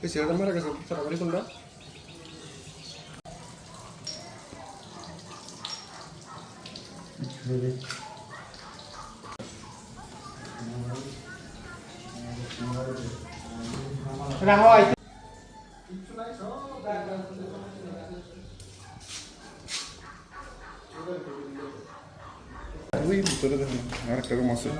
Siapa mereka sekarang ini sudah? Ini betul betul mereka masuk.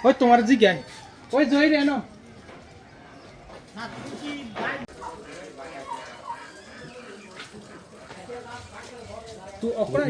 ওই তোমার জিজ্ঞাই ওই জয় রে না তুই অপরা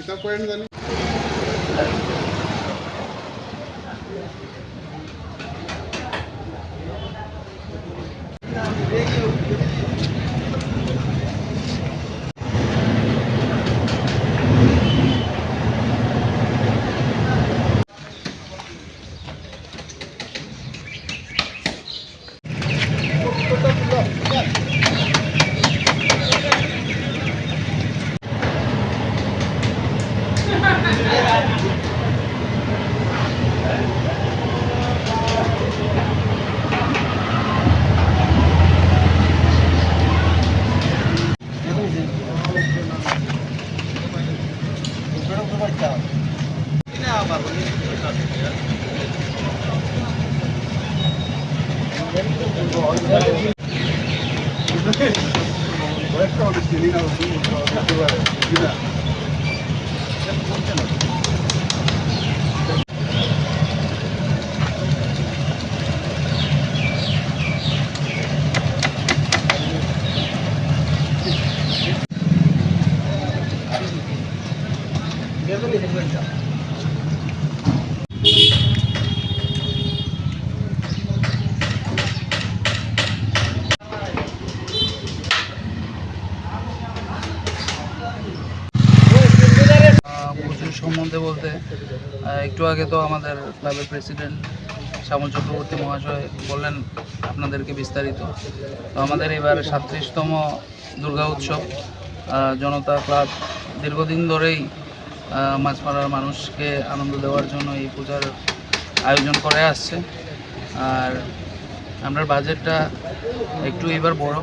kita poin tadi. সম্বন্ধে বলতে একটু আগে তো আমাদের ক্লাবের প্রেসিডেন্ট শ্যামল চক্রবর্তী মহাশয় বললেন আপনাদেরকে বিস্তারিত। তো আমাদের এবার 37তম দুর্গা উৎসব জনতা ক্লাব দীর্ঘদিন ধরেই মাছমারার মানুষকে আনন্দ দেওয়ার জন্য এই পূজার আয়োজন করে আসছে। আর আমরা বাজেটটা একটু এবার বড়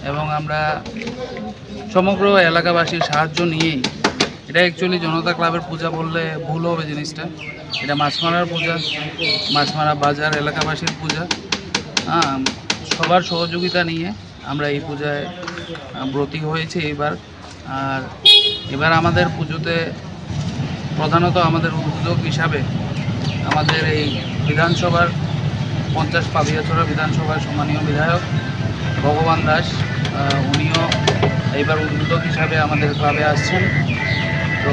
এবং আমরা সমগ্র এলাকাবাসীর সাহায্য নিয়েই, এটা অ্যাকচুয়ালি জনতা ক্লাবের পূজা বললে ভুল হবে জিনিসটা, এটা মাছমারার পূজা, মাছমারা বাজার এলাকাবাসীর পূজা। সবার সহযোগিতা নিয়ে আমরা এই পূজায় ব্রতী হয়েছি এইবার। আর এবার আমাদের পুজোতে প্রধানত আমাদের উদ্যোগ হিসাবে আমাদের এই বিধানসভার 50 পাবিয়াছড়া বিধানসভার সম্মানীয় বিধায়ক ভগবান দাস, উনিও এইবার উদ্যোগ হিসাবে আমাদের ক্লাবে আসছেন। তো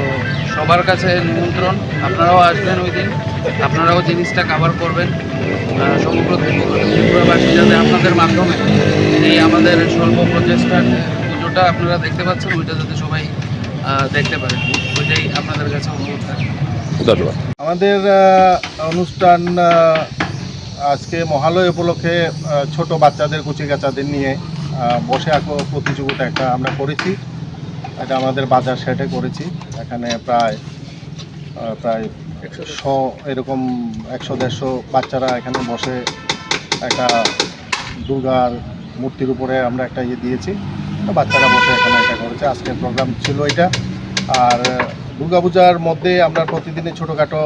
সবার কাছে নিমন্ত্রণ, আপনারাও আসবেন ওই দিন, আপনারাও জিনিসটা কভার করবেন। সমগ্র ত্রিপুরাবাসী যাতে আপনাদের মাধ্যমে এই আমাদের স্বল্প প্রচেষ্টার যে পুজোটা আপনারা দেখতে পাচ্ছেন, ওইটা যাতে সবাই দেখতে পারেন, ওইটাই আপনাদের কাছে অনুরোধ থাকবে। ধন্যবাদ। আমাদের অনুষ্ঠান আজকে মহালয়া উপলক্ষে ছোট বাচ্চাদের কচিকাচাদের নিয়ে বসে আঁকো প্রতিযোগিতা একটা আমরা করেছি। এটা আমাদের বাজার সেটে করেছি। এখানে প্রায় 100 এরকম 100-150 বাচ্চারা এখানে বসে একটা দুর্গার মূর্তির উপরে আমরা একটা দিয়েছি। তো বাচ্চারা বসে এখানে এটা করেছে। আজকের প্রোগ্রাম ছিল এটা। আর দুর্গাপূজার মধ্যে আমরা প্রতিদিনই ছোটোখাটো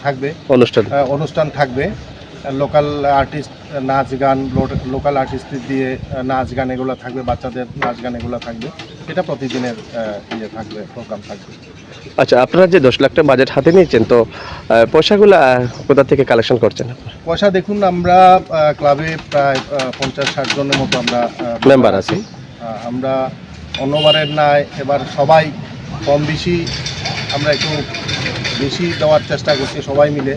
থাকবে, অনুষ্ঠান থাকবে। লোকাল আর্টিস্ট নাচ গান, লোকাল আর্টিস্ট দিয়ে নাচ গান এগুলো থাকবে, বাচ্চাদের নাচ গান এগুলো থাকবে। এটা প্রতিদিনের থাকবে, প্রোগ্রাম থাকবে। আচ্ছা, আপনারা যে 10 লাখ টাকা বাজেট হাতে নিয়েছেন, তো পয়সাগুলো কোথা থেকে কালেকশন করছেন? পয়সা দেখুন, আমরা ক্লাবে প্রায় 50-60 জনের মতো আমরা মেম্বার আছি। আমরা অন্যবারের নয়, এবার সবাই কম বেশি আমরা একটু বেশি দেওয়ার চেষ্টা করছি সবাই মিলে।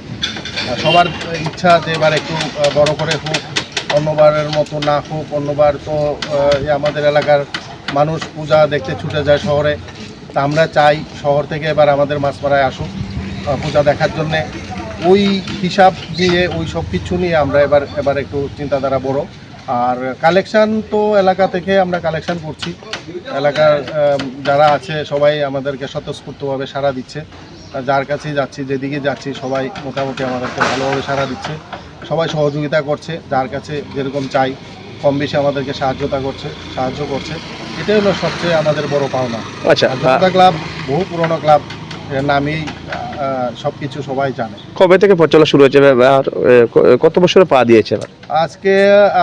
সবার ইচ্ছা যে এবার একটু বড় করে হোক, অন্যবারের মতো না হোক। অন্যবার তো আমাদের এলাকার মানুষ পূজা দেখতে ছুটে যায় শহরে, তা আমরা চাই শহর থেকে এবার আমাদের মাছপাড়ায় আসুক পূজা দেখার জন্যে। ওই হিসাব দিয়ে ওই সব কিছু নিয়ে আমরা এবার একটু চিন্তাধারা বড়। আর কালেকশান তো এলাকা থেকে আমরা কালেকশান করছি। এলাকার যারা আছে সবাই আমাদেরকে স্বতঃস্ফূর্তভাবে সাড়া দিচ্ছে। যার কাছেই যাচ্ছি, যেদিকে যাচ্ছি, সবাই মোটামুটি আমাদেরকে ভালোভাবে সাড়া দিচ্ছে। সবাই সহযোগিতা করছে, যার কাছে যেরকম চাই কম বেশি আমাদেরকে সাহায্য করছে। এটাই হলো সবচেয়ে আমাদের বড় পাওনা। আচ্ছা, জনতা ক্লাব বহু পুরনো ক্লাব, এর নামেই সব কিছু সবাই জানে। কবে থেকে প্রচলন শুরু হয়েছে আর কত বছরে পা দিয়েছে? আজকে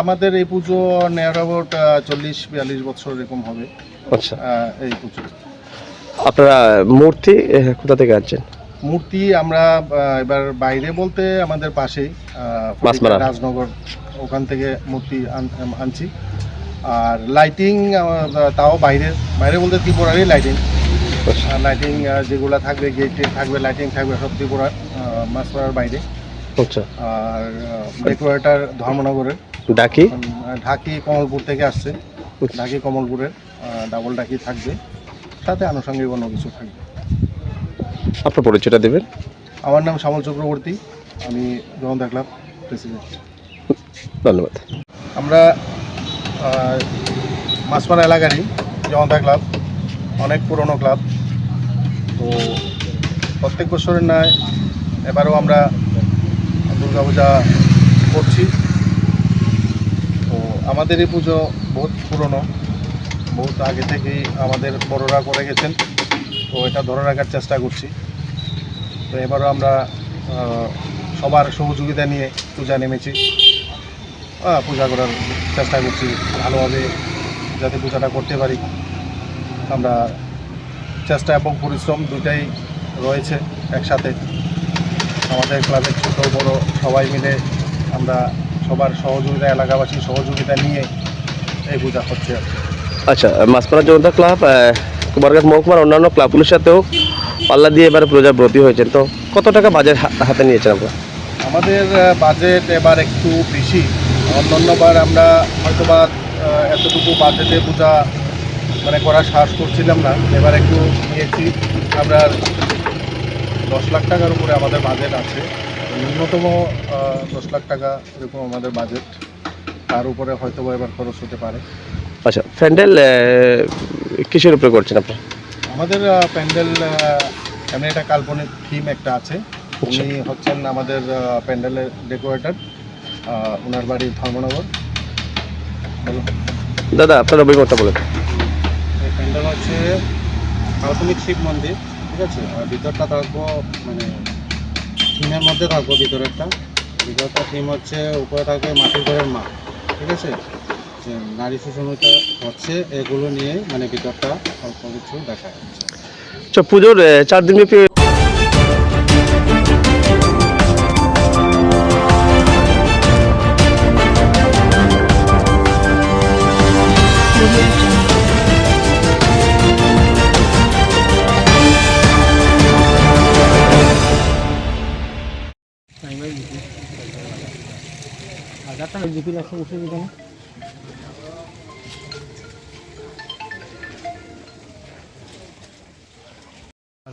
আমাদের এই পুজো নিয়ার অ্যাবাউট 40-42 বছর এরকম হবে। আচ্ছা, এই পুজো। আপনারা মূর্তি কোথা থেকে আনছেন? মূর্তি আমরা এবার বাইরে বলতে আমাদের পাশেই রাজনগর, ওখান থেকে মূর্তি আনছি। আর লাইটিং তাও বাইরে বলতে ত্রিপুরারই লাইটিং যেগুলো থাকবে, গেটে থাকবে, লাইটিং থাকবে, সব ত্রিপুরার, মাছপাড়ার বাইরে। আচ্ছা, আর ডেকোরেটর ধর্মনগরের, ঢাকি কমলপুর থেকে আসছে। ঢাকি কমলপুরের ডাবল ঢাকি থাকবে, সাথে আনুষঙ্গিক অন্য কিছু থাকবে। আপনার পরিচয়টা দেবেন? আমার নাম শ্যামল চক্রবর্তী, আমি জনতা ক্লাব প্রেসিডেন্ট। ধন্যবাদ। আমরা মাছপাড়া এলাকারই জনতা ক্লাব, অনেক পুরনো ক্লাব। তো প্রত্যেক বছরের নয়, এবারও আমরা দুর্গাপূজা করছি। তো আমাদের এই পুজো বহুত পুরনো, বহুত আগে থেকেই আমাদের বড়রা করে গেছেন। তো এটা ধরে রাখার চেষ্টা করছি। তো এবারও আমরা সবার সহযোগিতা নিয়ে পূজা নেমেছি, পূজা করার চেষ্টা করছি ভালোভাবে, যাতে পূজাটা করতে পারি। আমরা চেষ্টা এবং পরিশ্রম দুটাই রয়েছে একসাথে। আমাদের ক্লাবের ছোট বড় সবাই মিলে আমরা সবার সহযোগিতা, এলাকাবাসীর সহযোগিতা নিয়ে এই পূজা হচ্ছে। আচ্ছা, মাছপাড়া জনতা ক্লাব কুমারঘাট মহকুমার অন্যান্য ক্লাবগুলোর সাথেও পাল্লা দিয়ে এবার পূজা ব্রতী হয়েছেন, তো কত টাকা বাজেট হাতে নিয়েছেন আপনারা? আমাদের বাজেট এবার একটু বেশি। অন্যান্যবার আমরা হয়তোবা এতটুকু বাজেটে পূজা করার সাহস করছিলাম না। এবার একটু নিয়েছি। আমরা 10 লাখ টাকার উপরে আমাদের বাজেট আছে, ন্যূনতম 10 লাখ টাকা এরকম আমাদের বাজেট। তার উপরে হয়তোবা এবার খরচ হতে পারে। আচ্ছা, প্যান্ডেল কিসের উপরে করছেন আপনারা? আমাদের প্যান্ডেল এমনি একটা কাল্পনিক থিম একটা আছে। উনি হচ্ছেন আমাদের প্যান্ডেলের ডেকোরেটর, ওনার বাড়ি ধর্মনগর। দাদা, আপনার অভিজ্ঞতা বলেন। এই প্যান্ডেল হচ্ছে কাল্পনিক শিব মন্দির, ঠিক আছে। আর ভিতরটা থাকবো থিমের মধ্যে থাকবো। ভিতরটা থিম হচ্ছে উপরে থাকবে মাটির ঘরের মা, ঠিক আছে। যে নারী শোষণতা হচ্ছে এগুলো নিয়ে মানে ভিতরটা অল্প কিছু দেখা যাচ্ছে। আচ্ছা, পুজোর 4 দিন ব্যাপী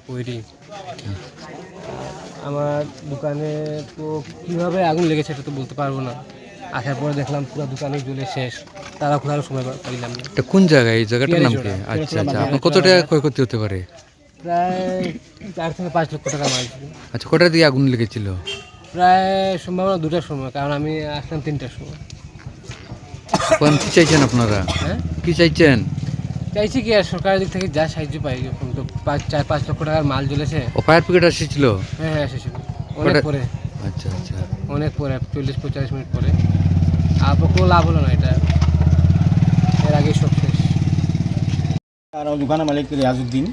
তৈরি আমার দোকানে তো কীভাবে আগুন লেগেছে এটা তো বলতে পারবো না। আসার পরে দেখলাম পুরো দোকানে জ্বলে শেষ, তারা খোলার সময় পাইলাম না। এটা কোন জায়গায়, এই জায়গাটার নাম কি? পেয়ারীজোড়া, আচ্ছা পেয়ারীজোড়া আচ্ছা, বাজার। আপনার কত টাকা ক্ষয়ক্ষতি হতে পারে? প্রায় 4 থেকে 5 লক্ষ টাকা মাল ছিল। আচ্ছা, কটার দিকে আগুন লেগেছিল? প্রায় সম্ভাবনা 2টার সময়, কারণ আমি আসলাম 3টার সময়। এখন কি চাইছেন আপনারা? হ্যাঁ, কি চাইছেন? চাইছি কি আর সরকারের দিক থেকে যা সাহায্য পাই, যখন তো 4-5 লক্ষ টাকার মাল জ্বলেছে। ও ফায়ার ব্রিগেড এসেছিল? হ্যাঁ হ্যাঁ, এসেছিল অনেক কটা- পরে, আচ্ছা আচ্ছা, অনেক পরে 40-45 মিনিট পরে। আর কোনো লাভ হলো না, এটা এর আগেই সব শেষ। আর দোকানের মালিক রিয়াজউদ্দিন।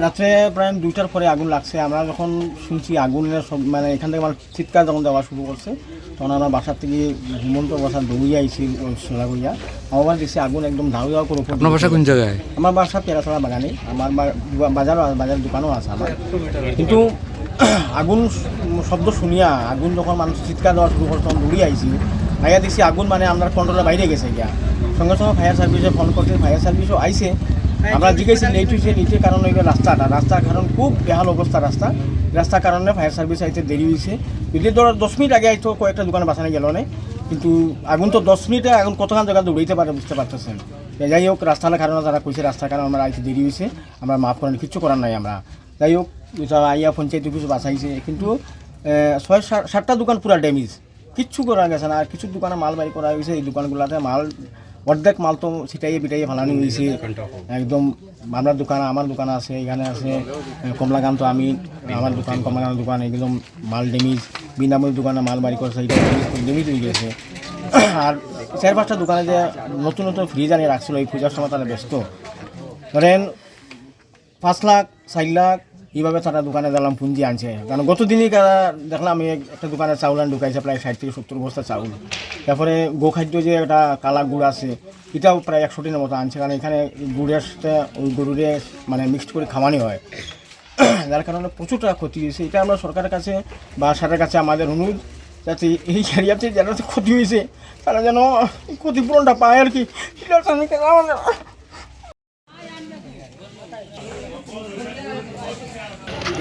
রাত্রে প্রায় 2টার পরে আগুন লাগছে। আমরা যখন শুনছি আগুনের সব মানে এখান থেকে আমার চিৎকার যখন দেওয়া শুরু করছে, তখন আমার বাসার থেকে ঘুমন্ত বসা দৌড়িয়ে আইছি সোলা করিয়া। আমার দেখছি আগুন একদম ধাউ ধাউ করে উপর আপনার বাসা কোন জায়গায়? আমার বাসা পেরাছড়া বাগানে। আমার বাজার দোকানও আছে আমার। কিন্তু আগুন শব্দ শুনিয়া আগুন যখন মানুষ চিৎকার দেওয়া শুরু করছে তখন দৌড়িয়ে আইছি। ভাইয়া দেখছি আগুন মানে আমরা কন্ট্রোলের বাইরে গেছে গিয়া। সঙ্গে সঙ্গে ফায়ার সার্ভিসে ফোন করতে ফায়ার সার্ভিসও আইসে। আমরা জিজ্ঞেসি লেট হয়েছে, লেটের কারণ হইবে রাস্তার কারণ খুব বেহাল অবস্থা রাস্তার কারণে ফায়ার সার্ভিস আইতে দেরি হয়েছে। যদি ধরো 10 মিনিট আগে আইতো কয়েকটা দোকানে বাঁচানো গেল না, কিন্তু আগুন তো 10 মিনিটে আগুন কতক্ষণ জায়গা দৌড়াইতে পারে বুঝতে পারতেছেন। যাই হোক, রাস্তার কারণে যারা কইছে রাস্তার কারণে আমরা আইতে দেরি হয়েছে, আমরা মাফ করেন, কিচ্ছু করার নাই আমরা। যাই হোক, আইয়া পঞ্চায়েত অফিস বাঁচাইছে, কিন্তু 6-7টা দোকান পুরা ড্যামেজ, কিচ্ছু করা গেছে না। আর কিছু দোকানে মাল বাড়ি করা হয়েছে, এই দোকানগুলোতে মাল অর্ধেক মাল তো ছিটাইয়ে পিটাইয়ে ফালানো হয়েছে একদম। আমার দোকান আছে, এখানে আছে কমলাকান্ত, আমার দোকান কমলাকান্ত দোকান একদম মাল ড্যামেজ। বিনামূল দোকানে মাল বাড়ি করছে, এটা ড্যামেজ হয়ে গেছে। আর 4-5টা দোকানে যে নতুন নতুন ফ্রিজ আনিয়ে রাখছিল এই পূজার সময় তারা ব্যস্ত। ধরেন 5 লাখ 4 লাখ এইভাবে তারা দোকানে দেখলাম পুঁজি আনছে। কারণ গত দিনই দেখলাম আমি একটা দোকানে চাউল আন ঢুকাইছে প্রায় 60 থেকে 70 বস্তা চাউল। তারপরে গোখাদ্য যে একটা কালা গুড় আছে, এটাও প্রায় 100 টিনের মতো আনছে, কারণ এখানে গুড়ের সাথে ওই গরুরে মানে মিক্সড করে খাওয়ানো হয়, যার কারণে প্রচুর টাকা ক্ষতি হয়েছে। এটা আমরা সরকারের কাছে বা সরকারের কাছে আমাদের অনুরোধ, যাতে এই এরিয়াতে যারা ক্ষতি হয়েছে তারা যেন ক্ষতিপূরণটা পায় আর কি।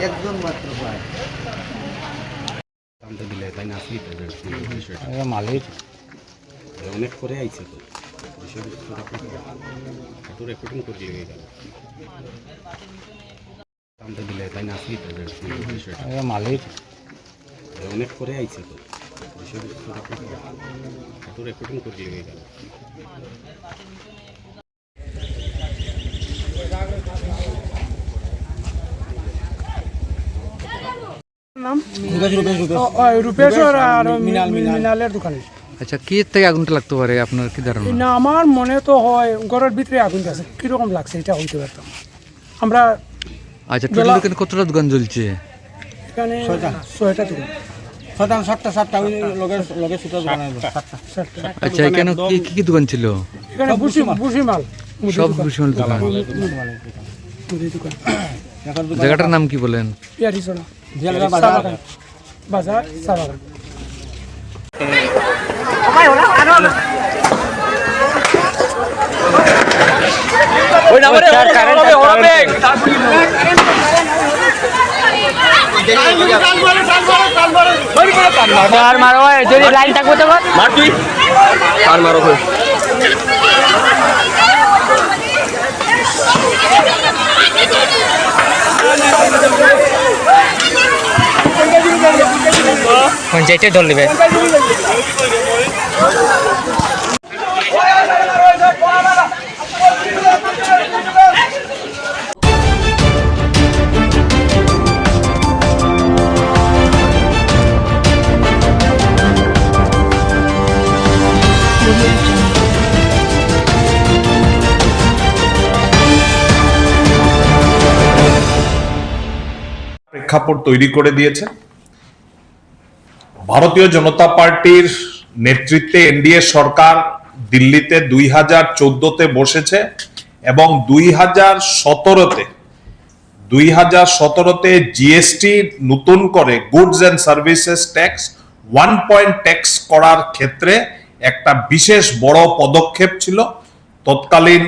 একজন মাত্র পায় দিলে তাই না আসি মালিক অনেক করে আইছে তো বিষয় রেকর্ডিং করে লেগে গেল দিলে তাই না আসি মালিক অনেক করে আইছে তো বিষয় রেকর্ডিং করে লেগে গেল। রূপেশ্বর আর মিনালের দোকানে। আচ্ছা, কি থেকে আগুনটা লাগতে পারে আপনার কি ধারণা? না, আমার মনে তো হয় ঘরের ভিতরে আগুন আছে, কিরকম লাগছে এটা হইতে পারতাম আমরা। আচ্ছা, টোটাল দোকানে কতটা দোকান জ্বলছে? এখানে 6টা দোকান, 7টা ওই লগে ছোট দোকান আছে 7টা। আচ্ছা, এখানে কি কি দোকান ছিল? এখানে বুসিমাল সব বিশাল দোকান। মুদি দোকান। জায়গাটার নাম কি বলেন? পেয়ারীজোড়া বাজার চা বাগান। পঞ্চায়েতে ধর নেবে। Audio Jungle. প্রেক্ষাপট তৈরি করে দিয়েছে। ভারতীয় জনতা পার্টির নেতৃত্বে এনডিএ সরকার দিল্লিতে 2014-তে বসেছে এবং 2017-তে জিএসটি নতুন করে goods and services tax 1 point tax করার ক্ষেত্রে একটা বিশেষ বড় পদক্ষেপ ছিল। তৎকালীন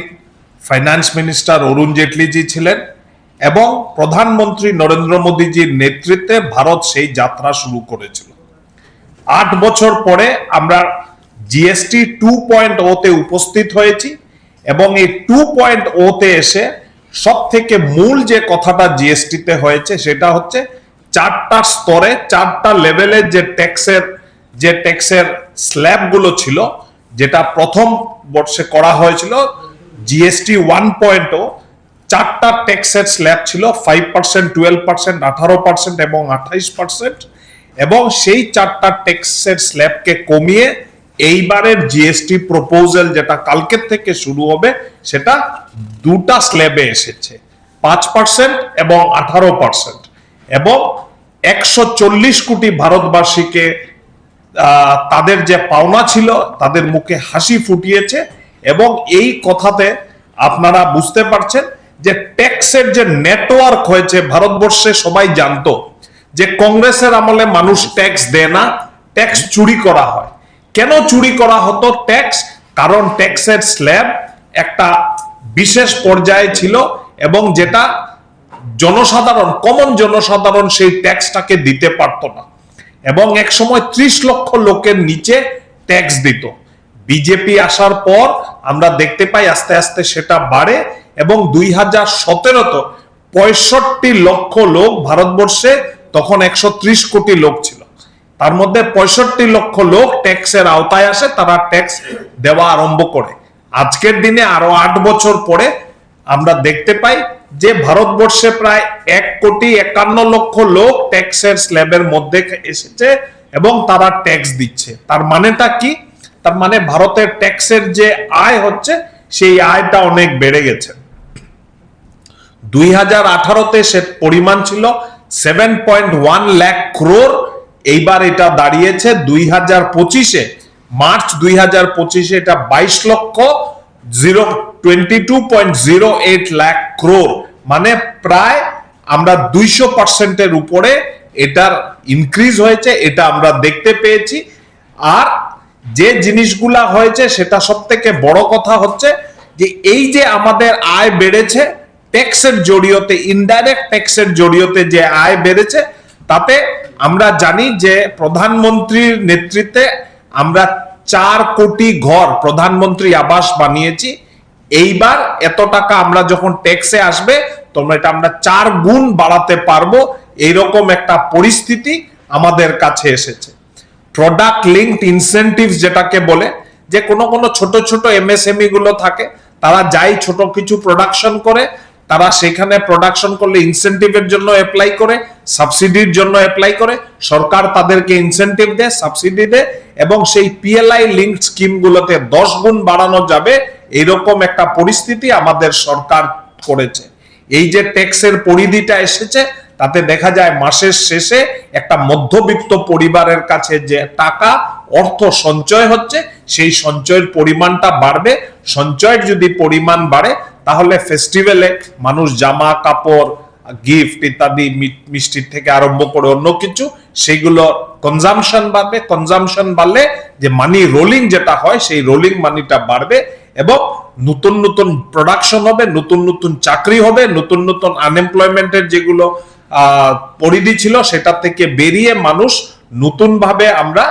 ফাইন্যান্স মিনিস্টার অরুণ জেটলিজি ছিলেন এবং প্রধানমন্ত্রী নরেন্দ্র মোদীজির নেতৃত্বে ভারত সেই যাত্রা শুরু করেছিল। 8 বছর পরে আমরা জিএসটি 2.0-তে উপস্থিত হয়েছি এবং এই 2.0-তে এসে সব থেকে মূল যে কথাটা জিএসটিতে হয়েছে সেটা হচ্ছে 4টা স্তরে 4টা লেভেলের যে ট্যাক্সের স্ল্যাবগুলো ছিল, যেটা প্রথম বর্ষে করা হয়েছিল জিএসটি 1.0, 4টা ট্যাক্সের স্ল্যাব ছিল 5%, 12%, 18% এবং 28%, এবং সেই 4টা ট্যাক্সের স্ল্যাবকে কমিয়ে এইবারের জিএসটি প্রপোজাল যেটা কালকের থেকে শুরু হবে সেটা 2টা স্ল্যাবে এসেছে, 5% এবং 18%, এবং 140 কোটি ভারতবাসীকে তাদের যে পাওনা ছিল তাদের মুখে হাসি ফুটিয়েছে। এবং এই কথাতে আপনারা বুঝতে পারছেন যে ট্যাক্সের যে নেটওয়ার্ক হয়েছে ভারতবর্ষে, সবাই জানতো যে কংগ্রেসের আমলে মানুষ ট্যাক্স দেয় না, ট্যাক্স চুরি করা হয়। কেন চুরি করা হতো ট্যাক্স? কারণ ট্যাক্সের স্ল্যাব একটা বিশেষ পর্যায়ে ছিল এবং যেটা জনসাধারণ, কমন জনসাধারণ সেই ট্যাক্সটাকে দিতে পারতো না, এবং এক সময় 30 লক্ষ লোকের নিচে ট্যাক্স দিত। বিজেপি আসার পর আমরা দেখতে পাই আস্তে আস্তে সেটা বাড়ে এবং 2017-তে 65 লক্ষ লোক ভারতবর্ষে, তখন 130 কোটি লোক ছিল, তার মধ্যে 65 লক্ষ লোক ট্যাক্সের আওতায় আসে, তারা ট্যাক্স দেওয়া আরম্ভ করে। আজকের দিনে আরো 8 বছর পরে আমরা দেখতে পাই যে ভারতবর্ষে প্রায় 1,51 লক্ষ লোক ট্যাক্সের স্ল্যাবের মধ্যে এসেছে এবং তারা ট্যাক্স দিচ্ছে। তার মানেটা কি? তার মানে ভারতের ট্যাক্সের যে আয় হচ্ছে সেই আয়টা অনেক বেড়ে গেছে। 2018-তে সে পরিমাণ ছিল 7.1 লাখ করোড়, এইবার এটা দাঁড়িয়েছে 2025-এ, মার্চ 2025-এ এটা 22.08 লাখ করোড়, মানে প্রায় আমরা 200%-এর উপরে এটার ইনক্রিজ হয়েছে, এটা আমরা দেখতে পেয়েছি। আর যে জিনিসগুলা হয়েছে সেটা সব থেকে বড় কথা হচ্ছে যে এই যে আমাদের আয় বেড়েছে ট্যাক্সের জড়িয়তে, ইনডাইরেক্ট ট্যাক্সের জড়িয়তে যে আয় বেড়েছে, তাতে আমরা জানি যে প্রধানমন্ত্রীর নেতৃত্বে আমরা 4 কোটি ঘর প্রধানমন্ত্রী আবাস বানিয়েছি। এইবার এত টাকা আমরা যখন ট্যাক্সে আসবে তখন এটা আমরা 4 গুণ বাড়াতে পারবো, এইরকম একটা পরিস্থিতি আমাদের কাছে এসেছে। প্রোডাক্ট লিঙ্কড ইনসেনটিভস যেটাকে বলে, যে কোনো ছোট ছোট এমএসএমই গুলো থাকে, তারা যাই ছোট কিছু প্রোডাকশন করে, তারা সেখানে প্রোডাকশন করলে ইনসেনটিভের জন্য অ্যাপ্লাই করে, সাবসিডির জন্য অ্যাপ্লাই করে, সরকার তাদেরকে ইনসেনটিভ দেয়, সাবসিডি দেয়, এবং সেই পিএলআই লিঙ্কড স্কিমগুলোতে 10 গুণ বাড়ানো যাবে, এইরকম একটা পরিস্থিতি আমাদের সরকার করেছে। এই যে ট্যাক্সের পরিধিটা এসেছে তাতে দেখা যায় মাসের শেষে একটা মধ্যবিত্ত পরিবারের কাছে যে টাকা অর্থ সঞ্চয় হচ্ছে সেই সঞ্চয়ের পরিমাণটা বাড়বে। সঞ্চয়ের যদি পরিমাণ বাড়ে তাহলে ফেস্টিভ্যালে মানুষ জামা কাপড়, গিফট ইত্যাদি, মিষ্টির থেকে আরম্ভ করে অন্য কিছু, সেগুলো কনজাম্পশন বাড়বে। কনজাম্পশন বাড়লে যে মানি রোলিং যেটা হয় সেই রোলিং মানিটা বাড়বে এবং নতুন নতুন প্রোডাকশন হবে, নতুন নতুন চাকরি হবে, নতুন নতুন আনএমপ্লয়মেন্টের যেগুলো পরিধি ছিল সেটা থেকে বেরিয়ে মানুষ নতুন ভাবে আমরা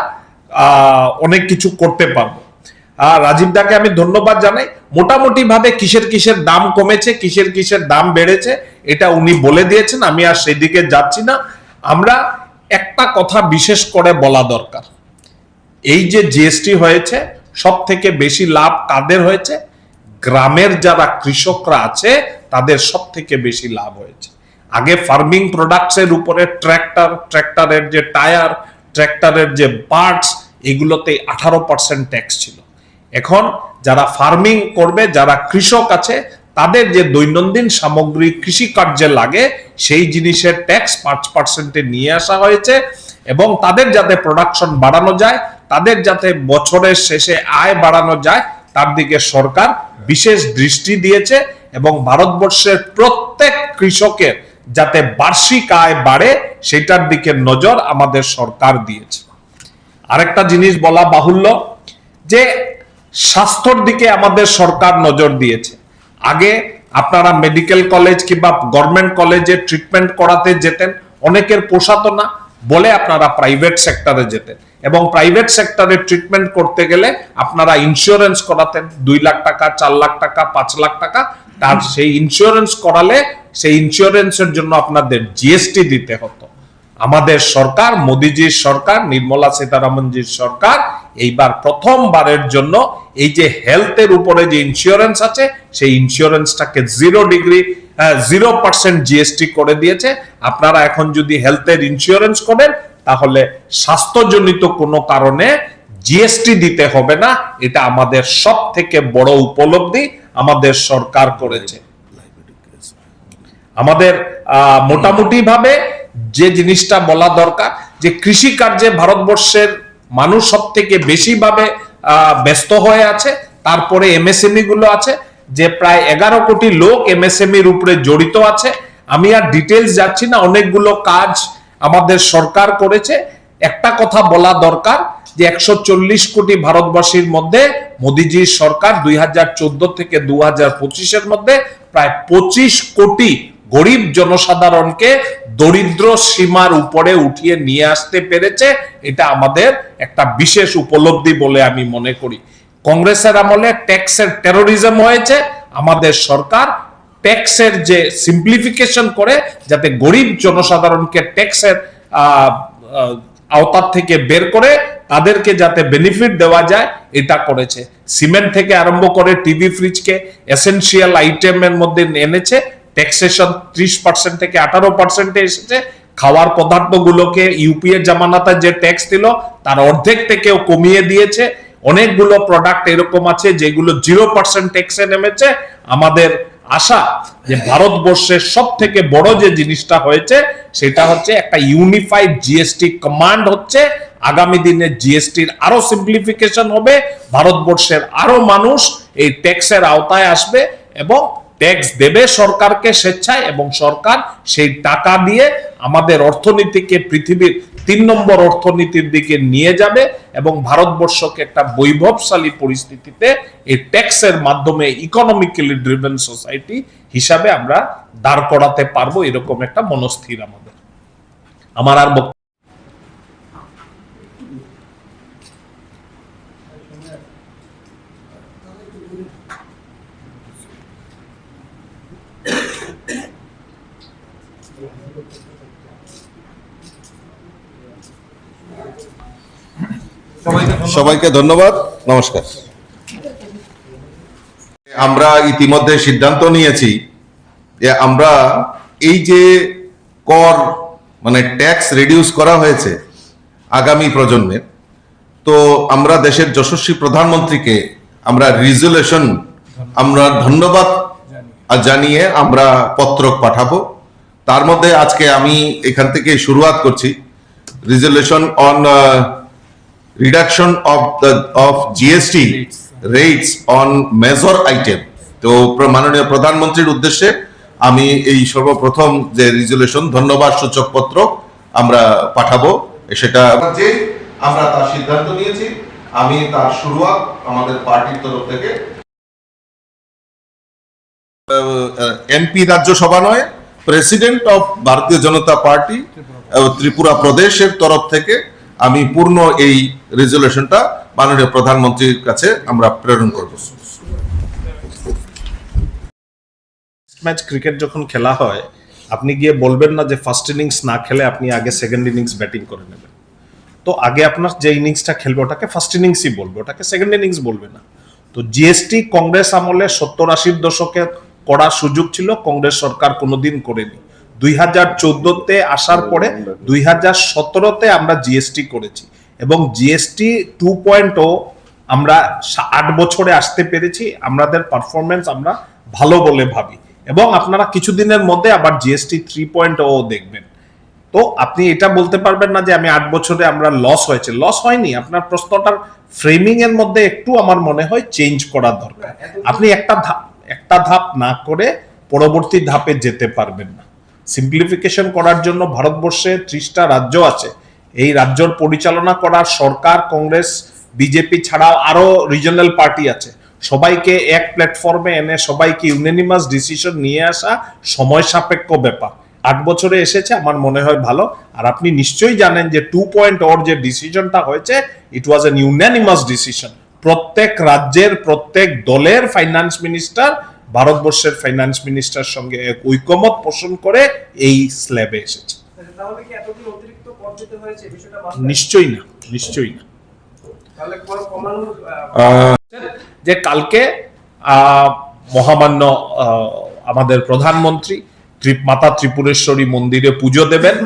অনেক কিছু করতে পারবো। রাজীব দাকে আমি ধন্যবাদ জানাই। মোটামুটি ভাবে কিসের কিসের দাম কমেছে, কিসের কিসের দাম বেড়েছে এটা উনি বলে দিয়েছেন, আমি আর সেই দিকে যাচ্ছি না। আমরা একটা কথা বিশেষ করে বলা দরকার, এই যে জিএসটি হয়েছে সব থেকে বেশি লাভ কাদের হয়েছে? গ্রামের যারা কৃষকরা আছে তাদের সব থেকে বেশি লাভ হয়েছে। আগে ফার্মিং প্রোডাক্টস এর উপরে ট্র্যাক্টরের যে টায়ার, ট্র্যাক্টরের যে পার্টস, এগুলোতে 18% ট্যাক্স ছিল। এখন যারা ফার্মিং করবে, যারা কৃষক আছে, তাদের যে দৈনন্দিন সামগ্রী কৃষিকার্যে লাগে সেই জিনিসের ট্যাক্স 5%-এ নিয়ে আসা হয়েছে এবং তাদের যাতে প্রোডাকশন বাড়ানো যায়, তাদের যাতে বছরের শেষে আয় বাড়ানো যায় তার দিকে সরকার বিশেষ দৃষ্টি দিয়েছে এবং ভারতবর্ষের প্রত্যেক কৃষকের যাতে বার্ষিক আয় বাড়ে সেটার দিকে নজর আমাদের সরকার দিয়েছে। আরেকটা জিনিস বলা বাহুল্য যে স্বাস্থ্যর দিকে আমাদের সরকার নজর দিয়েছে। আগে আপনারা মেডিকেল কলেজ কিংবা গভর্নমেন্ট কলেজে ট্রিটমেন্ট করাতে যেতেন, অনেকের পোষাতো না বলে আপনারা প্রাইভেট সেক্টরে যেতেন এবং প্রাইভেট সেক্টরে ট্রিটমেন্ট করতে গেলে আপনারা ইন্স্যুরেন্স করাতেন 2 লাখ টাকা, 4 লাখ টাকা, 5 লাখ টাকা। তার সেই ইন্স্যুরেন্স করালে সেই ইন্স্যুরেন্সের জন্য আপনাদের জিএসটি দিতে হতো। আমাদের সরকার, মোদিজির সরকার, নির্মলা সীতারামনজির সরকার এইবার প্রথমবারের জন্য এই যে হেলথের উপরে যে ইন্স্যুরেন্স আছে সেই ইন্স্যুরেন্সটাকে 0% জিএসটি করে দিয়েছে। আপনারা এখন যদি হেলথের ইন্স্যুরেন্স করেন তাহলে স্বাস্থ্যজনিত কোনো কারণে জিএসটি দিতে হবে না। এটা আমাদের সব থেকে বড় উপলব্ধি আমাদের সরকার করেছে। আমাদের মোটামুটি ভাবে যে জিনিসটা বলা দরকার যে কৃষি কার্যে ভারতবর্ষের মানুষ সব থেকে বেশি ভাবে ব্যস্ত হয়ে আছে, তারপরে এমএসএমই গুলো আছে যে প্রায় 11 কোটি লোক এমএসএমইর উপরে জড়িত আছে। আমি আর ডিটেইলস যাচ্ছি না, অনেকগুলো কাজ আমাদের সরকার করেছে। একটা কথা বলা দরকার যে 140 কোটি ভারতবাসীর মধ্যে মোদিজির সরকার 2014 থেকে 2025-এর মধ্যে প্রায় 25 কোটি গরিব জনসাধারণকে দরিদ্র সীমার উপরে উঠিয়ে নিয়ে আসতে পেরেছে। এটা আমাদের একটা বিশেষ উপলব্ধি বলে আমি মনে করি। কংগ্রেসের আমলে ট্যাক্সের টেরোরিজম হয়েছে, আমাদের সরকার ট্যাক্সের যে সিম্পলিফিকেশন করে যাতে গরিব জনসাধারণকে ট্যাক্সের আওতার থেকে বের করে তাদেরকে যাতে বেনিফিট দেওয়া যায় এটা করেছে। সিমেন্ট থেকে আরম্ভ করে টিভি ফ্রিজকে এসেনশিয়াল আইটেমের মধ্যে এনেছে। ট্যাক্সেশন 30% থেকে 18%-এ এসেছে। খাওয়ার পদার্থগুলোকে ইউপিএ জামানাতে যে ট্যাক্স দিল তার অর্ধেক থেকেও কমিয়ে দিয়েছে। অনেকগুলো প্রোডাক্ট এরকম আছে যেগুলো 0% ট্যাক্সে নেমেছে। আমাদের আশা যে ভারতবর্ষের সব থেকে বড় যে জিনিসটা হয়েছে সেটা হচ্ছে একটা ইউনিফাইড জিএসটি কমান্ড হচ্ছে। আগামী দিনে জিএসটির আরো সিম্পলিফিকেশন হবে, ভারতবর্ষের আরো মানুষ এই ট্যাক্সের আওতায় আসবে এবং ট্যাক্স দেবে সরকারকে স্বেচ্ছায় এবং সরকার সেই টাকা দিয়ে আমাদের অর্থনীতিকে পৃথিবীর 3 নম্বর অর্থনীতির দিকে নিয়ে যাবে এবং ভারতবর্ষকে একটা বৈভবশালী পরিস্থিতিতে এই ট্যাক্সের মাধ্যমে ইকোনমিক্যালি ড্রিভেন সোসাইটি হিসাবে আমরা দাঁড় করাতে পারবো, এরকম একটা মনস্থির আমাদের। আমার আর সবাইকে ধন্যবাদ, নমস্কার। আমরা ইতিমধ্যে সিদ্ধান্ত নিয়েছি যে আমরা এই যে কর মানে ট্যাক্স রিডিউস করা হয়েছে আগামী প্রজন্মের, তো আমরা দেশের যশস্বী প্রধানমন্ত্রীকে আমরা রিজলিউশন আমরা ধন্যবাদ জানিয়ে আমরা পত্র পাঠাবো। তার মধ্যে আজকে আমি এখান থেকে শুরুয়াত করছি। Resolution on reduction of GST rates on major item। তো মাননীয় প্রধানমন্ত্রীর উদ্দেশ্যে আমি এই সর্বপ্রথম যে রিজলিউশন ধন্যবাদ সূচক পত্র আমরা পাঠাবো, সেটা যে আমরা তার সিদ্ধান্ত নিয়েছি। আমি তার শুরুয়াত আমাদের পার্টির তরফ থেকে এমপি রাজ্যসভা নয়, প্রেসিডেন্ট অফ ভারতীয় জনতা পার্টি ত্রিপুরা প্রদেশের তরফ থেকে আমি পূর্ণ এই রেজলিউশনটা মাননীয় প্রধানমন্ত্রীর কাছে আমরা প্রেরণ করব। ম্যাচ ক্রিকেট যখন খেলা হয় আপনি গিয়ে বলবেন না যে ফার্স্ট ইনিংস না খেলে আপনি আগে সেকেন্ড ইনিংস ব্যাটিং করে নেবেন। তো আগে আপনার যে ইনিংসটা খেলবে ওটাকে ফার্স্ট ইনিংসই বলবে, ওটাকে সেকেন্ড ইনিংস বলবে না। তো জিএসটি কংগ্রেস আমলে 70-80-র দশকে করার সুযোগ ছিল, কংগ্রেস সরকার কোনোদিন করেনি। 2014-তে আসার পরে 2017-তে আমরা জিএসটি করেছি এবং জিএসটি 2.0 আমরা 8 বছরে আসতে পেরেছি। আমাদের পারফরমেন্স আমরা ভালো বলে ভাবি। এবং আপনারা কিছুদিনের মধ্যে আবার জিএসটি 3.0 দেখবেন। তো আপনি এটা বলতে পারবেন না যে আমি 8 বছরে আমরা লস হয়েছে, লস হয়নি। আপনার প্রশ্নটার ফ্রেমিং এর মধ্যে একটু আমার মনে হয় চেঞ্জ করা দরকার। আপনি একটা ধাপ না করে পরবর্তী ধাপে যেতে পারবেন না। সিম্পলিফিকেশন করার জন্য ভারতবর্ষে 30টা রাজ্য আছে। এই রাজ্যর পরিচালনা করার সরকার, কংগ্রেস, বিজেপি ছাড়াও আরো রিজনাল পার্টি আছে। সবাইকে এক প্ল্যাটফর্মে এনে সবাইকে ইউনানিমাস ডিসিশন নিয়ে আসা সময় সাপেক্ষ ব্যাপার। 8 বছরে এসেছে, আমার মনে হয় ভালো। আর আপনি নিশ্চয়ই জানেন যে 2.0 যে ডিসিশনটা হয়েছে, ইট ওয়াজ এন ইউনানিমাস ডিসিশন। প্রত্যেক রাজ্যের প্রত্যেক দলের ফাইন্যান্স মিনিস্টার ভারতবর্ষের ফাইন্যান্স মিনিস্টার সঙ্গে এক ঐকমত পোষণ করে এই স্ল্যাবে এসেছে। নিশ্চয়ই না, নিশ্চয়ই না। যে কালকে মহামান্য আমাদের প্রধানমন্ত্রী মাতা ত্রিপুরেশ্বরী মন্দিরে পুজো দেবেন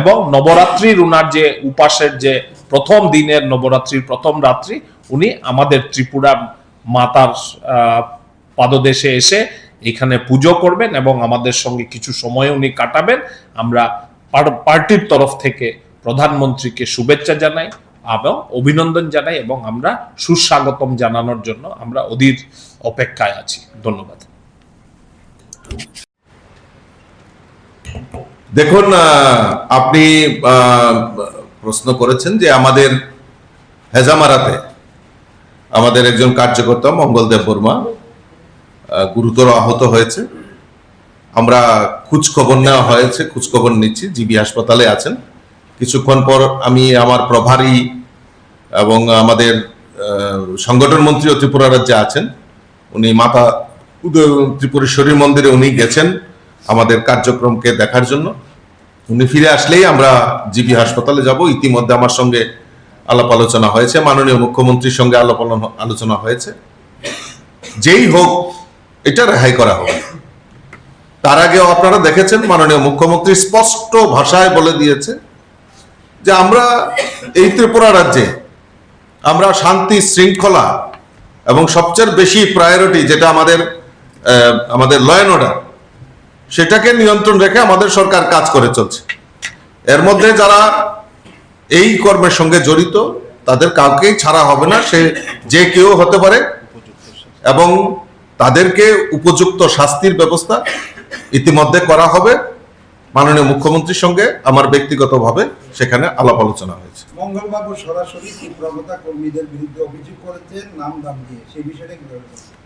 এবং নবরাত্রির উনার যে উপাসের যে প্রথম দিনের নবরাত্রির প্রথম রাত্রি উনি আমাদের ত্রিপুরা মাতার পাদদেশে এসে এখানে পুজো করবেন এবং আমাদের সঙ্গে কিছু সময় উনি কাটাবেন। আমরা পার্টির তরফ থেকে প্রধানমন্ত্রীকে শুভেচ্ছা জানাই এবং অভিনন্দন জানাই এবং আমরা সুস্বাগতম জানানোর জন্য আমরা অধীর অপেক্ষায় আছি। ধন্যবাদ। দেখুন, আপনি প্রশ্ন করেছেন যে আমাদের হেজামারাতে আমাদের একজন কার্যকর্তা মঙ্গলদেব বর্মা গুরুতর আহত হয়েছে। আমরা খোঁজখবর নেওয়া হয়েছে, খোঁজখবর নিচ্ছি, জিবি হাসপাতালে আছেন। কিছুক্ষণ পর আমি আমার প্রভারী এবং আমাদের সংগঠন মন্ত্রী ত্রিপুরা রাজ্যে আছেন, উনি মাতা ত্রিপুরেশ্বরী মন্দিরে উনি গেছেন আমাদের কার্যক্রমকে দেখার জন্য। উনি ফিরে আসলেই আমরা জিবি হাসপাতালে যাব। ইতিমধ্যে আমার সঙ্গে আলাপ আলোচনা হয়েছে, মাননীয় মুখ্যমন্ত্রীর সঙ্গে আলোচনা হয়েছে। যেই হোক এটা রেহাই করা হবে। তার আগেও আপনারা দেখেছেন মাননীয় মুখ্যমন্ত্রী স্পষ্ট ভাষায় বলে দিয়েছে যে আমরা এই ত্রিপুরা রাজ্যে আমরা শান্তি শৃঙ্খলা এবং সবচেয়ে বেশি প্রায়োরিটি যেটা আমাদের ল অ্যান্ড অর্ডার, সেটাকে নিয়ন্ত্রণ রেখে আমাদের সরকার কাজ করে চলছে। এর মধ্যে যারা এই কর্মের সঙ্গে জড়িত তাদের কাউকেই ছাড়া হবে না, সে যে কেউ হতে পারে, এবং তাদেরকে উপযুক্ত শাস্তির ব্যবস্থা ইতিমধ্যে করা হবে। মাননীয় মুখ্যমন্ত্রীর সঙ্গে আমার ব্যক্তিগতভাবে সেখানে আলাপ আলোচনা হয়েছে। মঙ্গলবাবু সরাসরি ত্রিপুরা কর্মীদের বিরুদ্ধে অভিযোগ করেছেন নাম দাম দিয়ে, সেই বিষয়টা কি?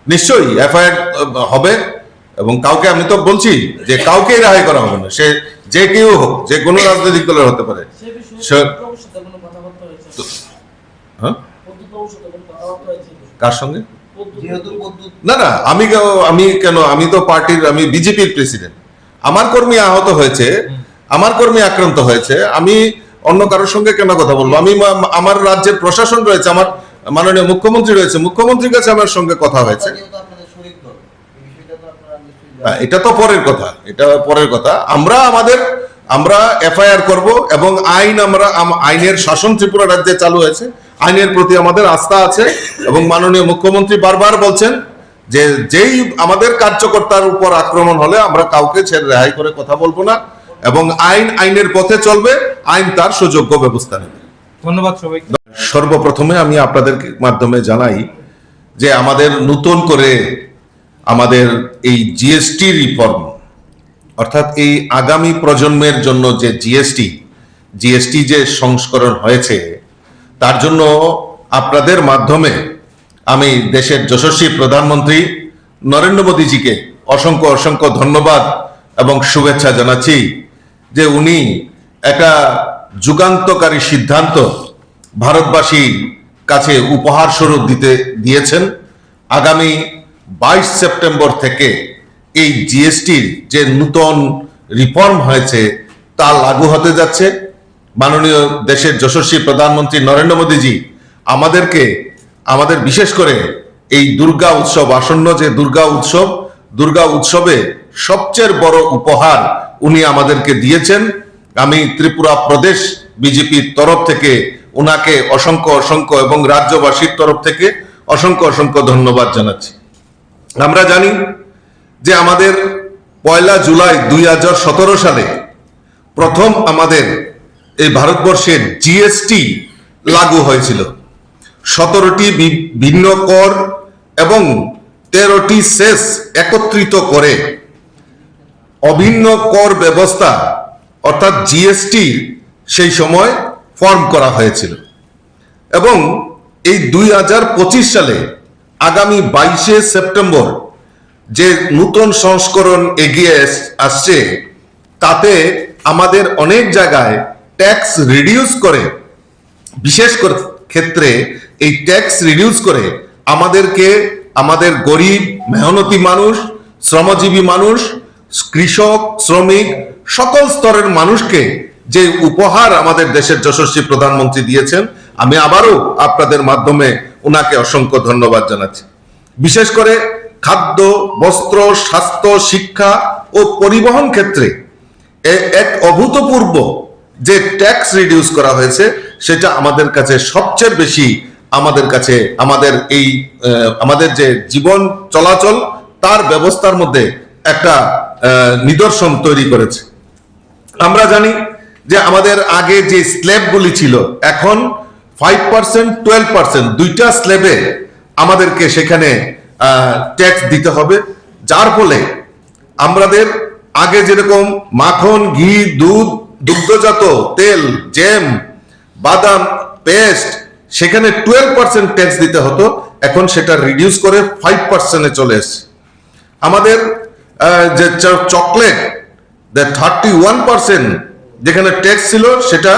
নিশ্চয়ই এফআইআর হবে এবং কাউকে, আমি তো বলছি যে কাউকেই রেহাই করা হবে না, সে যে কেউ হোক, যে কোনো রাজনৈতিক দলের হতে পারে। কার সঙ্গে? না না, আমি তো পার্টির, আমি বিজেপির প্রেসিডেন্ট। আমার কর্মী আহত হয়েছে, আমার কর্মী আক্রান্ত হয়েছে, আমি অন্য কারোর সঙ্গে কেন কথা বলবো? আমি আমার রাজ্যের প্রশাসন রয়েছে, আমার মাননীয় মুখ্যমন্ত্রী রয়েছে, মুখ্যমন্ত্রীর কাছে আমার সঙ্গে কথা হয়েছে। এটা তো পরের কথা, এটা পরের কথা। আমরা এফআইআর করব এবং আইনের শাসন ত্রিপুরা রাজ্যে চালু হয়েছে, আইনের প্রতি আমাদের আস্থা আছে এবং মাননীয় মুখ্যমন্ত্রী বারবার বলছেন যে যেই আমাদের কার্যকর্তার উপর আক্রমণ হলে আমরা কাউকে ছেড়ে রেহাই করে কথা বলবো না এবং আইনের পথে চলবে, আইন তার সুযোগ্য ব্যবস্থা নেবে। ধন্যবাদ সবাইকে। সর্বপ্রথমে আমি আপনাদের মাধ্যমে জানাই যে আমাদের নতুন করে আমাদের এই জিএসটি রিফর্ম, অর্থাৎ এই আগামী প্রজন্মের জন্য যে জিএসটি যে সংস্করণ হয়েছে, তার জন্য আপনাদের মাধ্যমে আমি দেশের যশস্বী প্রধানমন্ত্রী নরেন্দ্র মোদীজিকে অসংখ্য অসংখ্য ধন্যবাদ এবং শুভেচ্ছা জানাচ্ছি যে উনি একটা যুগান্তকারী সিদ্ধান্ত ভারতবাসীর কাছে উপহার স্বরূপ দিয়েছেন। আগামী 22 সেপ্টেম্বর থেকে এই জিএসটির যে নতুন রিফর্ম হয়েছে তা লাগু হতে যাচ্ছে। মাননীয় দেশের যশস্বী প্রধানমন্ত্রী নরেন্দ্র মোদীজি আমাদের বিশেষ করে এই দুর্গা উৎসব, আসন্ন যে দুর্গা উৎসবে সবচেয়ে বড় উপহার উনি আমাদেরকে দিয়েছেন। আমি ত্রিপুরা প্রদেশ বিজেপির তরফ থেকে উনাকে অসংখ্য অসংখ্য এবং রাজ্যবাসীর তরফ থেকে অসংখ্য অসংখ্য ধন্যবাদ জানাচ্ছি। আমরা জানি যে আমাদের 1 জুলাই 2017 সালে প্রথম আমাদের এই ভারতবর্ষের জিএসটি লাগু হয়েছিল। 17টি ভিন্ন কর এবং 13টি সেস একত্রিত করে অভিন্ন কর ব্যবস্থা অর্থাৎ জিএসটি সেই সময় ফর্ম করা হয়েছিল এবং এই 2025 সালে আগামী 22শে সেপ্টেম্বর যে নতুন সংস্করণ এগিয়ে আসছে তাতে আমাদের অনেক জায়গায় ট্যাক্স রিডিউস করে, বিশেষ করে ক্ষেত্রে এই ট্যাক্স রিডিউস করে আমাদেরকে আমাদের গরিব মেহনতি মানুষ, শ্রমজীবী মানুষ, কৃষক, শ্রমিক সকল স্তরের মানুষকে যে উপহার আমাদের দেশের যশস্বী প্রধানমন্ত্রী দিয়েছেন, আমি আবারও আপনাদের মাধ্যমে ওনাকে অসংখ্য ধন্যবাদ জানাচ্ছি। বিশেষ করে খাদ্য, বস্ত্র, স্বাস্থ্য, শিক্ষা ও পরিবহন ক্ষেত্রে এক অভূতপূর্ব যে ট্যাক্স রিডিউস করা হয়েছে সেটা আমাদের কাছে সবচেয়ে বেশি আমাদের যে জীবন চলাচল তার ব্যবস্থার মধ্যে একটা নিদর্শন তৈরি করেছে। আমরা জানি যে আমাদের আগে যে স্ল্যাবগুলি ছিল এখন 5%, 12% দুইটা স্ল্যাবে আমাদেরকে সেখানে ট্যাক্স দিতে হবে, যার ফলে আমাদের আগে যেরকম মাখন, ঘি, দুধ, দুগ্ধজাত তেল, জ্যাম, বাদাম, পেস্ট সেখানে 12% ট্যাক্স দিতে হতো, এখন সেটা রিডিউস করে 5%-এ চলে এসেছে। আমাদের যে চকলেট 31% যেখানে ট্যাক্স ছিল সেটা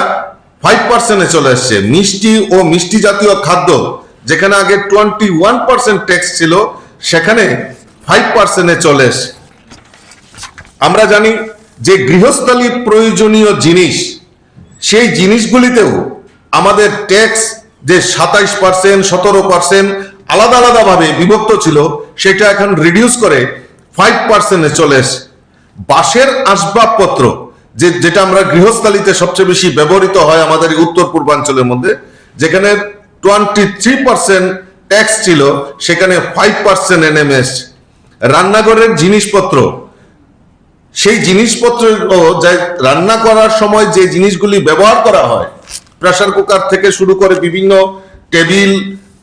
5%-এ চলে এসছে। মিষ্টি ও মিষ্টি জাতীয় খাদ্য যেখানে আগে 21% ট্যাক্স ছিল সেখানে 5%-এ চলে এসছে। আমরা জানি যে গৃহস্থালী প্রয়োজনীয় জিনিস সেই জিনিসগুলিতেও আমাদের ট্যাক্স যে 27%, 17% আলাদা আলাদা ভাবে বিভক্ত ছিল সেটা এখন রিডিউস করে 5%-এ চলে এসছে। বাঁশের আসবাবপত্র যেটা আমরা গৃহস্থালীতে সবচেয়ে বেশি ব্যবহৃত হয় আমাদের উত্তর পূর্বাঞ্চলের মধ্যে, যেখানে 23% ট্যাক্স ছিল সেখানে 5%-এ নেমে এসছে। রান্নাঘরের জিনিসপত্র, সেই জিনিসপত্র রান্না করার সময় যে জিনিসগুলি ব্যবহার করা হয়, প্রেসার কুকার থেকে শুরু করে বিভিন্ন টেবিল,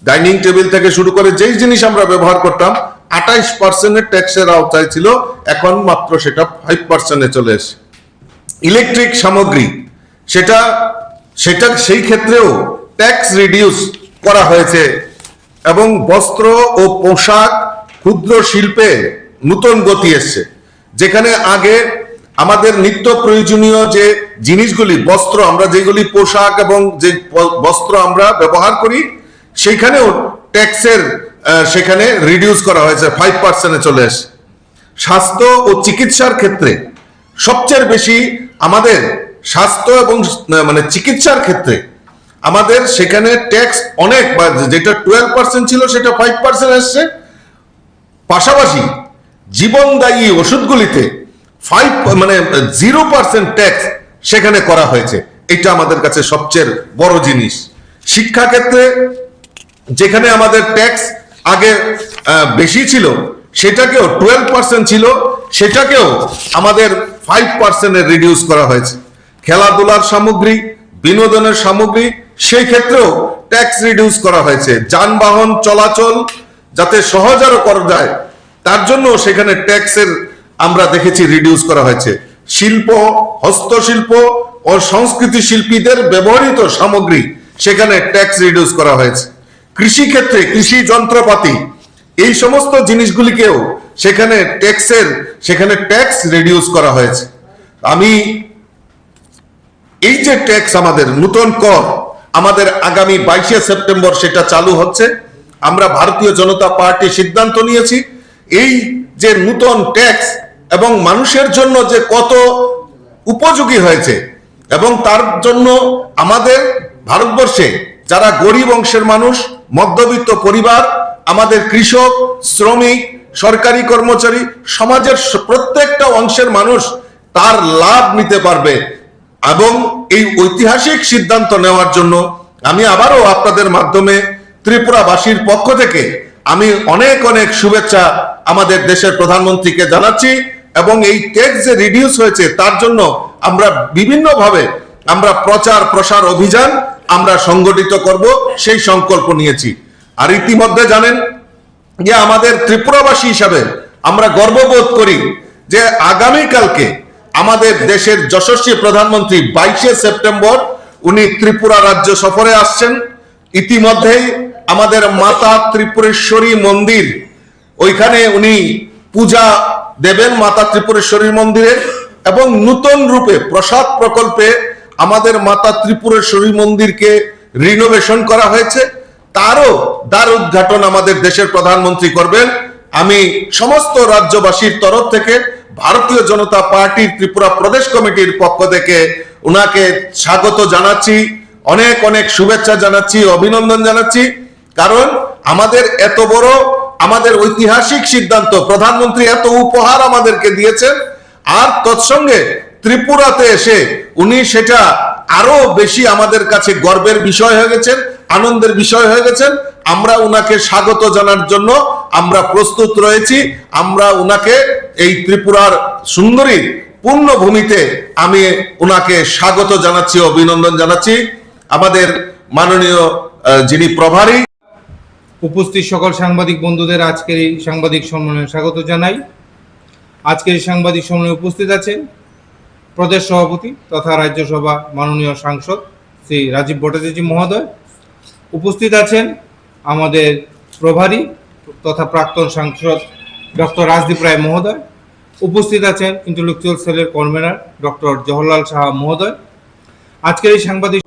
ডাইনিং টেবিল থেকে শুরু করে যেই জিনিস আমরা ব্যবহার করতাম 28%-এর ট্যাক্সের আওতায় ছিল, এখন মাত্র সেটা 5%-এ চলে এসেছে। ইলেকট্রিক সামগ্রী সেটা সেই ক্ষেত্রেও ট্যাক্স রিডিউস করা হয়েছে এবং বস্ত্র ও পোশাক ক্ষুদ্র শিল্পে নতুন গতি এসছে। যেখানে আগে আমাদের নিত্য প্রয়োজনীয় যে জিনিসগুলি, বস্ত্র, আমরা যেগুলি পোশাক এবং যে বস্ত্র আমরা ব্যবহার করি সেইখানেও ট্যাক্সের সেখানে রিডিউস করা হয়েছে, 5%-এ চলে আসে। স্বাস্থ্য ও চিকিৎসার ক্ষেত্রে সবচেয়ে বেশি আমাদের স্বাস্থ্য এবং চিকিৎসার ক্ষেত্রে আমাদের সেখানে ট্যাক্স অনেক, যেটা 12% ছিল সেটা 5% আসছে। পাশাপাশি জীবনদায়ী ওষুধগুলিতে 0% ট্যাক্স সেখানে করা হয়েছে। এটা আমাদের কাছে সবচেয়ে বড় জিনিস। শিক্ষা ক্ষেত্রে যেখানে আমাদের ট্যাক্স আগে বেশি ছিল সেটাকেও 12% ছিল, সেটাকেও আমাদের 5%-এ রিডিউস করা হয়েছে। খেলাধুলার সামগ্রী, বিনোদনের সামগ্রী সেই ক্ষেত্রেও ট্যাক্স রিডিউস করা হয়েছে। যানবাহন চলাচল যাতে সহজে করা যায় তার জন্য সেখানে ট্যাক্সের আমরা দেখেছি রিডিউস করা হয়েছে। শিল্প, হস্তশিল্প ও সংস্কৃতি শিল্পীদের ব্যবহৃত সামগ্রী সেখানে ট্যাক্স রিডিউস করা হয়েছে। কৃষি ক্ষেত্রে কৃষি যন্ত্রপাতি এই সমস্ত জিনিসগুলিকেও সেখানে ট্যাক্স রিডিউস করা হয়েছে। আমি এই যে ট্যাক্স আমাদের নতুন কর আমাদের আগামী 22শে সেপ্টেম্বর সেটা চালু হচ্ছে। আমরা ভারতীয় জনতা পার্টি সিদ্ধান্ত নিয়েছি এই যে নতুন ট্যাক্স এবং মানুষের জন্য যে কত উপযোগী হয়েছে এবং তার জন্য আমাদের ভারতবর্ষে যারা গরিব অংশের মানুষ, মধ্যবিত্ত পরিবার, আমাদের কৃষক, শ্রমিক, সরকারি কর্মচারী, সমাজের প্রত্যেকটা অংশের মানুষ তার লাভ নিতে পারবে এবং এই ঐতিহাসিক সিদ্ধান্ত নেওয়ার জন্য আমি আবারও আপনাদের মাধ্যমে ত্রিপুরাবাসীর পক্ষ থেকে আমি অনেক অনেক শুভেচ্ছা আমাদের দেশের প্রধানমন্ত্রীকে জানাচ্ছি এবং এই ট্যাক্স যে রিডিউস হয়েছে তার জন্য আমরা বিভিন্নভাবে আমরা প্রচার প্রসার অভিযান আমরা সংগঠিত করব সেই সংকল্প নিয়েছি। আর ইতিমধ্যে জানেন যে আমাদের ত্রিপুরাবাসী হিসাবে আমরা গর্ববোধ করি যে আগামীকালকে আমাদের দেশের যশস্বী প্রধানমন্ত্রী 22শে সেপ্টেম্বর উনি ত্রিপুরা রাজ্য সফরে আসছেন। ইতিমধ্যেই আমাদের মাতা ত্রিপুরেশ্বরী মন্দির ওইখানে উনি পূজা দেবেন মাতা ত্রিপুরেশ্বরী মন্দিরে এবং নতুন রূপে প্রসাদ প্রকল্পে আমাদের মাতা ত্রিপুরেশ্বরী মন্দিরকে রিনোভেশন করা হয়েছে, তারও দ্বার উদ্ঘাটন আমাদের দেশের প্রধানমন্ত্রী করবেন। আমি সমস্ত রাজ্যবাসীর তরফ থেকে ভারতীয় জনতা পার্টির ত্রিপুরা প্রদেশ কমিটির পক্ষ থেকে উনাকে স্বাগত জানাচ্ছি, অনেক অনেক শুভেচ্ছা জানাচ্ছি, অভিনন্দন জানাচ্ছি। কারণ আমাদের এত বড় আমাদের ঐতিহাসিক সিদ্ধান্ত, প্রধানমন্ত্রী এত উপহার আমাদেরকে দিয়েছেন, আর তৎসঙ্গে ত্রিপুরাতে এসে উনি সেটা আরো বেশি আমাদের কাছে গর্বের বিষয় হয়ে গেছেন, আনন্দের বিষয় হয়ে গেছেন। আমরা উনাকে স্বাগত জানার জন্য আমরা প্রস্তুত রয়েছি। আমরা উনাকে এই ত্রিপুরার সুন্দরী পূর্ণভূমিতে আমি উনাকে স্বাগত জানাচ্ছি, অভিনন্দন জানাচ্ছি। আমাদের মাননীয় যিনি প্রভারী, উপস্থিত সকল সাংবাদিক বন্ধুদের আজকের এই সাংবাদিক সম্মেলনে স্বাগত জানাই। আজকের এই সাংবাদিক সম্মেলনে উপস্থিত আছেন প্রদেশ সভাপতি তথা রাজ্যসভা মাননীয় সাংসদ শ্রী রাজীব ভট্টাচার্য মহোদয়, উপস্থিত আছেন আমাদের প্রভারী তথা প্রাক্তন সাংসদ ডক্টর রাজদীপ রায় মহোদয়, উপস্থিত আছেন ইন্টেলেকচুয়াল সেলের কনভেনার ডক্টর জওহরলাল সাহা মহোদয়। আজকের এই সাংবাদিক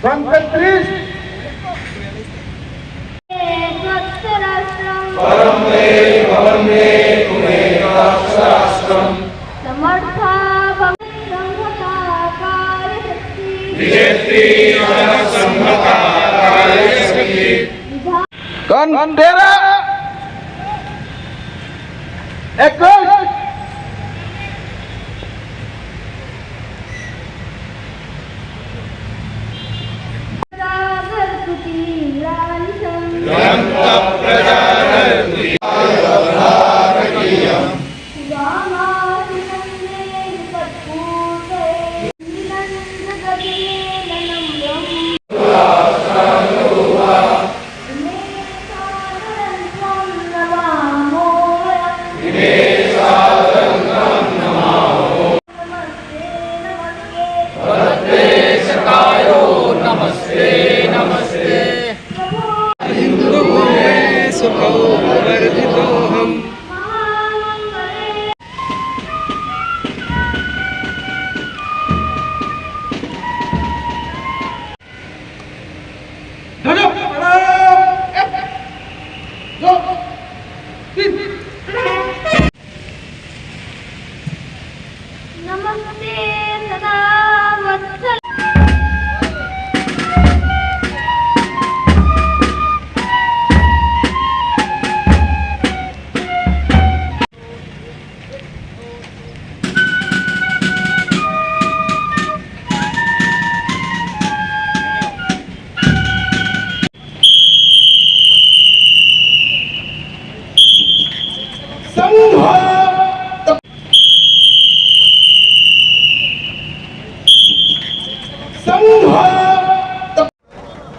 Van 30 नमस्ते सदा वत्सल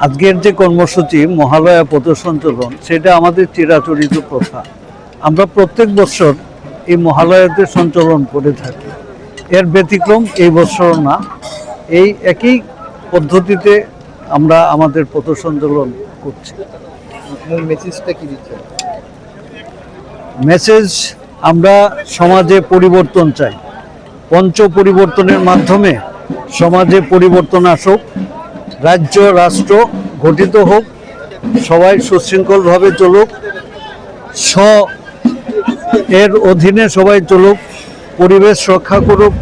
আজকের যে কর্মসূচি মহালয়া পথসঞ্চলন সেটা আমাদের চিরাচরিত প্রথা। আমরা প্রত্যেক বছর এই মহালয়াতে সঞ্চালন করে থাকি, এর ব্যতিক্রম এই বছর না। এই একই পদ্ধতিতে আমরা আমাদের পথসঞ্চলন করছি। মেসেজটা কি দিচ্ছে? মেসেজ, আমরা সমাজে পরিবর্তন চাই। পঞ্চ পরিবর্তনের মাধ্যমে সমাজে পরিবর্তন আসুক, রাজ্য রাষ্ট্র গঠিত হোক, সবাই সুশৃঙ্খলভাবে চলুক, এর অধীনে সবাই চলুক, পরিবেশ রক্ষা করুক,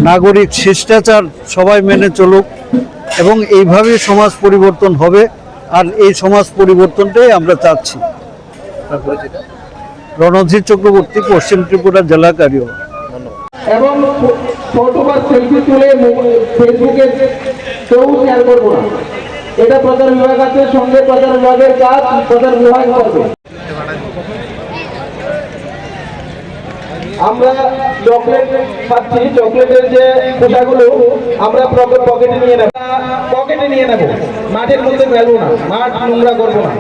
নাগরিক শিষ্টাচার সবাই মেনে চলুক, এবং এইভাবে সমাজ পরিবর্তন হবে। আর এই সমাজ পরিবর্তনটাই আমরা চাচ্ছি। রণধীর চক্রবর্তী, পশ্চিম ত্রিপুরা জেলা কার্যালয়। এবং ফটো বা সেলফি তুলে ফেসবুকে কেউ শেয়ার করবো না। এটা প্রচার বিভাগ আছে, সঙ্গে প্রচার বিভাগের কাজ প্রচার বিভাগ করবে। আমরা চকলেট পাচ্ছি, চকলেটের যে খোসাগুলো আমরা পকেটে নিয়ে নেব, মাঠের মধ্যে ফেলবো না, মাঠ নোংরা করবো না।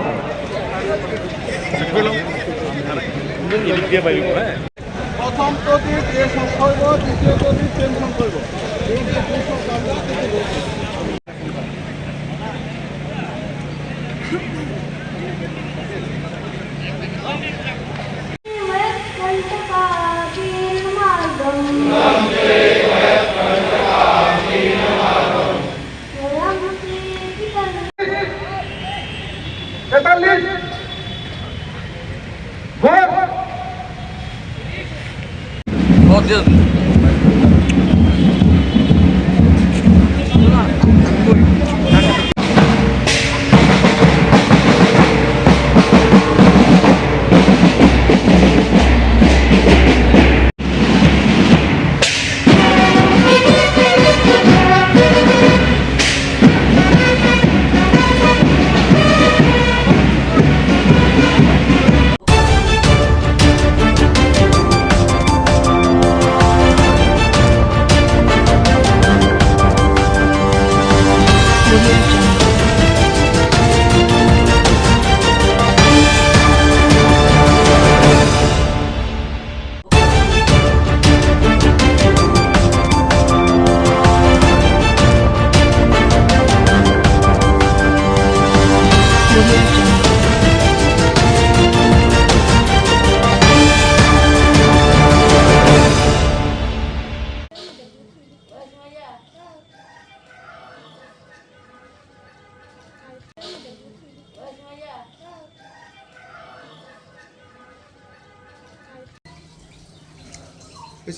প্রথম প্রতি যে সংসর্গ, দ্বিতীয় প্রতি প্রেম সংসর্গ, এই যে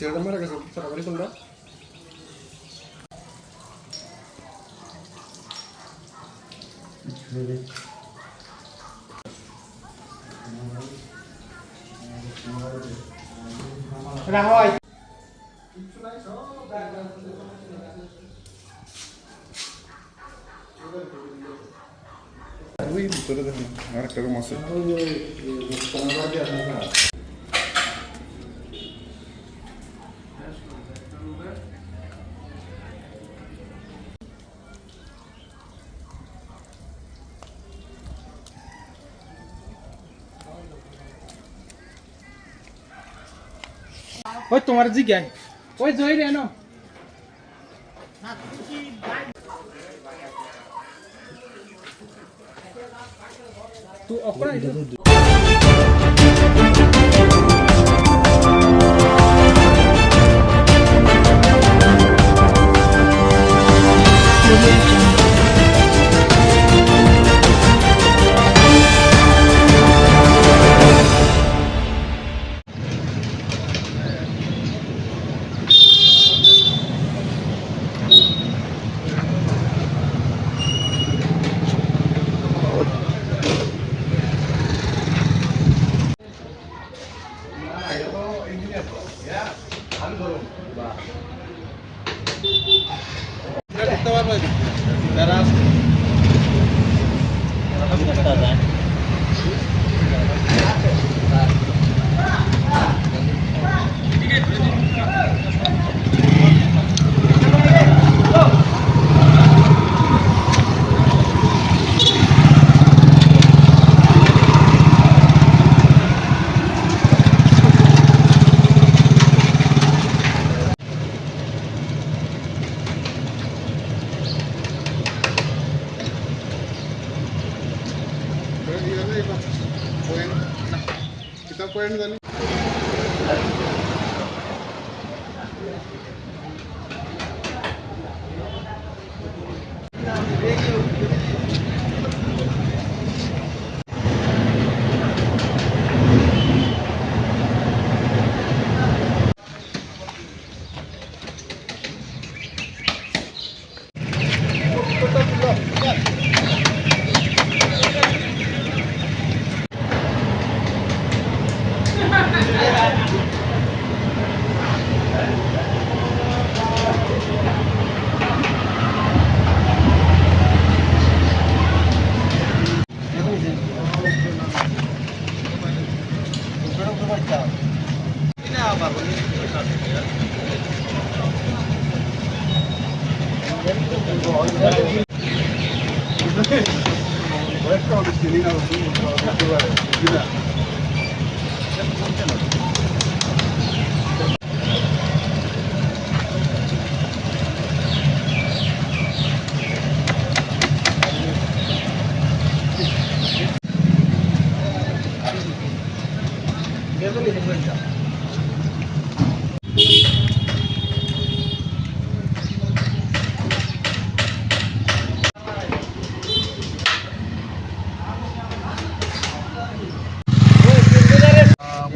ছেলেটা মারা গেছে, সরাসরি কোনটা? ওই তোমার জিজ্ঞাই ওই জয় রে না তুই অপরাধ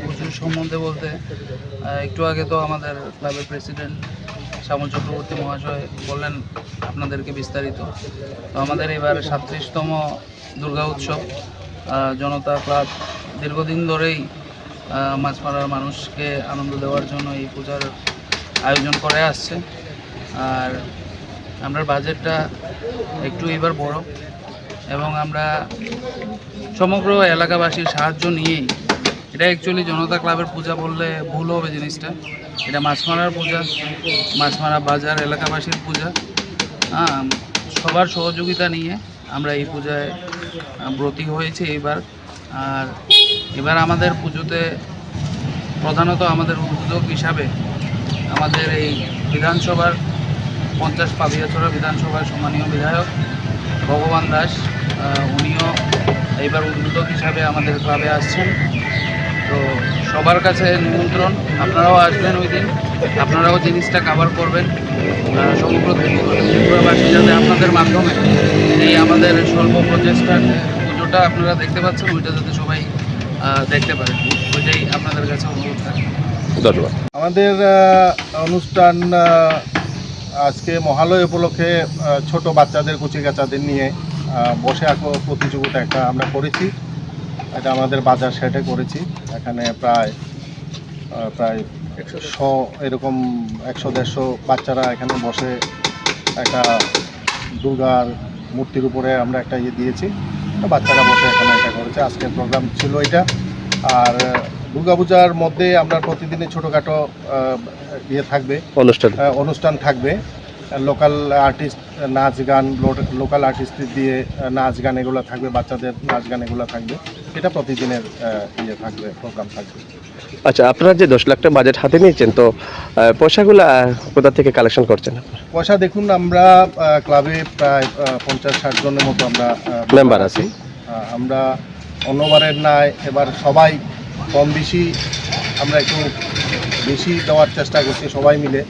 পুজোর সম্বন্ধে বলতে একটু আগে তো আমাদের ক্লাবের প্রেসিডেন্ট শ্যামল চক্রবর্তী মহাশয় বললেন আপনাদেরকে বিস্তারিত। তো আমাদের এবার 37তম দুর্গা উৎসব জনতা ক্লাব দীর্ঘদিন ধরেই মাছমারার মানুষকে আনন্দ দেওয়ার জন্য এই পূজার আয়োজন করে আসছে। আর আমরা বাজেটটা একটু এবার বড় এবং আমরা সমগ্র এলাকাবাসীর সাহায্য নিয়েই, এটা অ্যাকচুয়ালি জনতা ক্লাবের পূজা বললে ভুল হবে জিনিসটা, এটা মাছমারার পূজা, মাছমারা বাজার এলাকাবাসীর পূজা। সবার সহযোগিতা নিয়ে আমরা এই পূজায় ব্রতী হয়েছি এইবার। আর এবার আমাদের পুজোতে প্রধানত আমাদের উদ্যোগ হিসাবে আমাদের এই বিধানসভার 50 পাবিয়াছড়া বিধানসভার সম্মানীয় বিধায়ক ভগবান দাস, উনিও এইবার উদ্যোগ হিসাবে আমাদের ক্লাবে আসছেন। তো সবার কাছে নিমন্ত্রণ, আপনারাও আসবেন ওই দিন, আপনারাও জিনিসটা কভার করবেন। সমগ্র ত্রিপুরাবাসী যাতে আপনাদের মাধ্যমে এই আমাদের স্বল্প প্রচেষ্টার পুজোটা আপনারা দেখতে পাচ্ছেন, ওইটা যাতে সবাই দেখতে পারেন, ওইটাই আপনাদের কাছে অনুরোধ থাকে। ধন্যবাদ। আমাদের অনুষ্ঠান আজকে মহালয়া উপলক্ষে ছোট বাচ্চাদের কচিকাচাদের নিয়ে বসে আঁকো প্রতিযোগিতা একটা আমরা করেছি। এটা আমাদের বাজার সেটে করেছি। এখানে প্রায় প্রায় 100 এরকম 100-150 বাচ্চারা এখানে বসে একটা দুর্গার মূর্তির উপরে আমরা একটা দিয়েছি, তো বাচ্চারা বসে এখানে এটা করেছে। আজকের প্রোগ্রাম ছিল এটা। আর দুর্গাপূজার মধ্যে আমরা প্রতিদিনই ছোটোখাটো থাকবে, অনুষ্ঠান থাকবে, লোকাল আর্টিস্ট নাচ গান, লোকাল আর্টিস্ট দিয়ে নাচ গান এগুলো থাকবে, বাচ্চাদের নাচ গান এগুলো থাকবে। এটা প্রতিদিনের থাকবে, প্রোগ্রাম থাকবে। আচ্ছা, আপনারা যে 10 লাখ টাকা বাজেট হাতে নিয়েছেন, তো পয়সাগুলো কোথা থেকে কালেকশন করছেন? পয়সা দেখুন, আমরা ক্লাবে প্রায় 50-60 জনের মতো আমরা মেম্বার আছি। আমরা অন্যবারের নাই এবার সবাই কম বেশি আমরা একটু বেশি দেওয়ার চেষ্টা করছি সবাই মিলে।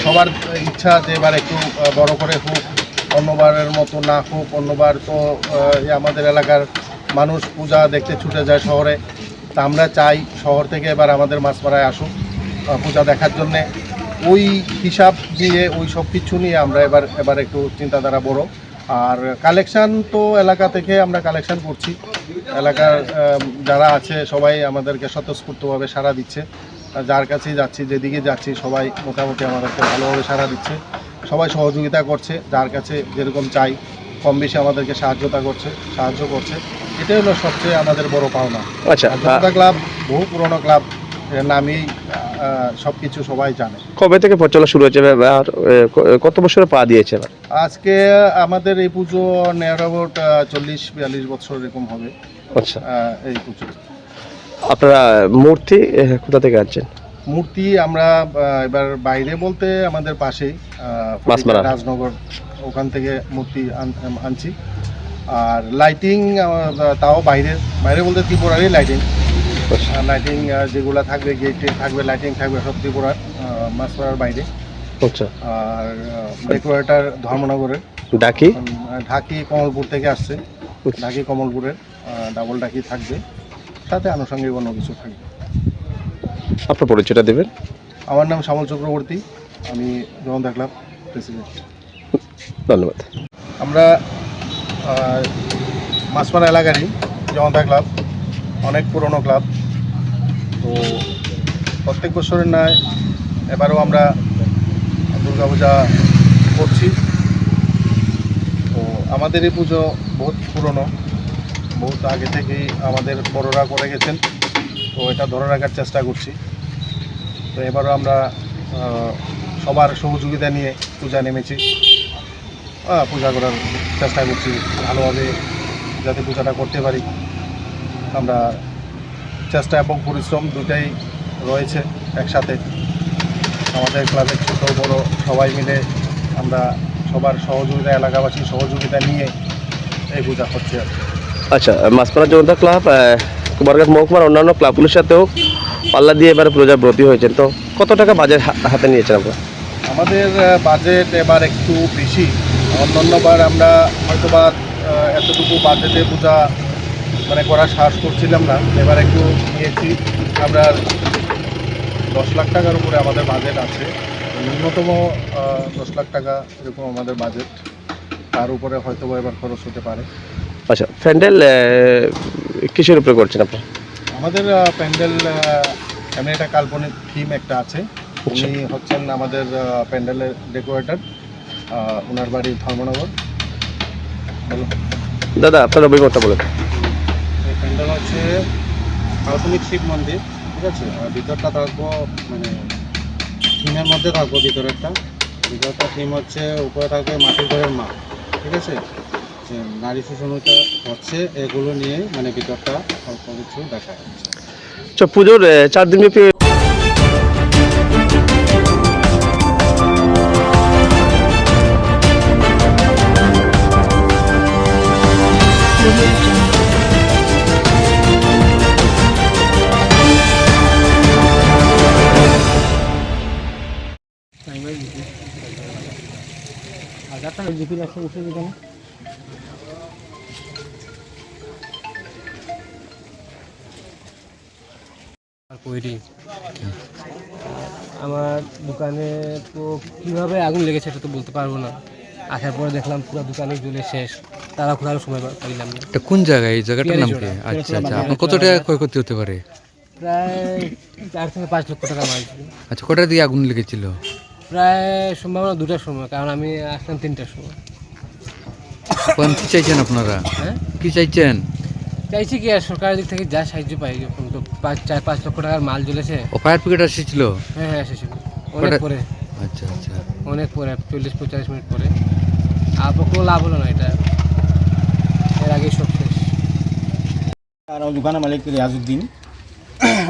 সবার ইচ্ছা যে এবার একটু বড় করে হোক, অন্যবারের মতো না হোক। অন্যবার তো আমাদের এলাকার মানুষ পূজা দেখতে ছুটে যায় শহরে, তা আমরা চাই শহর থেকে এবার আমাদের মাছপাড়ায় আসুক পূজা দেখার জন্যে। ওই হিসাব নিয়ে ওই সব কিছু নিয়ে আমরা এবার একটু চিন্তাধারা বড়। আর কালেকশান তো এলাকা থেকে আমরা কালেকশান করছি, এলাকার যারা আছে সবাই আমাদেরকে স্বতঃস্ফূর্তভাবে সাড়া দিচ্ছে। যার কাছেই যাচ্ছি, যেদিকে যাচ্ছি, সবাই মোটামুটি আমাদেরকে ভালোভাবে সাড়া দিচ্ছে, সবাই সহযোগিতা করছে। যার কাছে যেরকম চাই কম বেশি আমাদেরকে সাহায্য করছে। এটাই হলো সবচেয়ে আমাদের বড় পাওনা। আচ্ছা, জনতা ক্লাব বহু পুরনো ক্লাব, নামেই সব কিছু সবাই জানে। কবে থেকে প্রচলন শুরু হয়েছে আর কত বছরে পা দিয়েছে? আজকে আমাদের এই পুজো নিয়ার অ্যাবাউট 40-42 বছর এরকম হবে। আচ্ছা, এই পুজো। আপনারা মূর্তি কোথা থেকে আনছেন? মূর্তি আমরা এবার বাইরে বলতে আমাদের পাশেই রাজনগর, ওখান থেকে মূর্তি আনছি। আর লাইটিং তাও বাইরে বলতে ত্রিপুরারই লাইটিং যেগুলো থাকবে, গেটে থাকবে, লাইটিং থাকবে, সব ত্রিপুরার, মাছপাড়ার বাইরে। আচ্ছা। আর ডেকোরেটর ধর্মনগরের, ঢাকি কমলপুর থেকে আসছে, ঢাকি কমলপুরের ডাবল ঢাকি থাকবে, সাথে আনুষঙ্গিক অন্য কিছু থাকবে। আপনার পরিচয়টা দেবেন? আমার নাম শ্যামল চক্রবর্তী, আমি জনতা ক্লাব প্রেসিডেন্ট। ধন্যবাদ। আমরা মাছপাড়া এলাকারই জনতা ক্লাব, অনেক পুরনো ক্লাব। তো প্রত্যেক বছরের নয় এবারও আমরা দুর্গাপূজা করছি। তো আমাদের এই পুজো বহুত পুরনো, বহুত আগে থেকেই আমাদের বড়রা করে গেছেন, তো এটা ধরে রাখার চেষ্টা করছি। তো এবারও আমরা সবার সহযোগিতা নিয়ে পূজা নেমেছি, পূজা করার চেষ্টা করছি ভালোভাবে, যাতে পূজাটা করতে পারি। আমরা চেষ্টা এবং পরিশ্রম দুটাই রয়েছে একসাথে। আমাদের ক্লাবের ছোটো বড় সবাই মিলে আমরা সবার সহযোগিতা, এলাকাবাসীর সহযোগিতা নিয়ে এই পূজা করছি আর কি। আচ্ছা, মাছপাড়া জনতা ক্লাব বরগাছ মহকুমার অন্যান্য ক্লাবগুলোর সাথেও পাল্লা দিয়ে এবারে পূজা ব্রতী হয়েছেন, তো কত টাকা বাজেট হাতে নিয়েছেন আপনারা? আমাদের বাজেট এবার একটু বেশি। অন্যান্যবার আমরা হয়তোবা এতটুকু বাজেটে পূজা করার সাহস করছিলাম না, এবার একটু নিয়েছি। আমরা 10 লাখ টাকার উপরে আমাদের বাজেট আছে, ন্যূনতম 10 লাখ টাকা এরকম আমাদের বাজেট, তার উপরে হয়তোবা এবার খরচ হতে পারে। আচ্ছা, প্যান্ডেল কিসের উপরে করছেন আপনার? আমাদের প্যান্ডেল এমনি একটা কাল্পনিক থিম একটা আছে। উনি হচ্ছেন আমাদের প্যান্ডেলের ডেকোরেটর, ওনার বাড়ি ধর্মনগর। দাদা, আপনার অভিজ্ঞতা বলেন। এই প্যান্ডেল হচ্ছে কাল্পনিক শিব মন্দির, ঠিক আছে। আর ভিতরটা থাকবো থিমের মধ্যে থাকবো, ভিতরটা থিম হচ্ছে উপরে থাকবে মাটির ঘরের মা, ঠিক আছে। নারী শোষণতা হচ্ছে, এগুলো নিয়ে ভিতরটা অল্প কিছু দেখা যাচ্ছে। আচ্ছা, পুজোর 4 দিন ব্যাপী আমার দোকানে তো কীভাবে আগুন লেগেছে এটা তো বলতে পারবো না। আসার পরে দেখলাম পুরো দোকানে জ্বলে শেষ, তারা খোলার সময় পাইলাম না। এটা কোন জায়গায়? এই জায়গাটার নাম কি? আচ্ছা আচ্ছা, আপনার কত টাকা ক্ষয়ক্ষতি হতে পারে? প্রায় 4 থেকে 5 লক্ষ টাকা মাল ছিল। আচ্ছা কটার দিকে আগুন লেগেছিল? প্রায় সম্ভাবনা 2টার সময়, কারণ আমি আসলাম 3টার সময়। এখন কি চাইছেন আপনারা? হ্যাঁ, কি চাইছেন? চাইছি কি আর সরকারের দিক থেকে যা সাহায্য পাই, যখন তো 4-5 লক্ষ টাকার মাল জ্বলেছে। ও ফায়ার ব্রিগেড এসেছিল? হ্যাঁ এসেছিল অনেক পরে, আচ্ছা আচ্ছা, অনেক পরে 40-45 মিনিট পরে। আর কোনো লাভ হলো না, এটা এর আগেই সব শেষ। আর আমার দোকানের মালিক রিয়াজউদ্দিন,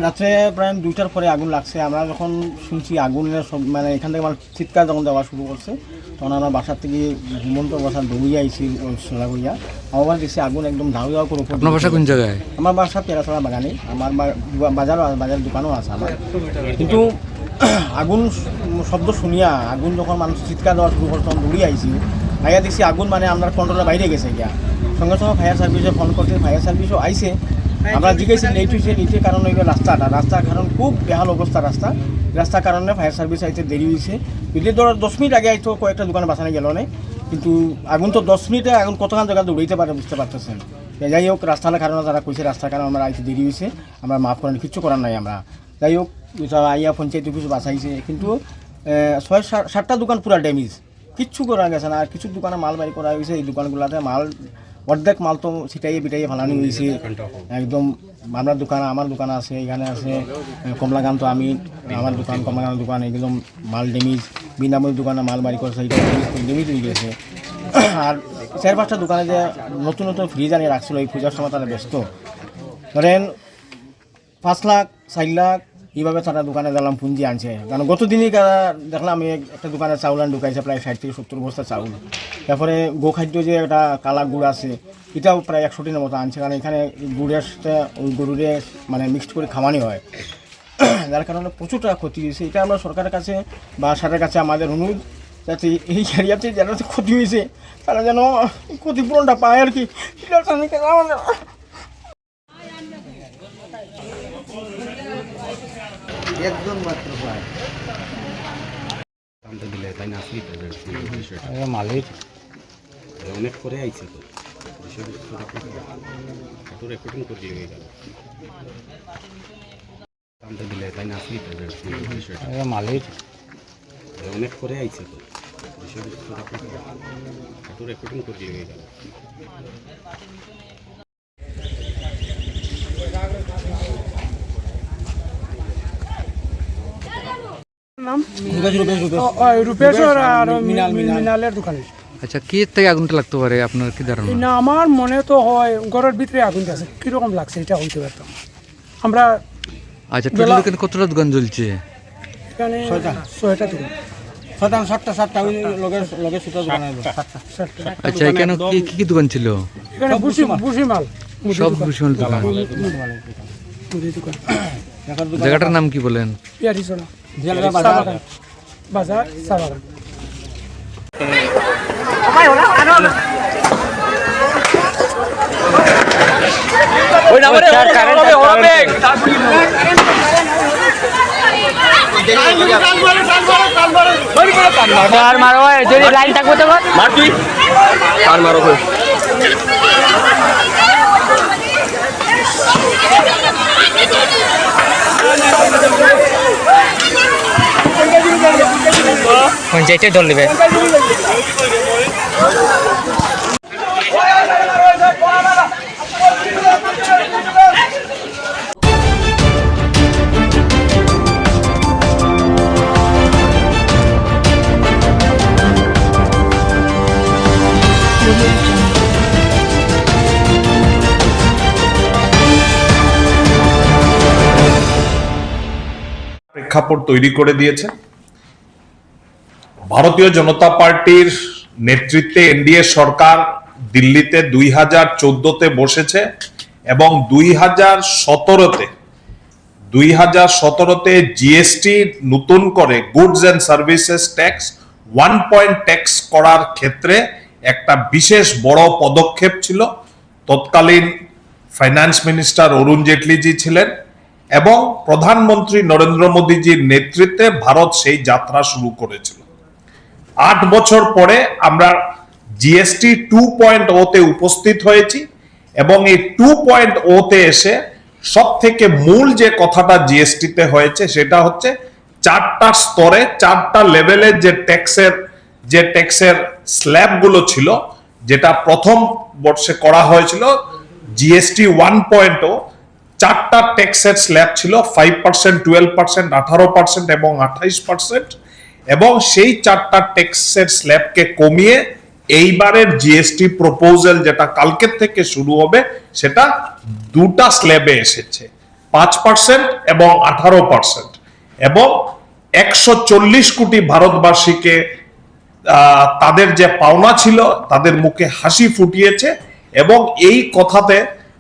রাত্রে প্রায় 2টার পরে আগুন লাগছে। আমরা যখন শুনছি আগুনের সব মানে এখান থেকে আমার চিৎকার যখন দেওয়া শুরু করছে, তখন আমরা বাসার থেকে ঘুমন্ত বাসার দৌড়িয়ে আইছি সোলা করিয়া। আমার দেখছি আগুন একদম ধাউ ধাউ করে। আপনার বাসা কোন জায়গায়? আমার বাসা পেরাছড়া বাগানে। আমার বাজারের দোকানও আছে আমার। কিন্তু আগুন শব্দ শুনিয়া আগুন যখন মানুষ চিৎকার দেওয়া শুরু করছে, তখন দৌড়িয়ে আইছি। আইয়া দেখছি আগুন মানে আমরা কন্ট্রোলের বাইরে গেছে গিয়া। সঙ্গে সঙ্গে ফায়ার সার্ভিসে ফোন করতে, ফায়ার সার্ভিসও আইসে। আমরা জিজ্ঞেসি লেট হয়েছে, লেটের কারণ হইল রাস্তার কারণ খুব বেহাল অবস্থা। রাস্তার কারণে ফায়ার সার্ভিস আইতে দেরি হয়েছে। যদি ধরো 10 মিনিট আগে আইতো কয়েকটা দোকানে বাঁচানো গেল না, কিন্তু আগুন তো 10 মিনিটে আগুন কতক্ষণ জায়গা দৌড়াইতে পারে বুঝতে পারতেছেন। যাই হোক, রাস্তার কারণে তারা কইছে রাস্তার কারণে আমরা আইতে দেরি হয়েছে, আমরা মাফ করেন, কিচ্ছু করার নাই আমরা। যাই হোক, আইয়া পঞ্চায়েত অফিস বাঁচাইছে, কিন্তু 6-7টা দোকান পুরা ড্যামেজ, কিচ্ছু করা গেছে না। আর কিছু দোকানে মাল বাড়ি করা হয়েছে, এই দোকানগুলোতে মাল অর্ধেক মাল তো ছিটাইয়ে বিটাইয়ে ফালানি হয়েছে একদম। আমার দোকান আছে, এখানে আছে কমলাকান্ত, আমি আমার দোকান কমলাকান্ত দোকান, একদম মাল ড্যামেজ। বিনামূল্য দোকানে মাল বাড়ি করছে, এটা ড্যামেজ হয়ে গেছে। আর 4-5টা দোকানে যে নতুন নতুন ফ্রিজ আনিয়ে রাখছিল, এই পূজার সময় তারা ব্যস্ত। ধরেন 5 লাখ 4 লাখ এইভাবে তারা দোকানে দিলাম পুঁজি আনছে। কারণ গত দিনই দেখলাম আমি একটা দোকানে চাউল আন ঢুকাইছে প্রায় 60 থেকে 70 বস্তা চাউল। তারপরে গোখাদ্য যে একটা কালা গুড় আছে, এটাও প্রায় 100 টিনের মতো আনছে। কারণ এখানে গুড়ের সাথে ওই গরুরে মানে মিক্সড করে খাওয়ানি হয়, যার কারণে প্রচুর টাকা ক্ষতি হয়েছে। এটা আমরা সরকারের কাছে বা সরকারের কাছে আমাদের অনুরোধ, যাতে এই এরিয়াতে যারা ক্ষতি হয়েছে তারা যেন ক্ষতিপূরণটা পায় আর কি। একজন মাত্র পায় দামটা দিলে তাই না আসলেই বিষয়টা মালিক অনেক করে আইছে তো বিষয়টা রেকর্ডিং করে দিয়ে গেল দামটা দিলে তাই না আসলেই বিষয়টা মালিক অনেক করে আইছে তো বিষয়টা রেকর্ডিং করে দিয়ে গেল। আচ্ছা, কি থেকে আগুনটা লাগতে পারে আপনার কি ধারণা? না, আমার মনে তো হয় ঘরের ভিতরে আগুন আছে, কিরকম লাগছে এটা হইতে পারতাম আমরা। আচ্ছা, টোটাল এখানে কতটা দোকান জ্বলছে? এখানে 6টা দোকান, 7টা লগে 7টা দোকান। আচ্ছা, এখানে কি দোকান ছিল? এখানে বুসি মাল, সব বুসিমাল দোকান। জায়গাটার নাম কি বলেন? পিয়ারিছড়া বাজার চা বাগান। লাইন থাকবো তো পঞ্চায়েতে দল দেবে। প্রেক্ষাপট তৈরি করে দিয়েছে। ভারতীয় জনতা পার্টির নেতৃত্বে এনডিএ সরকার দিল্লিতে 2014-তে বসেছে এবং 2017-তে জিএসটি নতুন করে goods and services tax 1 point tax করার ক্ষেত্রে একটা বিশেষ বড় পদক্ষেপ ছিল। তৎকালীন ফাইন্যান্স মিনিস্টার অরুণ জেটলিজি ছিলেন এবং প্রধানমন্ত্রী নরেন্দ্র মোদীজির নেতৃত্বে ভারত সেই যাত্রা শুরু করেছিল। 8 বছর পরে আমরা জিএসটি 2.0-তে উপস্থিত হয়েছি এবং এই 2.0-তে এসে সব থেকে মূল যে কথাটা জিএসটিতে হয়েছে সেটা হচ্ছে 4টা স্তরে 4টা লেভেলের যে ট্যাক্সের স্ল্যাব গুলো ছিল, যেটা প্রথম বর্ষে করা হয়েছিল জিএসটি 1.0, 4টা ট্যাক্সের স্ল্যাব ছিল 5%, 12%, 18% এবং 28%, এবং সেই 4টা ট্যাক্সের স্ল্যাবকে কমিয়ে এইবারের জিএসটি প্রপোজাল যেটা কালকের থেকে শুরু হবে সেটা 2টা স্ল্যাবে এসেছে, 5% এবং 18%, এবং 140 কোটি ভারতবাসীকে তাদের যে পাওনা ছিল তাদের মুখে হাসি ফুটিয়েছে। এবং এই কথাতে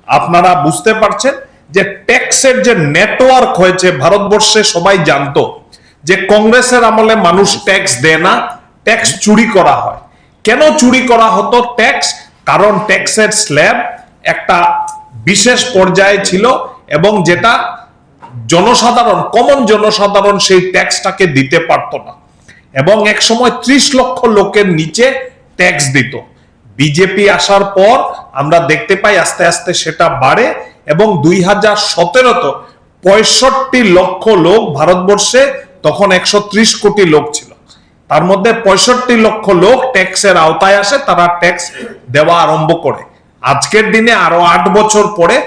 আপনারা বুঝতে পারছেন যে ট্যাক্সের যে নেটওয়ার্ক হয়েছে ভারতবর্ষে, সবাই জানতো যে কংগ্রেসের আমলে মানুষ ট্যাক্স দেয় না, ট্যাক্স চুরি করা হয়। কেন চুরি করা হতো ট্যাক্স? কারণ ট্যাক্সের স্ল্যাব একটা বিশেষ পর্যায়ে ছিল এবং যেটা জনসাধারণ, কমন জনসাধারণ সেই ট্যাক্সটাকে দিতে পারতো না, এবং এক সময় 30 লক্ষ লোকের নিচে ট্যাক্স দিত। বিজেপি আসার পর আমরা দেখতে পাই আস্তে আস্তে সেটা বাড়ে, এবং 2017 65 লক্ষ লোক ভারতবর্ষে, তখন 130 কোটি লোক ছিল, তার মধ্যে 65 লক্ষ লোক ট্যাক্সের আওতায় আসে, তারা ট্যাক্স দেওয়া আরম্ভ করে। আজকের দিনে আরো 8 বছর পরে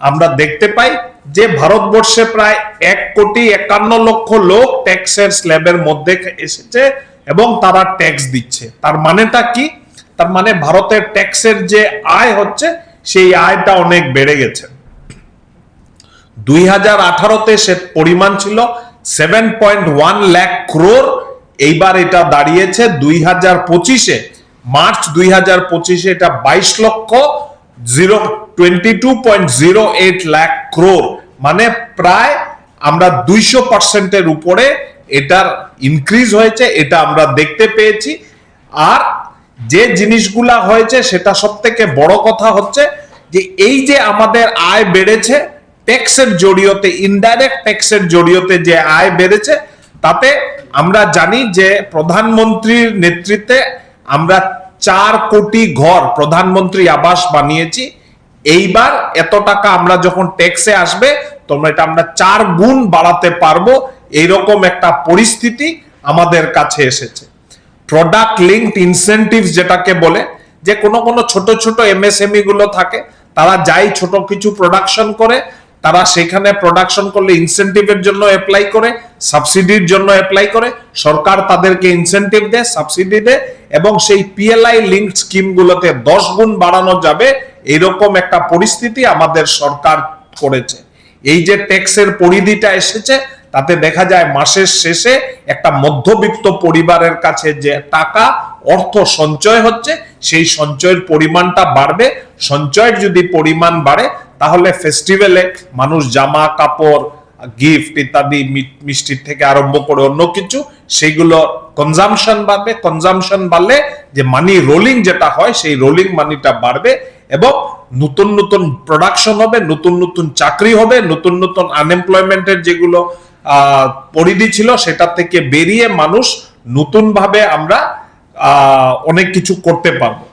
আমরা দেখতে পাই যে ভারতবর্ষে প্রায় 1,51,00,000 লোক ট্যাক্সের স্ল্যাবের মধ্যে এসেছে এবং তারা ট্যাক্স দিচ্ছে। তার মানেটা কি? তার মানে ভারতের ট্যাক্সের যে আয় হচ্ছে সেই আয়টা অনেক বেড়ে গেছে। 2018-তে সে পরিমাণ ছিল 7.1 লাখ crore, এইবার এটা দাঁড়িয়েছে 2025-এ, মার্চ 2025-এ এটা 22.08 লাখ crore, মানে প্রায় আমরা 200%-এর উপরে এটার ইনক্রিজ হয়েছে, এটা আমরা দেখতে পেয়েছি। আর যে জিনিসগুলা হয়েছে সেটা সব থেকে বড় কথা হচ্ছে যে এই যে আমাদের আয় বেড়েছে ট্যাক্সের জড়িয়তে, ইনডাইরেক্ট ট্যাক্সের জড়িয়তে যে আয় বেড়েছে, তাতে আমরা জানি যে প্রধানমন্ত্রীর নেতৃত্বে আমরা 4 কোটি ঘর প্রধানমন্ত্রী আবাস বানিয়েছি। এইবার এত টাকা আমরা যখন ট্যাক্সে আসবে তোমরা এটা আমরা 4 গুণ বাড়াতে পারবো, এইরকম একটা পরিস্থিতি আমাদের কাছে এসেছে। প্রোডাক্ট লিঙ্কড ইনসেনটিভস যেটাকে বলে, যে কোনো ছোট ছোট এমএসএমই গুলো থাকে, তারা যাই ছোট কিছু প্রোডাকশন করে, তারা সেখানে প্রোডাকশন করলে ইনসেনটিভের জন্য অ্যাপ্লাই করে, সাবসিডির জন্য অ্যাপ্লাই করে, সরকার তাদেরকে ইনসেনটিভ দেয়, সাবসিডি দেয়, এবং সেই পিএলআই লিঙ্কড স্কিমগুলোতে 10 গুণ বাড়ানো যাবে, এরকম একটা পরিস্থিতি আমাদের সরকার করেছে। এই যে ট্যাক্সের পরিধিটা এসেছে, তাতে দেখা যায় মাসের শেষে একটা মধ্যবিত্ত পরিবারের কাছে যে টাকা অর্থ সঞ্চয় হচ্ছে, সেই সঞ্চয়ের পরিমাণটা বাড়বে। সঞ্চয়ের যদি পরিমাণ বাড়ে তাহলে ফেস্টিভ্যালে মানুষ জামা কাপড়, গিফট ইত্যাদি, মিষ্টির থেকে আরম্ভ করে অন্য কিছু, সেইগুলো কনজামশন বাড়বে। কনজামশন বাড়লে যে মানি রোলিং যেটা হয়, সেই রোলিং মানিটা বাড়বে, এবং নতুন নতুন প্রোডাকশন হবে, নতুন নতুন চাকরি হবে, নতুন নতুন আনএমপ্লয়মেন্টের যেগুলো পরিধি ছিল সেটা থেকে বেরিয়ে মানুষ নতুন ভাবে আমরা অনেক কিছু করতে পারবো।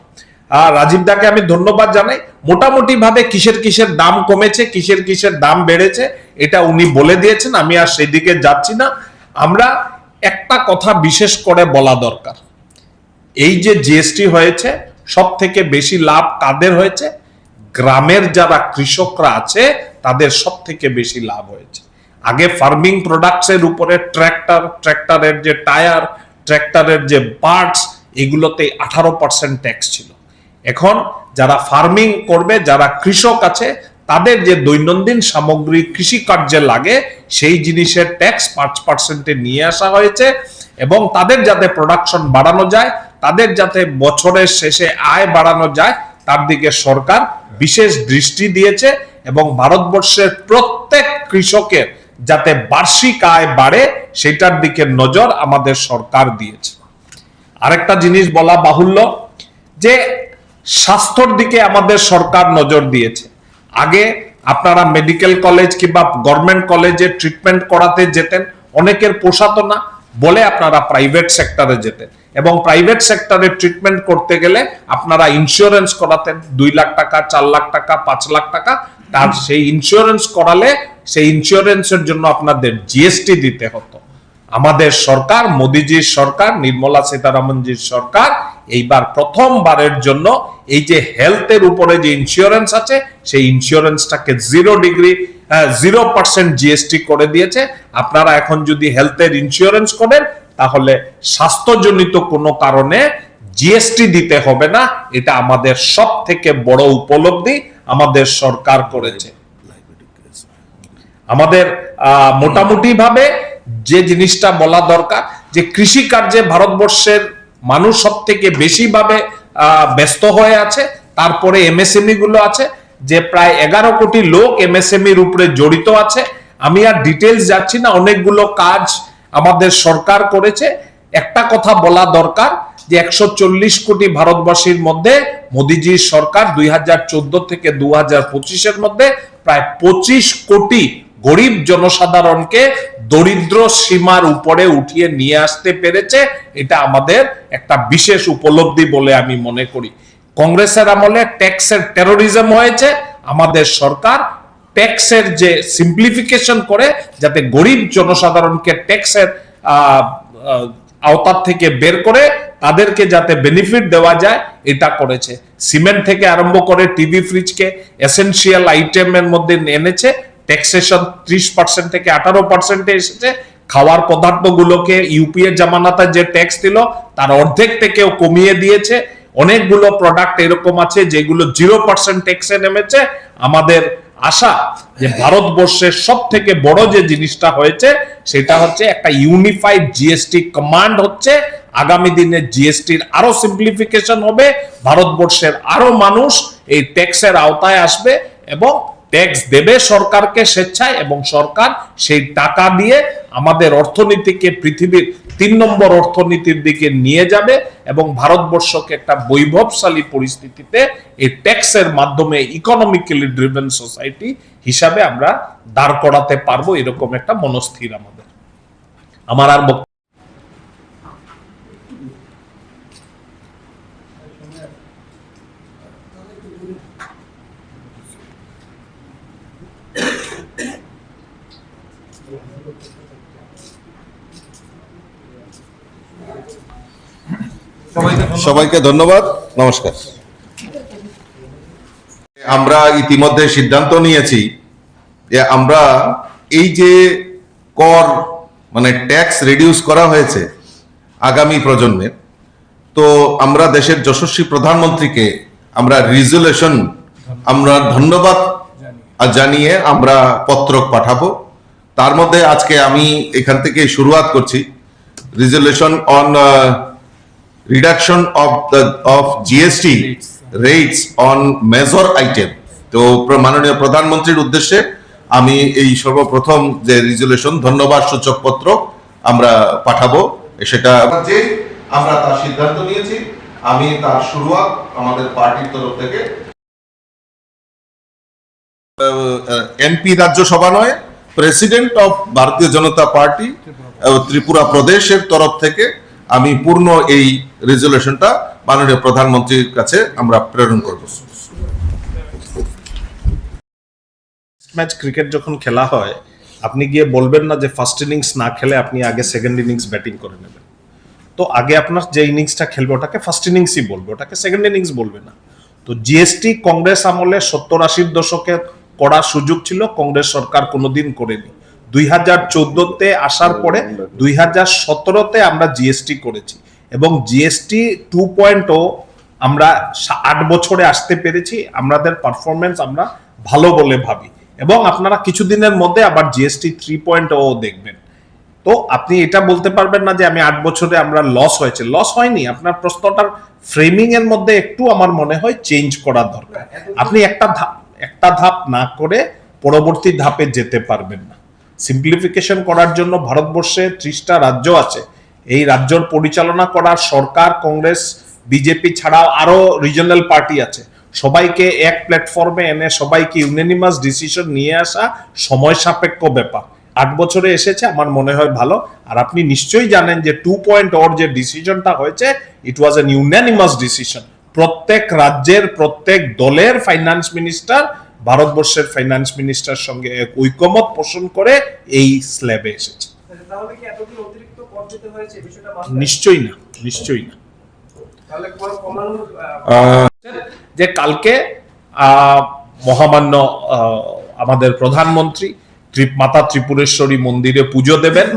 রাজীব দাকে আমি ধন্যবাদ জানাই। মোটামুটি ভাবে কিসের দাম কমেছে, কিসের দাম বেড়েছে, এটা উনি বলে দিয়েছেন, আমি আর সেই দিকে যাচ্ছি না। আমরা একটা কথা বিশেষ করে বলা দরকার, এই যে জিএসটি হয়েছে সব থেকে বেশি লাভ কাদের হয়েছে? গ্রামের যারা কৃষকরা আছে তাদের সব থেকে বেশি লাভ হয়েছে। আগে ফার্মিং প্রোডাক্টস এর উপরে ট্র্যাক্টরের যে টায়ার, ট্র্যাক্টরের যে পার্টস, এগুলোতে 18% ট্যাক্স ছিল। এখন যারা ফার্মিং করবে, যারা কৃষক আছে, তাদের যে দৈনন্দিন সামগ্রী কৃষি কার্যে লাগে সেই জিনিসের ট্যাক্স 5%-এ নিয়ে আসা হয়েছে, এবং তাদের যাতে প্রোডাকশন বাড়ানো যায়, তাদের যাতে বছরের শেষে আয় বাড়ানো যায়, তার দিকে সরকার বিশেষ দৃষ্টি দিয়েছে, এবং ভারতবর্ষের প্রত্যেক কৃষকের যাতে বার্ষিক আয় বাড়ে সেটার দিকে নজর আমাদের সরকার দিয়েছে। আরেকটা জিনিস বলা বাহুল্য যে স্বাস্থ্যর দিকে আমাদের সরকার নজর দিয়েছে। আগে আপনারা মেডিকেল কলেজ কিংবা গভর্নমেন্ট কলেজে ট্রিটমেন্ট করাতে যেতেন, অনেকের পোষাতো না বলে আপনারা প্রাইভেট সেক্টরে যেতেন, এবং প্রাইভেট সেক্টরে ট্রিটমেন্ট করতে গেলে আপনারা ইন্স্যুরেন্স করাতেন, 2 লাখ টাকা, 4 লাখ টাকা, 5 লাখ টাকা, তার সেই ইন্স্যুরেন্স করালে সেই ইন্স্যুরেন্সের জন্য আপনাদের জিএসটি দিতে হতো। আমাদের সরকার, মোদিজির সরকার, নির্মলা সীতারামনজির সরকার এইবার প্রথমবারের জন্য এই যে হেলথের উপরে যে ইন্স্যুরেন্স আছে সেই ইন্স্যুরেন্সটাকে 0% জিএসটি করে দিয়েছে। আপনারা এখন যদি হেলথের ইন্স্যুরেন্স করেন তাহলে স্বাস্থ্যজনিত কোনো কারণে জিএসটি দিতে হবে না। এটা আমাদের সব থেকে বড় উপলব্ধি আমাদের সরকার করেছে। আমাদের মোটামুটি ভাবে যে জিনিসটা বলা দরকার যে কৃষি কার্যে ভারতবর্ষের মানুষ সব থেকে বেশি ভাবে ব্যস্ত হয়ে আছে, তারপরে এমএসএমই গুলো আছে, যে প্রায় 11 কোটি লোক এমএসএমইর উপরে জড়িত আছে। আমি আর ডিটেইলস যাচ্ছি না, অনেকগুলো কাজ আমাদের সরকার করেছে। একটা কথা বলা দরকার যে 140 কোটি ভারতবাসীর মধ্যে মোদিজির সরকার 2014 থেকে 2025 মধ্যে প্রায় 25 কোটি গরিব জনসাধারণকে দরিদ্র সীমার উপরে উঠিয়ে নিয়ে আসতে পেরেছে। এটা আমাদের একটা বিশেষ উপলব্ধি বলে আমি মনে করি। কংগ্রেসের আমলে ট্যাক্সের টেরোরিজম হয়েছে, আমাদের সরকার ট্যাক্সের যে সিম্পলিফিকেশন করে যাতে গরিব জনসাধারণকে ট্যাক্সের আওতার থেকে বের করে তাদেরকে যাতে বেনিফিট দেওয়া যায় এটা করেছে। সিমেন্ট থেকে আরম্ভ করে টিভি ফ্রিজকে এসেনশিয়াল আইটেমের মধ্যে এনেছে। ট্যাক্সেশন 30% থেকে 18% এসেছে। খাওয়ার পদার্থগুলোকে ইউপিএ জামানাতে যে ট্যাক্স দিল তার অর্ধেক থেকেও কমিয়ে দিয়েছে। অনেকগুলো প্রোডাক্ট এরকম আছে যেগুলো 0% ট্যাক্সে নেমেছে। আমাদের আশা যে ভারতবর্ষের সব থেকে বড় যে জিনিসটা হয়েছে সেটা হচ্ছে একটা ইউনিফাইড জিএসটি কমান্ড হচ্ছে। আগামী দিনে জিএসটির আরো সিম্পলিফিকেশন হবে, ভারতবর্ষের আরো মানুষ এই ট্যাক্সের আওতায় আসবে এবং ট্যাক্স দেবে সরকারকে স্বেচ্ছায়, এবং সরকার সেই টাকা দিয়ে আমাদের অর্থনীতিকে পৃথিবীর 3 নম্বর অর্থনীতির দিকে নিয়ে যাবে এবং ভারতবর্ষকে একটা বৈভবশালী পরিস্থিতিতে এই ট্যাক্সের মাধ্যমে ইকোনমিক্যালি ড্রিভেন সোসাইটি হিসাবে আমরা দাঁড় করাতে পারবো, এরকম একটা মনস্থির আমাদের। আমার আর সবাইকে ধন্যবাদ, নমস্কার। আমরা ইতিমধ্যে সিদ্ধান্ত নিয়েছি যে আমরা এই যে কর মানে ট্যাক্স রিডিউস করা হয়েছে আগামী প্রজন্মের, তো আমরা দেশের যশস্বী প্রধানমন্ত্রীকে আমরা রিজলিউশন আমরা ধন্যবাদ জানিয়ে আমরা পত্র পাঠাবো। তার মধ্যে আজকে আমি এখান থেকে শুরুয়াত করছি। Resolution on reduction of GST rates on major item। তো মাননীয় প্রধানমন্ত্রীর উদ্দেশ্যে আমি এই সর্বপ্রথম যে রিজলিউশন ধন্যবাদ সূচক পত্র আমরা পাঠাবো, সেটা যে আমরা তার সিদ্ধান্ত নিয়েছি। আমি তার শুরুয়াত আমাদের পার্টির তরফ থেকে এমপি রাজ্যসভা নয়, প্রেসিডেন্ট অফ ভারতীয় জনতা পার্টি ত্রিপুরা প্রদেশের তরফ থেকে আমি পূর্ণ এই রেজলিউশনটা মাননীয় প্রধানমন্ত্রীর কাছে আমরা প্রেরণ করব। ম্যাচ ক্রিকেট যখন খেলা হয় আপনি গিয়ে বলবেন না যে ফার্স্ট ইনিংস না খেলে আপনি আগে সেকেন্ড ইনিংস ব্যাটিং করে নেবেন। তো আগে আপনার যে ইনিংসটা খেলবে ওটাকে ফার্স্ট ইনিংসই বলবে, ওটাকে সেকেন্ড ইনিংস বলবে না। তো জিএসটি কংগ্রেস আমলে 70-80 দশকে করার সুযোগ ছিল, কংগ্রেস সরকার কোনোদিন করেনি। 2014-তে আসার পরে 2017-তে আমরা জিএসটি করেছি এবং জিএসটি 2.0 আমরা 8 বছরে আসতে পেরেছি। আমাদের পারফরমেন্স আমরা ভালো বলে ভাবি এবং আপনারা কিছুদিনের মধ্যে আবার জিএসটি 3.0 দেখবেন। তো আপনি এটা বলতে পারবেন না যে আমি 8 বছরে আমরা লস হয়েছে, লস হয়নি। আপনার প্রশ্নটার ফ্রেমিং এর মধ্যে একটু আমার মনে হয় চেঞ্জ করা দরকার। আপনি একটা ধাপ না করে পরবর্তী ধাপে যেতে পারবেন না। সিম্পলিফিকেশন করার জন্য ভারতবর্ষে 30টা রাজ্য আছে, এই রাজ্যর পরিচালনা করার সরকার, কংগ্রেস, বিজেপি ছাড়াও আরো রিজনাল পার্টি আছে। সবাইকে এক প্ল্যাটফর্মে এনে সবাইকে ইউনানিমাস ডিসিশন নিয়ে আসা সময় সাপেক্ষ ব্যাপার। 8 বছরে এসেছে, আমার মনে হয় ভালো। আর আপনি নিশ্চয়ই জানেন যে 2.0 যে ডিসিশনটা হয়েছে ইট ওয়াজ এন ইউনানিমাস ডিসিশন। প্রত্যেক রাজ্যের প্রত্যেক দলের ফাইন্যান্স মিনিস্টার ভারতবর্ষের ফাইন্যান্স মিনিস্টার সঙ্গে এক ঐকমত পোষণ করে এই স্ল্যাবে এসেছে। নিশ্চয়ই না, নিশ্চয়ই না। যে কালকে মহামান্য আমাদের প্রধানমন্ত্রী মাতা ত্রিপুরেশ্বরী মন্দিরে পুজো দেবেন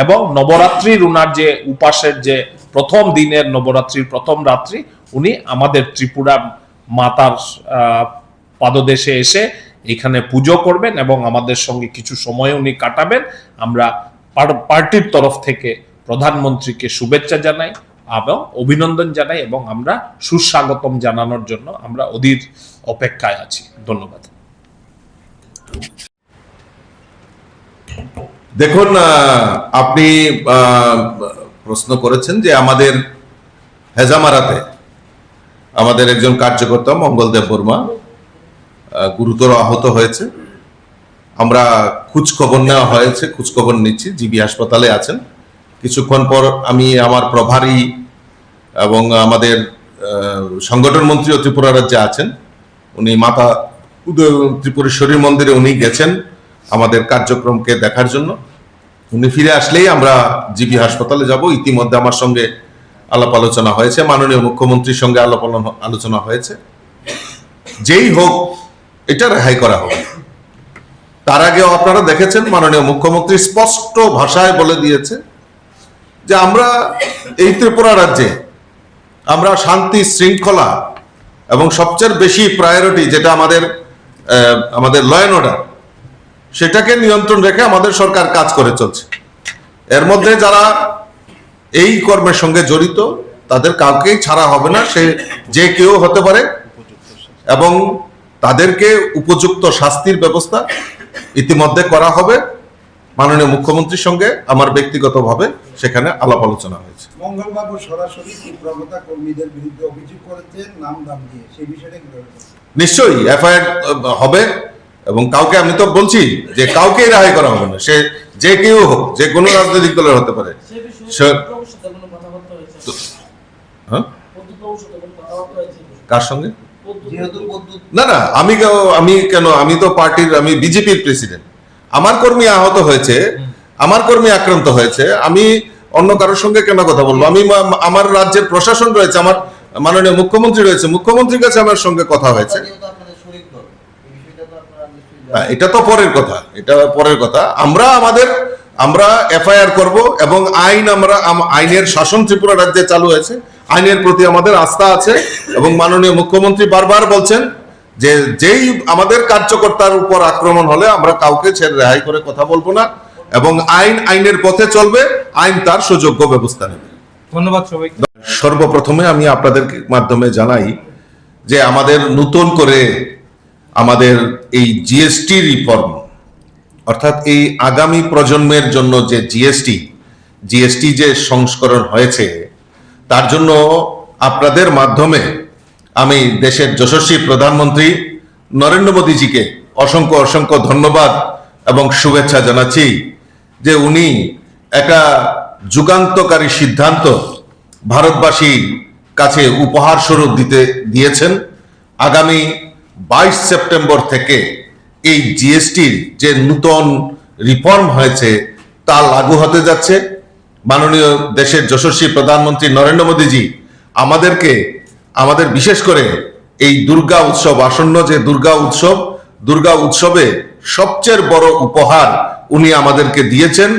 এবং নবরাত্রির উনার যে উপাসের যে প্রথম দিনের নবরাত্রির প্রথম রাত্রি উনি আমাদের ত্রিপুরা মাতার পাদদেশে এসে এখানে পুজো করবেন এবং আমাদের সঙ্গে কিছু সময় উনি কাটাবেন। আমরা পার্টির তরফ থেকে প্রধানমন্ত্রীকে শুভেচ্ছা জানাই এবং অভিনন্দন জানাই এবং আমরা সুস্বাগতম জানানোর জন্য আমরা অধীর অপেক্ষায় আছি। ধন্যবাদ। দেখুন, আপনি প্রশ্ন করেছেন যে আমাদের হেজামারাতে আমাদের একজন কার্যকর্তা মঙ্গলদেব বর্মা গুরুতর আহত হয়েছে। আমরা খোঁজখবর নেওয়া হয়েছে, খোঁজখবর নিচ্ছি, জিবি হাসপাতালে আছেন। কিছুক্ষণ পর আমি আমার প্রভারী এবং আমাদের সংগঠন মন্ত্রীও ত্রিপুরা রাজ্যে আছেন, উনি মাতা ত্রিপুরেশ্বরী মন্দিরে উনি গেছেন আমাদের কার্যক্রমকে দেখার জন্য। উনি ফিরে আসলেই আমরা জিবি হাসপাতালে যাব। ইতিমধ্যে আমার সঙ্গে আলাপ আলোচনা হয়েছে, মাননীয় মুখ্যমন্ত্রীর সঙ্গে আলোচনা হয়েছে। যেই হোক এটা রেহাই করা হবে। তার আগেও আপনারা দেখেছেন মাননীয় মুখ্যমন্ত্রী স্পষ্ট ভাষায় বলে দিয়েছে যে আমরা এই ত্রিপুরা রাজ্যে আমরা শান্তি শৃঙ্খলা এবং সবচেয়ে বেশি প্রায়োরিটি যেটা আমাদের ল অ্যান্ড অর্ডার, সেটাকে নিয়ন্ত্রণ রেখে আমাদের সরকার কাজ করে চলছে। এর মধ্যে যারা এই কর্মের সঙ্গে জড়িত তাদের কাউকেই ছাড়া হবে না, সে যে কেউ হতে পারে, এবং তাদেরকে উপযুক্ত শাস্তির ব্যবস্থা ইতিমধ্যে করা হবে। মাননীয় মুখ্যমন্ত্রীর সঙ্গে আমার ব্যক্তিগতভাবে সেখানে আলাপ আলোচনা হয়েছে। মঙ্গলবাবু সরাসরি তীব্রতা কর্মীদের বিরুদ্ধে অভিযোগ করেছেন নাম দাম দিয়ে, সেই বিষয়টা কি বলবেন? নিশ্চয়ই এফআইআর হবে এবং কাউকে, আমি তো বলছি যে কাউকে রেহাই করা হবে না, সে যে কেউ হোক, যে কোনো রাজনৈতিক দলের হতে পারে। কার সঙ্গে? না না, আমি তো পার্টির, আমি বিজেপির প্রেসিডেন্ট। আমার কর্মী আহত হয়েছে, আমার কর্মী আক্রান্ত হয়েছে, আমি অন্য কারোর সঙ্গে কেন কথা বলবো? আমি আমার রাজ্যের প্রশাসন রয়েছে, আমার মাননীয় মুখ্যমন্ত্রী রয়েছে, মুখ্যমন্ত্রীর কাছে আমার সঙ্গে কথা হয়েছে। এটা তো পরের কথা, এটা পরের কথা। আমরা এফআইআর করব এবং আইনের শাসন ত্রিপুরা রাজ্যে চালু হয়েছে, আইনের প্রতি আমাদের আস্থা আছে এবং মাননীয় মুখ্যমন্ত্রী বারবার বলছেন যে যেই আমাদের কার্যকর্তার উপর আক্রমণ হলে আমরা কাউকে ছেড়ে রেহাই করে কথা বলবো না এবং আইনের পথে চলবে, আইন তার সুযোগ্য ব্যবস্থা নেবে। ধন্যবাদ সবাই। সর্বপ্রথমে আমি আপনাদের মাধ্যমে জানাই যে আমাদের নতুন করে আমাদের এই জিএসটি রিফর্ম, অর্থাৎ এই আগামী প্রজন্মের জন্য যে জিএসটি যে সংস্করণ হয়েছে, তার জন্য আপনাদের মাধ্যমে আমি দেশের যশস্বী প্রধানমন্ত্রী নরেন্দ্র মোদীজিকে অসংখ্য অসংখ্য ধন্যবাদ এবং শুভেচ্ছা জানাচ্ছি যে উনি একটা যুগান্তকারী সিদ্ধান্ত ভারতবাসীর কাছে উপহার স্বরূপ দিয়েছেন। আগামী 22 সেপ্টেম্বর থেকে এই জিএসটির যে নতুন রিফর্ম হয়েছে তা লাগু হতে যাচ্ছে। মাননীয় দেশের যশস্বী প্রধানমন্ত্রী নরেন্দ্র মোদীজি আমাদের বিশেষ করে এই দুর্গা উৎসব, আসন্ন যে দুর্গা উৎসবে সবচেয়ে বড় উপহার উনি আমাদেরকে দিয়েছেন।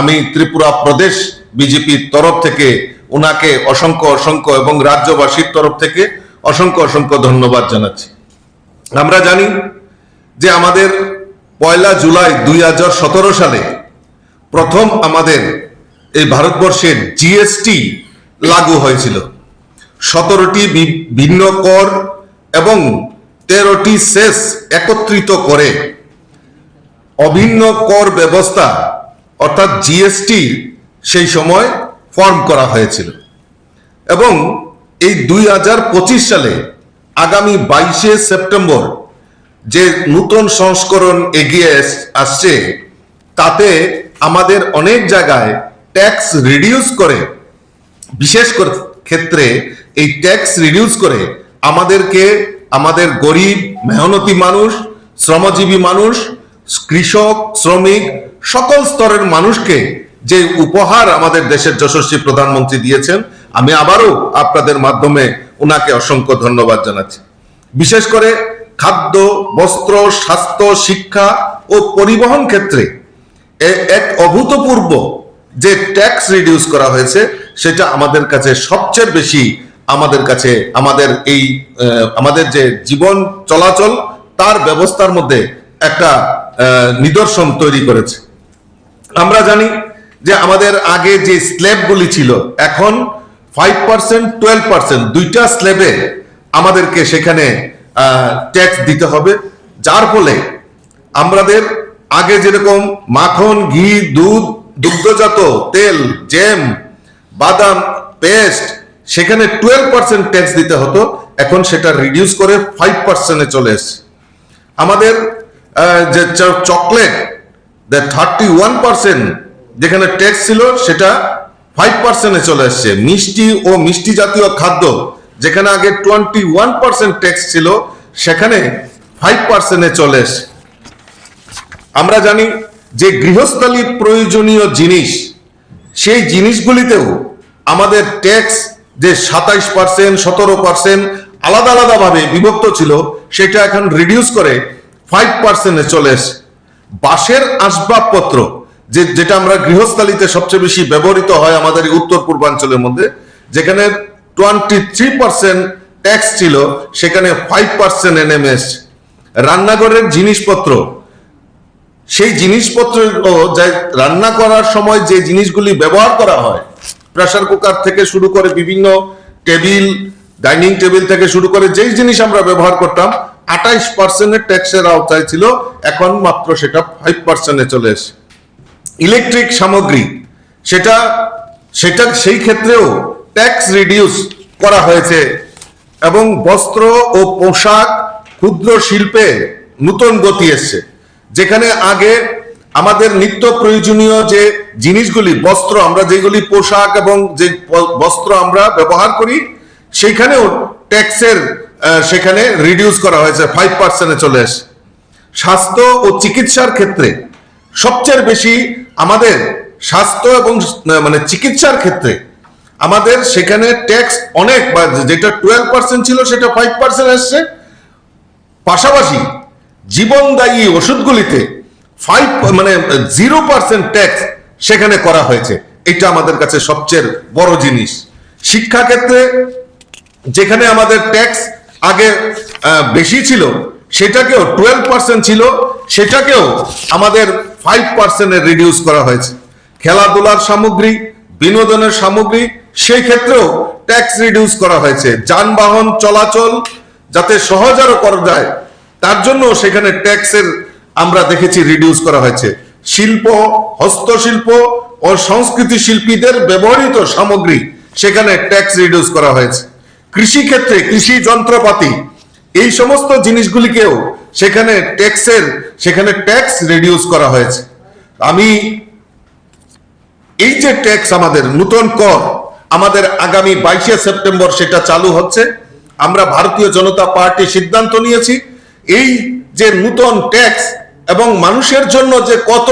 আমি ত্রিপুরা প্রদেশ বিজেপির তরফ থেকে ওনাকে অসংখ্য অসংখ্য এবং রাজ্যবাসীর তরফ থেকে অসংখ্য অসংখ্য ধন্যবাদ জানাচ্ছি। আমরা জানি যে আমাদের 1 জুলাই 2017 সালে প্রথম আমাদের এই ভারতবর্ষের জিএসটি লাগু হয়েছিল। 17টি ভিন্ন কর এবং 13টি সেস একত্রিত করে অভিন্ন কর ব্যবস্থা অর্থাৎ জিএসটি সেই সময় ফর্ম করা হয়েছিল এবং এই 2025 সালে আগামী 22 সেপ্টেম্বর যে নতুন সংস্করণ এগিয়ে আসছে, তাতে আমাদের অনেক জায়গায় ট্যাক্স রিডিউস করে, বিশেষ ক্ষেত্রে এই ট্যাক্স রিডিউস করে আমাদের গরিব মেহনতি মানুষ শ্রমজীবী মানুষ, কৃষক, শ্রমিক, সকল স্তরের মানুষকে যে উপহার আমাদের দেশের যশস্বী প্রধানমন্ত্রী দিয়েছেন, আমি আবারও আপনাদের মাধ্যমে ওনাকে অসংখ্য ধন্যবাদ জানাচ্ছি। বিশেষ করে খাদ্য, বস্ত্র, স্বাস্থ্য, শিক্ষা ও পরিবহন ক্ষেত্রে এক অভূতপূর্ব যে ট্যাক্স রিডিউস করা হয়েছে, সেটা আমাদের কাছে সবচেয়ে বেশি আমাদের যে জীবন চলাচল তার ব্যবস্থার মধ্যে একটা নিদর্শন তৈরি করেছে। আমরা জানি যে আমাদের আগে যে স্ল্যাবগুলি ছিল, এখন 5%, 12% দুইটা স্ল্যাবে আমাদেরকে সেখানে ট্যাক্স দিতে হবে, যার ফলে আমাদের আগে যেরকম মাখন, ঘি, দুধ, দুগ্ধজাত তেল, জ্যাম, বাদাম, পেস্ট সেখানে 12% ট্যাক্স দিতে হতো, এখন সেটা রিডিউস করে 5%-এ চলে এসেছে। আমাদের যে চকলেট 31% যেখানে ট্যাক্স ছিল সেটা 5%-এ চলে এসছে। মিষ্টি ও মিষ্টি জাতীয় খাদ্য যেখানে আগে 21% ট্যাক্স ছিল সেখানে 5%-এ চলে এসছে। আমরা জানি যে গৃহস্থালী প্রয়োজনীয় জিনিস, সেই জিনিসগুলিতেও আমাদের ট্যাক্স যে 27%, 17% আলাদা আলাদা ভাবে বিভক্ত ছিল, সেটা এখন রিডিউস করে 5%-এ চলে এসছে। বাঁশের আসবাবপত্র যেটা আমরা গৃহস্থালীতে সবচেয়ে বেশি ব্যবহৃত হয় আমাদের এই উত্তর পূর্বাঞ্চলের মধ্যে, যেখানে 23% ট্যাক্স ছিল সেখানে 5%-এ নেমে এসছে। রান্নাঘরের জিনিসপত্র, সেই জিনিসপত্র রান্না করার সময় যে জিনিসগুলি ব্যবহার করা হয়, প্রেসার কুকার থেকে শুরু করে বিভিন্ন টেবিল, ডাইনিং টেবিল থেকে শুরু করে যেই জিনিস আমরা ব্যবহার করতাম 28%-এর ট্যাক্সের আওতায় ছিল, এখন মাত্র সেটা 5%-এ চলে এসেছে। ইলেকট্রিক সামগ্রী সেটা সেই ক্ষেত্রেও ট্যাক্স রিডিউস করা হয়েছে এবং বস্ত্র ও পোশাক, ক্ষুদ্র শিল্পে নতুন গতি এসছে। যেখানে আগে আমাদের নিত্য প্রয়োজনীয় যে জিনিসগুলি, বস্ত্র, আমরা যেগুলি পোশাক এবং যে বস্ত্র আমরা ব্যবহার করি, সেইখানেও ট্যাক্সের সেখানে রিডিউস করা হয়েছে, 5%-এ চলে আসে। স্বাস্থ্য ও চিকিৎসার ক্ষেত্রে সবচেয়ে বেশি আমাদের স্বাস্থ্য এবং চিকিৎসার ক্ষেত্রে আমাদের সেখানে ট্যাক্স অনেক, যেটা 12% ছিল সেটা 5% আসছে। পাশাপাশি জীবনদায়ী ওষুধগুলিতে 0% ট্যাক্স সেখানে করা হয়েছে। এটা আমাদের কাছে সবচেয়ে বড় জিনিস। শিক্ষা ক্ষেত্রে যেখানে আমাদের ট্যাক্স আগে বেশি ছিল, সেটাকেও 12% ছিল, সেটাকেও আমাদের 5%-এ রিডিউস করা হয়েছে। খেলাধুলার সামগ্রী, বিনোদনের সামগ্রী, সেই ক্ষেত্রেও ট্যাক্স রিডিউস করা হয়েছে। যানবাহন চলাচল যাতে সহজ আরো করা যায়, তার জন্য সেখানে ট্যাক্সের আমরা দেখেছি রিডিউস করা হয়েছে। শিল্প, হস্তশিল্প ও সংস্কৃতি শিল্পীদের ব্যবহৃত সামগ্রী সেখানে ট্যাক্স রিডিউস করা হয়েছে। কৃষি ক্ষেত্রে কৃষি যন্ত্রপাতি, এই সমস্ত জিনিসগুলিকেও সেখানে ট্যাক্স রিডিউস করা হয়েছে। আমি এই যে ট্যাক্স আমাদের নতুন কর আমাদের আগামী 22শে সেপ্টেম্বর সেটা চালু হচ্ছে। আমরা ভারতীয় জনতা পার্টি সিদ্ধান্ত নিয়েছি এই যে নতুন ট্যাক্স এবং মানুষের জন্য যে কত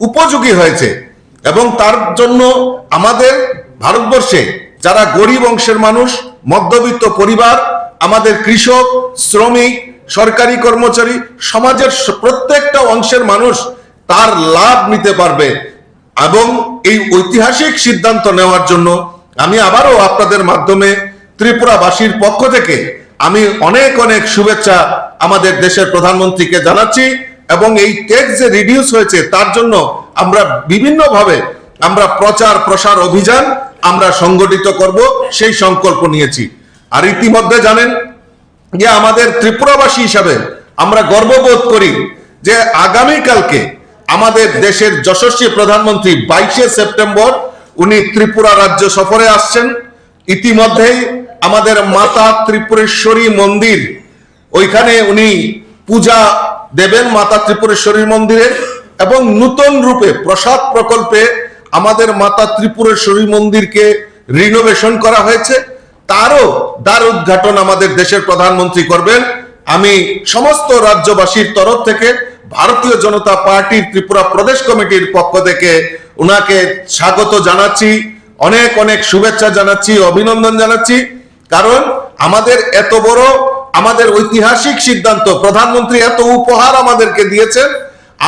উপযোগী হয়েছে, এবং তার জন্য আমাদের ভারতবর্ষে যারা গরিব অংশের মানুষ, মধ্যবিত্ত পরিবার, আমাদের কৃষক, শ্রমিক, সরকারি কর্মচারী, সমাজের প্রত্যেকটা অংশের মানুষ তার লাভ নিতে পারবে। এবং এই ঐতিহাসিক সিদ্ধান্ত নেওয়ার জন্য আমি আবারও আপনাদের মাধ্যমে ত্রিপুরাবাসীর পক্ষ থেকে আমি অনেক অনেক শুভেচ্ছা আমাদের দেশের প্রধানমন্ত্রীকে জানাচ্ছি। এবং এই ট্যাক্স যে রিডিউস হয়েছে তার জন্য আমরা বিভিন্নভাবে আমরা প্রচার প্রসার অভিযান আমরা সংগঠিত করব, সেই সংকল্প নিয়েছি। আর ইতিমধ্যে জানেন যে আমাদের ত্রিপুরাবাসী হিসাবে আমরা গর্ববোধ করি যে আগামীকালকে আমাদের দেশের যশস্বী প্রধানমন্ত্রী 22শে সেপ্টেম্বর উনি ত্রিপুরা রাজ্য সফরে আসছেন। ইতিমধ্যেই আমাদের মাতা ত্রিপুরেশ্বরী মন্দির, ওইখানে উনি পূজা দেবেন মাতা ত্রিপুরেশ্বরী মন্দিরে, এবং নতুন রূপে প্রসাদ প্রকল্পে আমাদের মাতা ত্রিপুরেশ্বরী মন্দিরকে রিনোভেশন করা হয়েছে। তারও দ্বার উদ্ঘাটন আমাদের দেশের প্রধানমন্ত্রী করবেন আমি সমস্ত রাজ্যবাসীর তরফ থেকে ভারতীয় জনতা পার্টির ত্রিপুরা প্রদেশ কমিটির পক্ষ থেকে উনাকে স্বাগত জানাচ্ছি, অনেক অনেক শুভেচ্ছা জানাচ্ছি, অভিনন্দন জানাচ্ছি। কারণ আমাদের এত বড়, আমাদের ঐতিহাসিক সিদ্ধান্ত, প্রধানমন্ত্রী এত উপহার আমাদেরকে দিয়েছেন,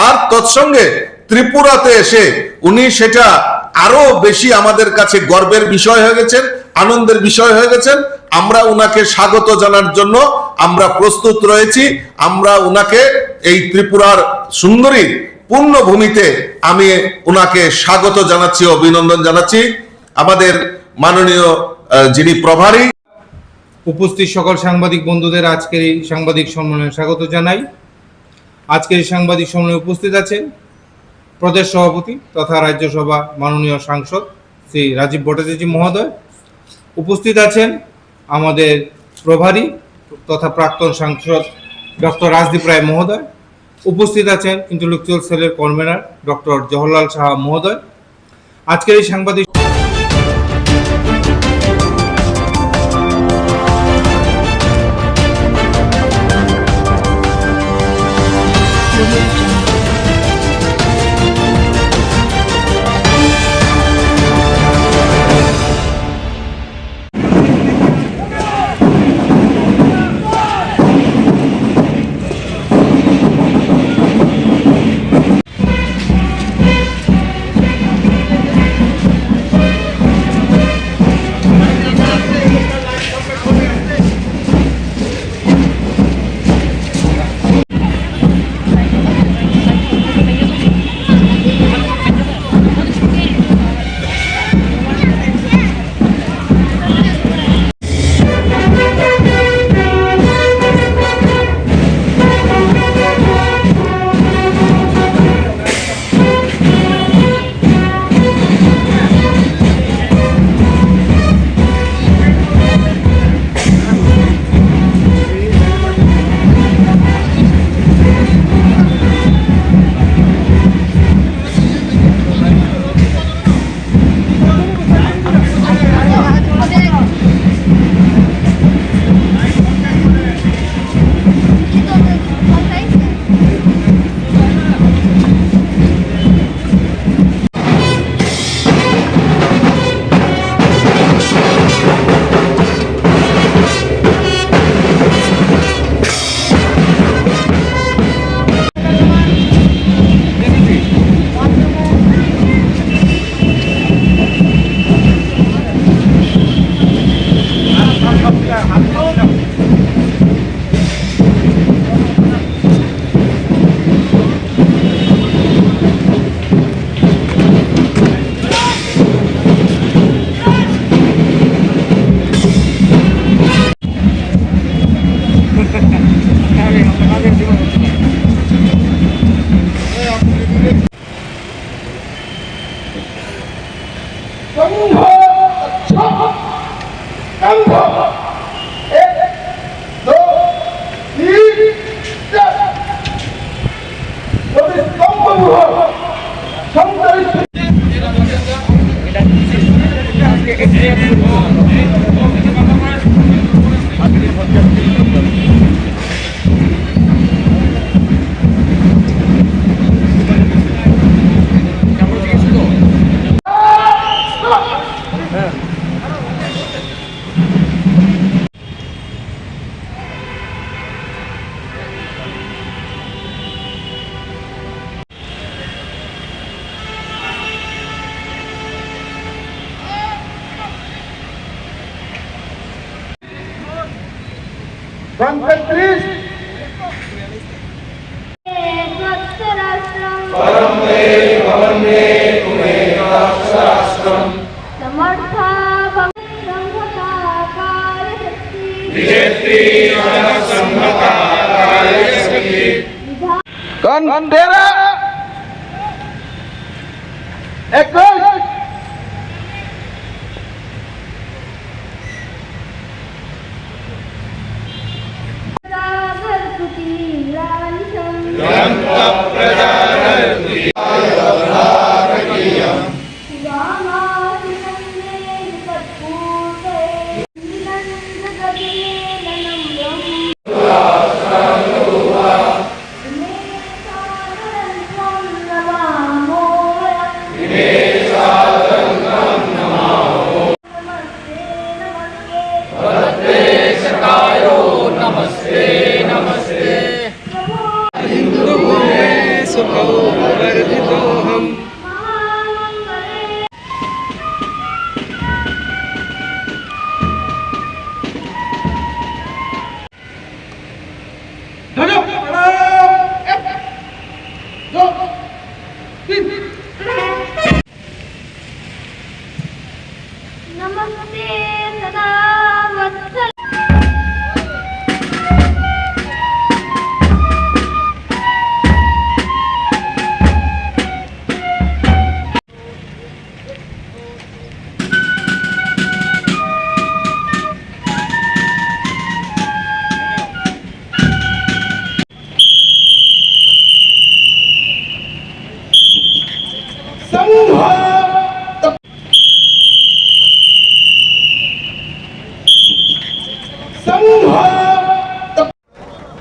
আর তৎসঙ্গে ত্রিপুরাতে এসে উনি সেটা আরো বেশি আমাদের কাছে গর্বের বিষয় হয়ে গেছেন, আনন্দের বিষয় হয়ে গেছেন। আমরা উনাকে স্বাগত জানার জন্য আমরা প্রস্তুত রয়েছি। আমরা উনাকে এই ত্রিপুরার সুন্দরী পূর্ণভূমিতে আমি উনাকে স্বাগত জানাচ্ছি, অভিনন্দন জানাচ্ছি। আমাদের মাননীয় যিনি প্রভারী, উপস্থিত সকল সাংবাদিক বন্ধুদের আজকের এই সাংবাদিক সম্মেলনে স্বাগত জানাই। আজকের এই সাংবাদিক সম্মেলনে উপস্থিত আছেন প্রদেশ সভাপতি তথা রাজ্যসভা মাননীয় সাংসদ শ্রী রাজীব ভট্টাচার্য মহোদয়। উপস্থিত আছেন আমাদের প্রভারী তথা প্রাক্তন সাংসদ ডক্টর রাজদীপ রায় মহোদয়। উপস্থিত আছেন ইন্টেলেকচুয়াল সেলের কনভেনার ডক্টর জওহরলাল সাহা মহোদয়। আজকের এই সাংবাদিক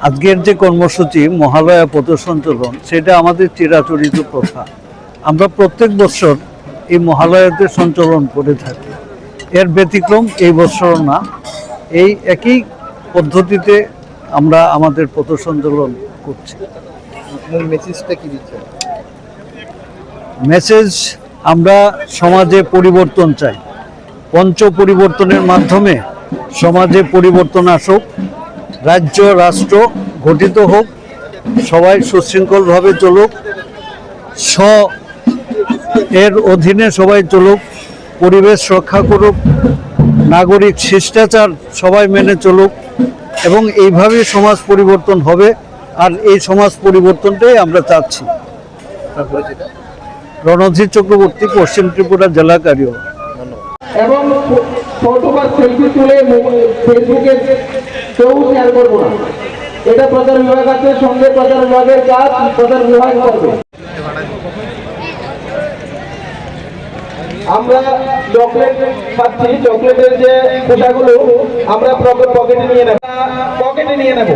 আজকের যে কর্মসূচি মহালয়া পথসঞ্চলন সেটা আমাদের চিরাচরিত প্রথা। আমরা প্রত্যেক বছর এই মহালয়াতে সঞ্চালন করে থাকি। এর ব্যতিক্রম এই বছর না, এই একই পদ্ধতিতে আমরা আমাদের পথসঞ্চলন করছি। মেসেজটা কি দিচ্ছে? মেসেজ, আমরা সমাজে পরিবর্তন চাই। পঞ্চ পরিবর্তনের মাধ্যমে সমাজে পরিবর্তন আসুক, রাজ্য রাষ্ট্র গঠিত হোক, সবাই সুশৃঙ্খলভাবে চলুক, এর অধীনে সবাই চলুক, পরিবেশ রক্ষা করুক, নাগরিক শিষ্টাচার সবাই মেনে চলুক, এবং এইভাবেই সমাজ পরিবর্তন হবে। আর এই সমাজ পরিবর্তনটাই আমরা চাচ্ছি। রণধীর চক্রবর্তী, পশ্চিম ত্রিপুরা জেলা কার্যালয়। এবং ফটো বা সেলফি তুলে ফেসবুকে কেউ শেয়ার করবো না। এটা প্রচার বিভাগ আছে, সঙ্গে প্রচার বিভাগের কাজ প্রচার বিভাগ করবে। আমরা চকলেট খাচ্ছি, চকলেটের যে খোসাগুলো আমরা পকেটে নিয়ে নেব,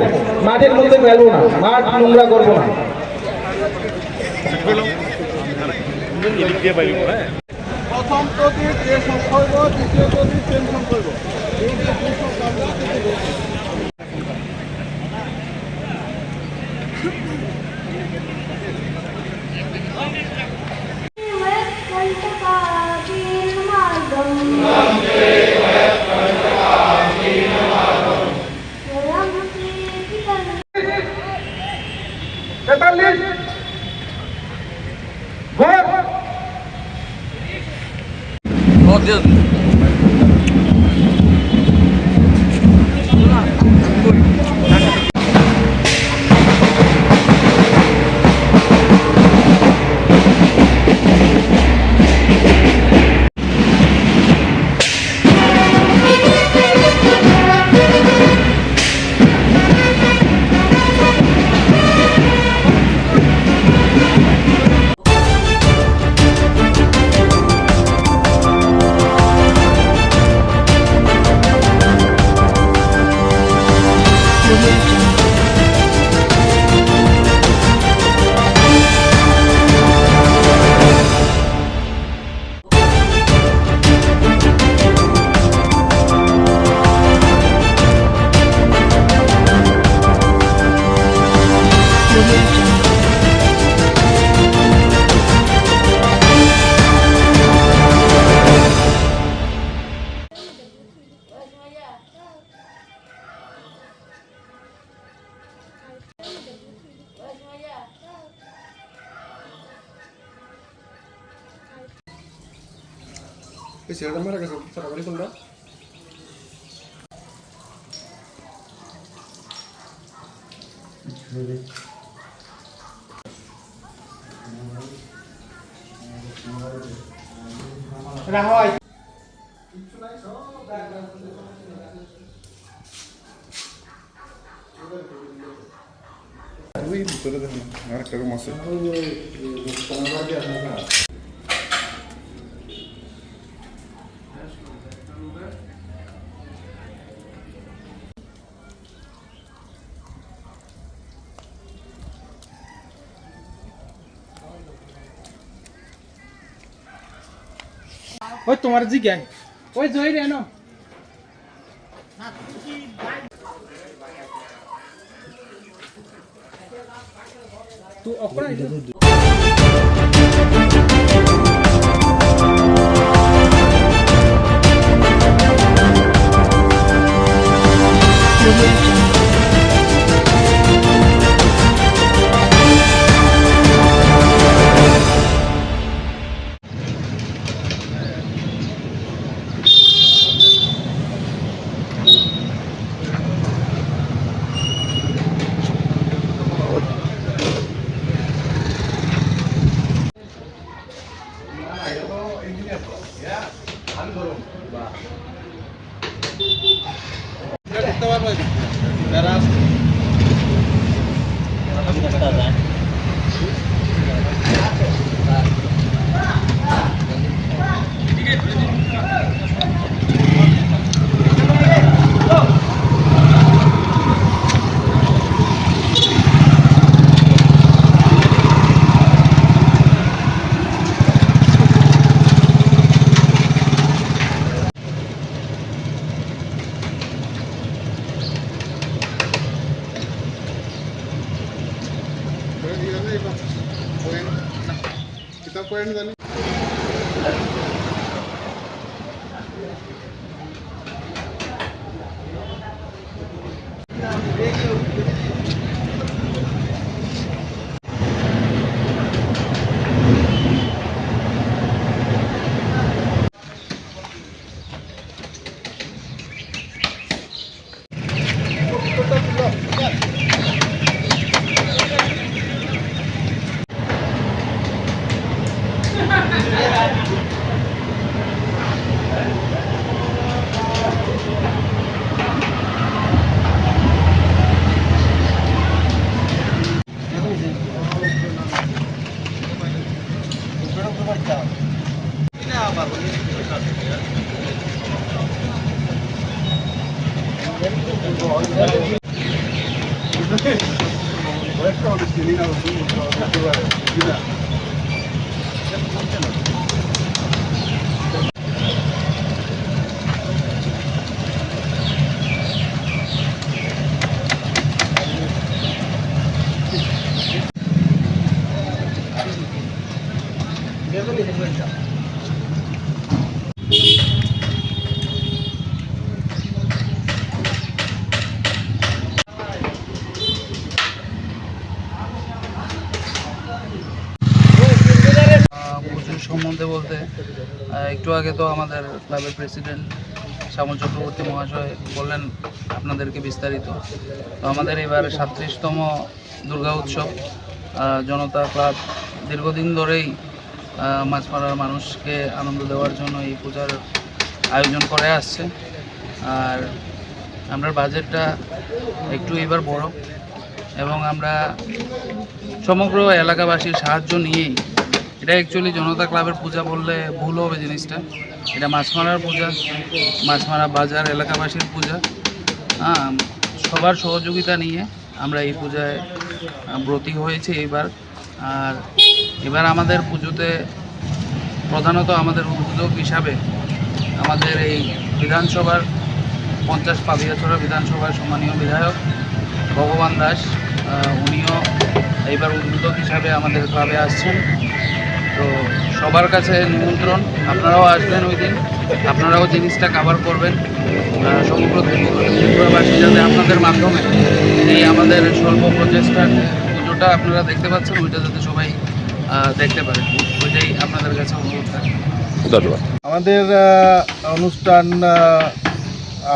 মাঠের মধ্যে ফেলবো না, মাঠ নোংরা করবো না। প্রথম প্রতি যে সংসর্গ, দ্বিতীয় প্রতি ট্রেন সংসর্গ, এই যে দুই সংসর্গ ওই তোমার জিজ্ঞাই ওই জয় রে না তুই অপরাধ পুজোর সম্বন্ধে বলতে একটু আগে তো আমাদের ক্লাবের প্রেসিডেন্ট শ্যামল চক্রবর্তী মহাশয় বললেন আপনাদেরকে বিস্তারিত। তো আমাদের এবার 37তম দুর্গা উৎসব জনতা ক্লাব দীর্ঘদিন ধরেই মাছপাড়ার মানুষকে আনন্দ দেওয়ার জন্য এই পূজার আয়োজন করে আসছে। আর আমরা বাজেটটা একটু এবার বড় এবং আমরা সমগ্র এলাকাবাসীর সাহায্য নিয়েই, এটা অ্যাকচুয়ালি জনতা ক্লাবের পূজা বললে ভুল হবে জিনিসটা, এটা মাছমারার পূজা, মাছমারা বাজার এলাকাবাসীর পূজা। সবার সহযোগিতা নিয়ে আমরা এই পূজায় ব্রতী হয়েছে এবার। আর এবার আমাদের পুজোতে প্রধানত আমাদের উদ্যোগ হিসাবে আমাদের এই বিধানসভার 50 পাবিয়াছড়া বিধানসভার সম্মানীয় বিধায়ক ভগবান দাস, উনিও এইবার উদ্যোগ হিসাবে আমাদের ক্লাবে আসছেন। তো সবার কাছে নিমন্ত্রণ, আপনারাও আসবেন ওই দিন, আপনারাও জিনিসটা কভার করবেন। সমগ্র ত্রিপুরাবাসী যাতে আপনাদের মাধ্যমে এই আমাদের স্বল্প প্রচেষ্টার পুজোটা আপনারা দেখতে পাচ্ছেন, ওইটা যাতে সবাই দেখতে পারেন, ওইটাই আপনাদের কাছে অনুরোধ থাকে। ধন্যবাদ। আমাদের অনুষ্ঠান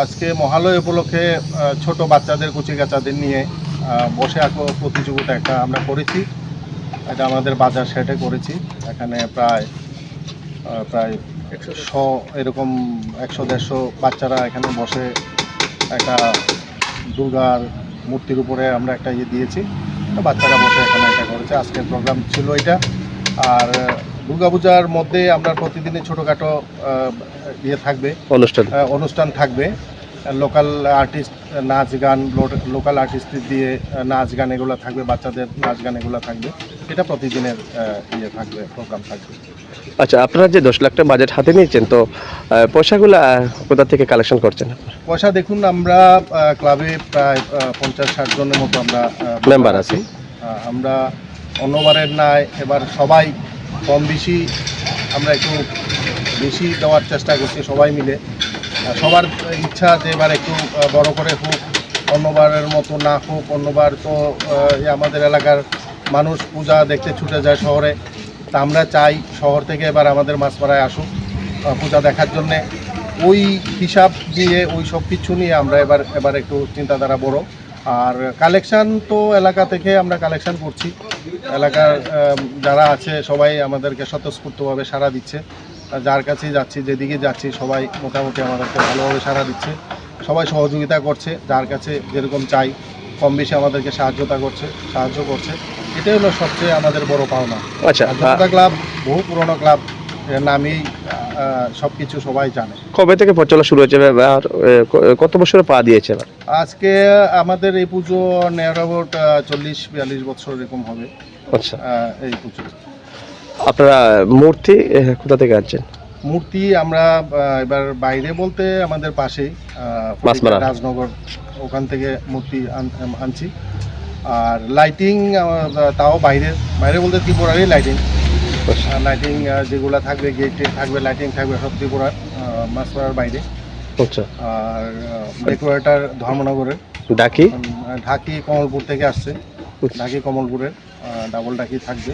আজকে মহালয়া উপলক্ষে ছোট বাচ্চাদের কুচিকাচাদের নিয়ে বসে আঁকো প্রতিযোগিতা একটা আমরা করেছি। এটা আমাদের বাজার সেটে করেছি। এখানে প্রায় 100 এরকম 100-150 বাচ্চারা এখানে বসে একটা দুর্গার মূর্তির উপরে আমরা একটা দিয়েছি, বাচ্চারা বসে এখানে এটা করেছে। আজকের প্রোগ্রাম ছিল এটা। আর দুর্গাপূজার মধ্যে আমরা প্রতিদিনই ছোটোখাটো থাকবে, অনুষ্ঠান থাকবে। লোকাল আর্টিস্ট নাচ গান, লোকাল আর্টিস্ট দিয়ে নাচ গান এগুলো থাকবে, বাচ্চাদের নাচ গান এগুলো থাকবে। এটা প্রতিদিনের থাকবে, প্রোগ্রাম থাকবে। আচ্ছা, আপনারা যে 10 লাখ টাকা বাজেট হাতে নিয়েছেন, তো পয়সাগুলো কোথা থেকে কালেকশন করছেন? পয়সা দেখুন, আমরা ক্লাবে প্রায় 50-60 জনের মতো আমরা মেম্বার আছি। আমরা অন্যবারের নাই এবার সবাই কম বেশি আমরা একটু বেশি দেওয়ার চেষ্টা করছি সবাই মিলে। সবার ইচ্ছা যে এবার একটু বড় করে হোক, অন্যবারের মতো না হোক। অন্যবার তো আমাদের এলাকার মানুষ পূজা দেখতে ছুটে যায় শহরে, তা আমরা চাই শহর থেকে এবার আমাদের মাছপাড়ায় আসুক পূজা দেখার জন্যে। ওই হিসাব নিয়ে, ওই সব কিছু নিয়ে আমরা এবার একটু চিন্তাধারা বড়। আর কালেকশান তো এলাকা থেকে আমরা কালেকশান করছি, এলাকার যারা আছে সবাই আমাদেরকে স্বতঃস্ফূর্তভাবে সাড়া দিচ্ছে। যার কাছেই যাচ্ছি, যেদিকে যাচ্ছি, সবাই মোটামুটি আমাদেরকে ভালোভাবে সাড়া দিচ্ছে, সবাই সহযোগিতা করছে। যার কাছে যেরকম চাই কম বেশি আমাদেরকে সাহায্য করছে। এটাই হলো সবচেয়ে আমাদের বড় পাওনা। আচ্ছা, জনতা ক্লাব বহু পুরনো ক্লাব, নামেই সব কিছু সবাই জানে। কবে থেকে প্রচলন শুরু হয়েছে আর কত বছরে পা দিয়েছে? আজকে আমাদের এই পুজো নিয়ার অ্যাবাউট 40-42 বছর এরকম হবে। আচ্ছা, এই পুজো। আপনারা মূর্তি কোথা থেকে আনছেন? মূর্তি আমরা এবার বাইরে বলতে আমাদের পাশেই রাজনগর, ওখান থেকে মূর্তি আনছি। আর লাইটিং তাও বাইরে বলতে ত্রিপুরারই লাইটিং, লাইটিং যেগুলো থাকবে, গেটে থাকবে, লাইটিং থাকবে, সব ত্রিপুরা মাছপাড়ার বাইরে। আচ্ছা। আর ডেকোরেটর ধর্মনগরের, ডাকি ঢাকি কমলপুর থেকে আসছে, ঢাকি কমলপুরের ডাবল ডাকি থাকবে,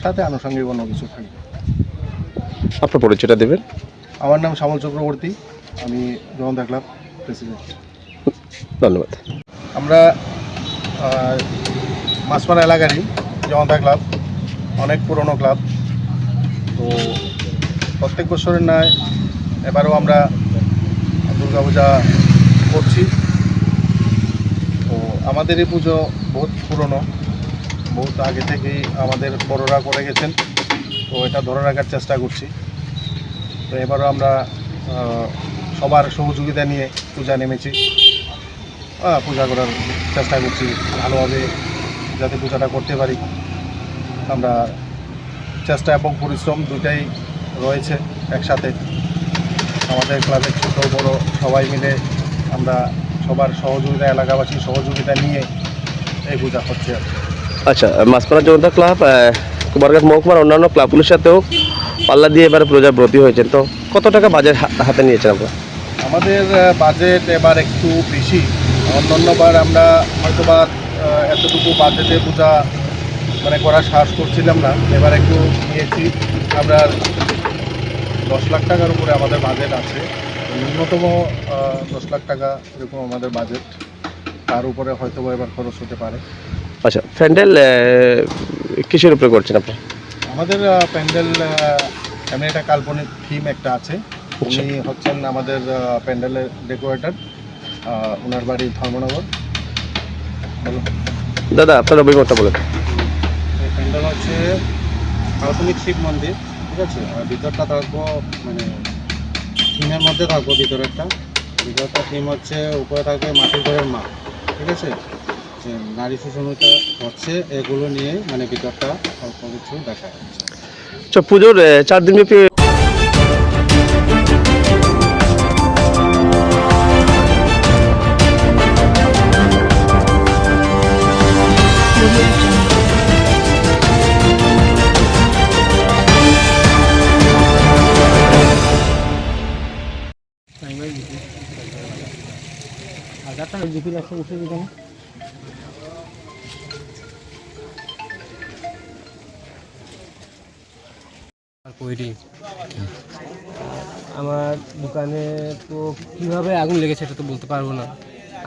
সাথে আনুষঙ্গিক অন্য কিছু থাকবে। আপনার পরিচয়টা দেবেন? আমার নাম শ্যামল চক্রবর্তী, আমি জনতা ক্লাব প্রেসিডেন্ট। ধন্যবাদ। আমরা মাছপাড়া এলাকারই জনতা ক্লাব, অনেক পুরনো ক্লাব। তো প্রত্যেক বছরের নয় এবারও আমরা দুর্গাপূজা করছি। তো আমাদের এই পুজো বহুত পুরনো, বহুত আগে থেকেই আমাদের বড়রা করে গেছেন। তো এটা ধরে রাখার চেষ্টা করছি। তো এবারও আমরা সবার সহযোগিতা নিয়ে পূজা নেমেছি, পূজা করার চেষ্টা করছি ভালোভাবে, যাতে পূজাটা করতে পারি। আমরা চেষ্টা এবং পরিশ্রম দুটাই রয়েছে একসাথে। আমাদের ক্লাবের ছোটো বড় সবাই মিলে আমরা সবার সহযোগিতা, এলাকাবাসীর সহযোগিতা নিয়ে এই পূজা হচ্ছে আর কি। আচ্ছা, মাছপাড়া জনতা ক্লাব বরগাছ মহকুমার অন্যান্য ক্লাবগুলোর সাথেও পাল্লা দিয়ে এবারে প্রজা ব্রতী হয়েছেন, তো কত টাকা বাজেট হাতে নিয়েছেন আপনারা? আমাদের বাজেট এবার একটু বেশি। অন্যান্যবার আমরা হয়তোবা এতটুকু বাজেটে পূজা মানে করার সাহস করছিলাম না, এবার একটু নিয়েছি। আমরা 10 লাখ টাকার উপরে আমাদের বাজেট আছে, ন্যূনতম 10 লাখ টাকা এরকম আমাদের বাজেট, তার উপরে হয়তোবা এবার খরচ হতে পারে। আচ্ছা, প্যান্ডেল কিসের উপরে করছেন আপনার? আমাদের প্যান্ডেল এমনি একটা কাল্পনিক থিম একটা আছে। উনি হচ্ছেন আমাদের প্যান্ডেলের ডেকোরেটর, ওনার বাড়ি ধর্মনগর। দাদা, আপনার অভিমতটা বলেন। এই প্যান্ডেল হচ্ছে আধুনিক শিব মন্দির, ঠিক আছে। আর ভিতরটা থাকবো মানে থিমের মধ্যে থাকবো, ভিতরেরটা থিম হচ্ছে উপরে থাকবে মাটির ঘরের মা, ঠিক আছে। যে নারী সুষমতা হচ্ছে এগুলো নিয়ে মানে ভিতরটা অল্প কিছু দেখা যাচ্ছে। আচ্ছা, পুজোর 4 দিন ব্যাপী আমার দোকানে তো কীভাবে আগুন লেগেছে এটা তো বলতে পারবো না।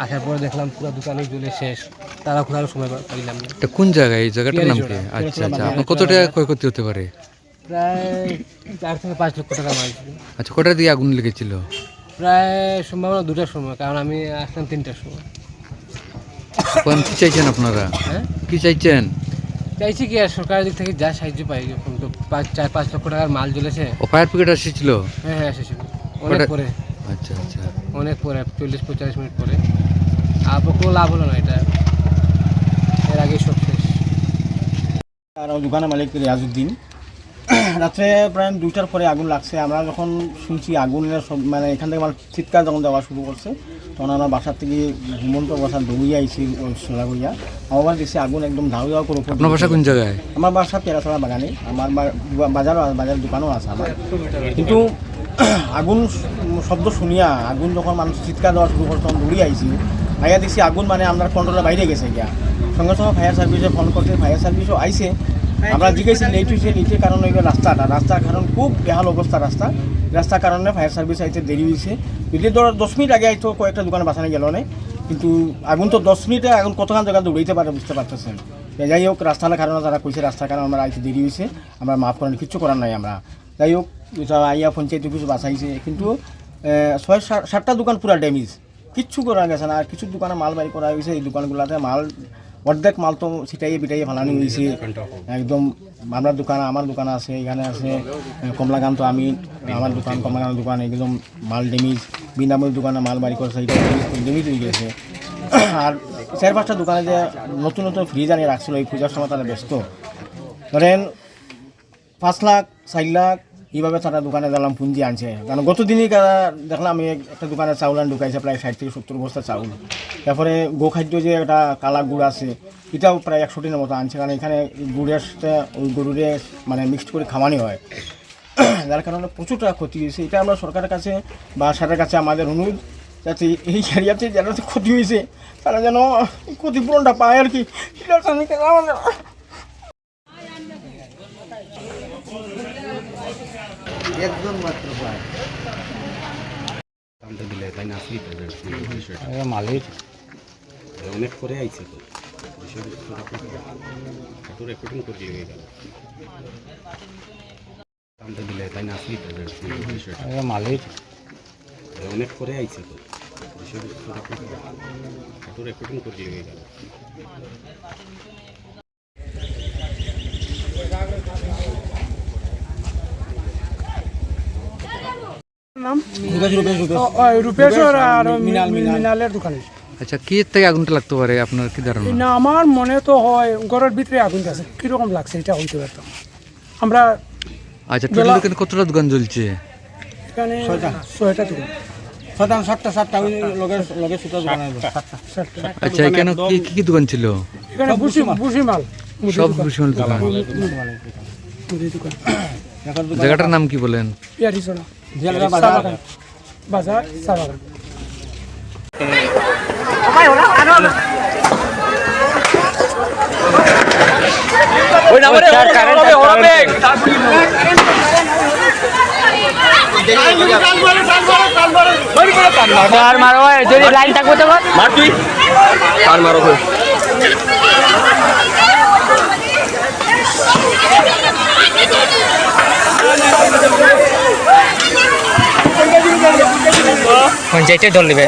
আসার পরে দেখলাম পুরো দোকানে জ্বলে শেষ, তারা খোলার সময় পাইলাম না। এটা কোন জায়গায়? এই জায়গাটার নাম কি? আচ্ছা আচ্ছা, আপনার কত টাকা ক্ষয়ক্ষতি হতে পারে? প্রায় 4 থেকে 5 লক্ষ টাকা মাল ছিল। আচ্ছা, কটার দিকে আগুন লেগেছিল? প্রায় সম্ভাবনা 2টার সময়, কারণ আমি আসলাম 3টার সময়। এখন কি চাইছেন আপনারা? হ্যাঁ, কি চাইছেন? চাইছি কি আর সরকারের দিক থেকে যা সাহায্য পাই, যখন তো 4-5 লক্ষ টাকার মাল জ্বলেছে। ও ফায়ার ব্রিগেড এসেছিল? হ্যাঁ হ্যাঁ, এসেছিল অনেক পরে। আচ্ছা আচ্ছা, অনেক পরে, 40-45 মিনিট পরে। আর কোনো লাভ হলো না, এটা এর আগেই সব শেষ। আর দোকানের মালিক রিয়াজউদ্দিন, রাত্রে প্রায় 2টার পরে আগুন লাগছে। আমরা যখন শুনছি আগুনের সব মানে এখান থেকে আমার চিৎকার যখন দেওয়া শুরু করছে, তখন আমরা বাসার থেকে ঘুমন্ত অবস্থা দৌড়িয়ে আইছি সোজা করিয়া। আমার দেখছি আগুন একদম ধাউ ধাউ করে। আপনার বাসা কোন জায়গায়? আমার বাসা পেরাছড়া বাগানে। আমার বাজারের দোকানও আছে আমার। কিন্তু আগুন শব্দ শুনিয়া, আগুন যখন মানুষ চিৎকার দেওয়া শুরু করছে, তখন দৌড়িয়ে আইছি। আইয়া দেখছি আগুন মানে আমরা কন্ট্রোলের বাইরে গেছে গিয়া। সঙ্গে সঙ্গে ফায়ার সার্ভিসে ফোন করতে, ফায়ার সার্ভিসও আইসে। আমরা জিজ্ঞেসি লেট হয়েছে, লেটের কারণ হইল রাস্তার কারণ খুব বেহাল অবস্থা। রাস্তার কারণে ফায়ার সার্ভিস আইতে দেরি হয়েছে। যদি ধরো 10 মিনিট আগে আইতো কয়েকটা দোকানে বাঁচানো গেল না, কিন্তু আগুন তো 10 মিনিটে আগুন কতখান জায়গা দৌড়াইতে পারে বুঝতে পারতেছেন। যাই হোক, রাস্তার কারণে তারা কইছে রাস্তার কারণে আমরা আইতে দেরি হয়েছে, আমরা মাফ করেন, কিচ্ছু করার নাই আমরা। যাই হোক, আইয়া পঞ্চায়েত অফিস বাঁচাইছে, কিন্তু 6-7টা দোকান পুরা ড্যামেজ, কিচ্ছু করা গেছে না। আর কিছু দোকানে মাল বাড়ি করা হয়েছে, এই দোকানগুলোতে মাল অর্ধেক মাল তো ছিটাইয়ে বিটাইয়ে ফালানি হয়েছে একদম। আমার দোকান আছে, এখানে আছে কমলাকান্ত, আমি আমার দোকান কমলাকান্ত দোকান, একদম মাল ড্যামেজ। বিনামূল্য দোকানে মাল বাড়ি করছে, এটা ড্যামেজ হয়ে গেছে। আর 4-5টা দোকানে যে নতুন নতুন ফ্রিজ আনিয়ে রাখছিল এই পূজার সময়, তারা ব্যস্ত। ধরেন 5 লাখ, 4 লাখ, এইভাবে তারা দোকানে দেখলাম পুঞ্জি আনছে। কারণ গত দিনই দেখলাম আমি একটা দোকানে চাউল আন ঢুকাইছে প্রায় 60 থেকে 70 বস্তা চাউল। তারপরে গোখাদ্য যে একটা কালা গুড় আছে এটাও প্রায় 100 টিনের মতো আনছে, কারণ এখানে গুড়ের সাথে ওই গরুরে মানে মিক্সড করে খাওয়ানি হয়, যার কারণে প্রচুর টাকা ক্ষতি হয়েছে। এটা আমরা সরকারের কাছে বা সরকারের কাছে আমাদের অনুরোধ, যাতে এই এরিয়াতে যারা ক্ষতি হয়েছে তারা যেন ক্ষতিপূরণটা পায় আর কি। একজন মাত্র পায় দামটা দিলে তাই না আসলেই বিষয়টা মালিক অনেক করে আইছে তো বিষয়টা রেকর্ডিং করে লেগে গেল দামটা দিলে তাই না আসলেই বিষয়টা মালিক অনেক করে আইছে তো বিষয়টা রেকর্ডিং করে লেগে গেল। মিনালের দোকানে। আচ্ছা কি থেকে আগুনটা লাগতে পারে আপনার কি ধারণা? না আমার মনে তো হয় ঘরের ভিতরে আগুন আছে, কিরকম লাগছে এটা হইতে পারতাম আমরা। আচ্ছা টোটাল এখানে কতটা দোকান জ্বলছে? এখানে 6টা দোকান, 7টা লগে 7টা দোকান আছে। আচ্ছা এখানে কি কি দোকান ছিল? এখানে বুসিমাল সব বুসিমাল দোকান। জায়গাটার নাম কি বলেন? পিয়ারিসোনা বাজার সাবাগান। মারো যদি লাইন থাকবো তো মার তুই আর মারো পঞ্চায়েতে দল নেবে।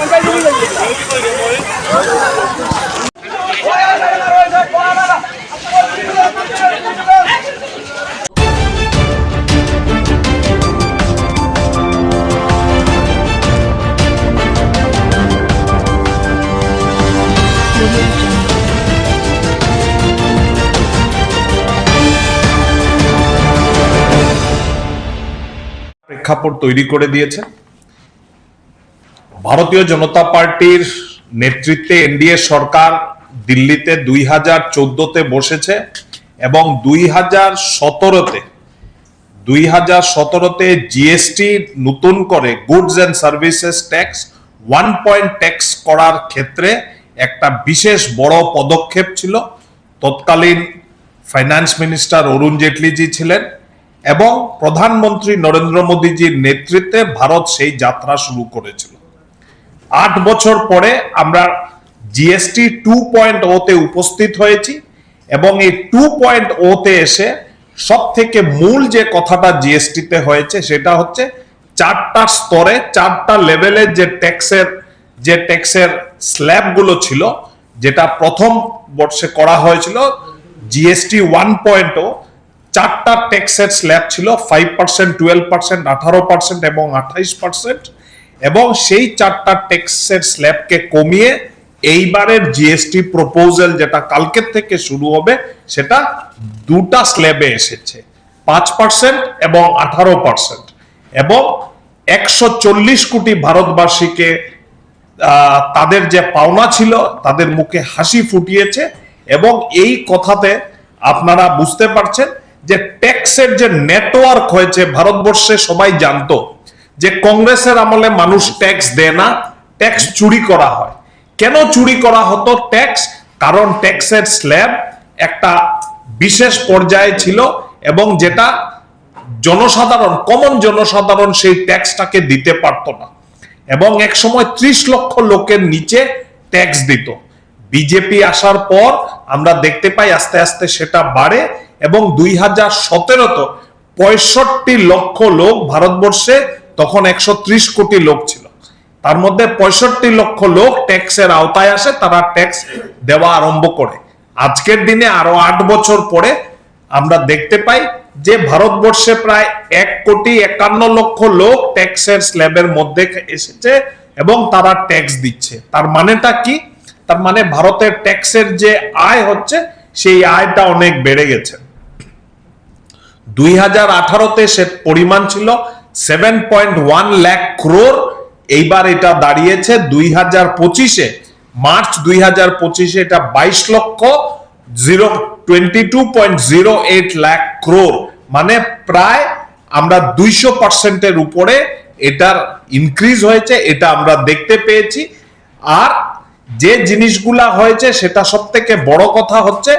প্রেক্ষাপট তৈরি করে দিয়েছে। ভারতীয় জনতা পার্টির নেতৃত্বে এনডিএ সরকার দিল্লিতে 2014-তে বসেছে এবং 2017-তে জিএসটি নতুন করে goods and services tax 1 point tax করার ক্ষেত্রে একটা বিশেষ বড় পদক্ষেপ ছিল। তৎকালীন ফাইন্যান্স মিনিস্টার অরুণ জেটলিজি ছিলেন এবং প্রধানমন্ত্রী নরেন্দ্র মোদীজির নেতৃত্বে ভারত সেই যাত্রা শুরু করেছিল। 8 বছর পরে আমরা জিএসটি 2.0-তে উপস্থিত হয়েছি এবং এই 2.0-তে এসে সব থেকে মূল যে কথাটা জিএসটিতে হয়েছে সেটা হচ্ছে 4টা স্তরে 4টা লেভেলের যে ট্যাক্সের স্ল্যাবগুলো ছিল, যেটা প্রথম বর্ষে করা হয়েছিল জিএসটি 1.0। 4টা ট্যাক্সের স্ল্যাব ছিল 5%, 12%, 18% এবং 28%। এবং সেই 4টা ট্যাক্সের স্ল্যাবকে কমিয়ে এইবারের জিএসটি প্রপোজাল যেটা কালকের থেকে শুরু হবে সেটা 2টা স্ল্যাবে এসেছে, 5% এবং 18%। এবং 140 কোটি ভারতবাসীকে তাদের যে পাওনা ছিল তাদের মুখে হাসি ফুটিয়েছে। এবং এই কথাতে আপনারা বুঝতে পারছেন যে ট্যাক্সের যে নেটওয়ার্ক হয়েছে ভারতবর্ষে। সবাই জানতো যে কংগ্রেসের আমলে মানুষ ট্যাক্স দেয় না, ট্যাক্স চুরি করা হয়। কেন চুরি করা হতো ট্যাক্স? কারণ ট্যাক্সের স্ল্যাব একটা বিশেষ পর্যায়ে ছিল এবং যেটা কমন জনসাধারণ সেই ট্যাক্সটাকে দিতে পারত না। এবং এক সময় 30 লক্ষ লোকের নিচে ট্যাক্স দিত। বিজেপি আসার পর আমরা দেখতে পাই আস্তে আস্তে সেটা বাড়ে এবং 2017-তে 65 লক্ষ লোক ভারতবর্ষে, তখন 130 কোটি লোক ছিল, তার মধ্যে 65 লক্ষ লোক ট্যাক্সের আওতায় আসে, তারা ট্যাক্স দেওয়া আরম্ভ করে। আজকের দিনে আরো 8 বছর পরে আমরা দেখতে পাই যে ভারতবর্ষে প্রায় 1,51,00,000 লোক ট্যাক্সের স্ল্যাবের মধ্যে এসেছে এবং তারা ট্যাক্স দিচ্ছে। তার মানেটা কি? তার মানে ভারতের ট্যাক্সের যে আয় হচ্ছে সেই আয়টা অনেক বেড়ে গেছে। 2018-তে সে পরিমাণ ছিল 7.1 লাখ ক্রোর। এইবার এটা দাঁড়িয়েছে 2025-এ, মার্চ 2025-এ এটা 22.08 লাখ ক্রোর, মানে প্রায় আমরা 200%-এর উপরে এটার ইনক্রিজ হয়েছে, এটা আমরা দেখতে পেয়েছি। আর যে জিনিসগুলা হয়েছে সেটা সব থেকে বড় কথা হচ্ছে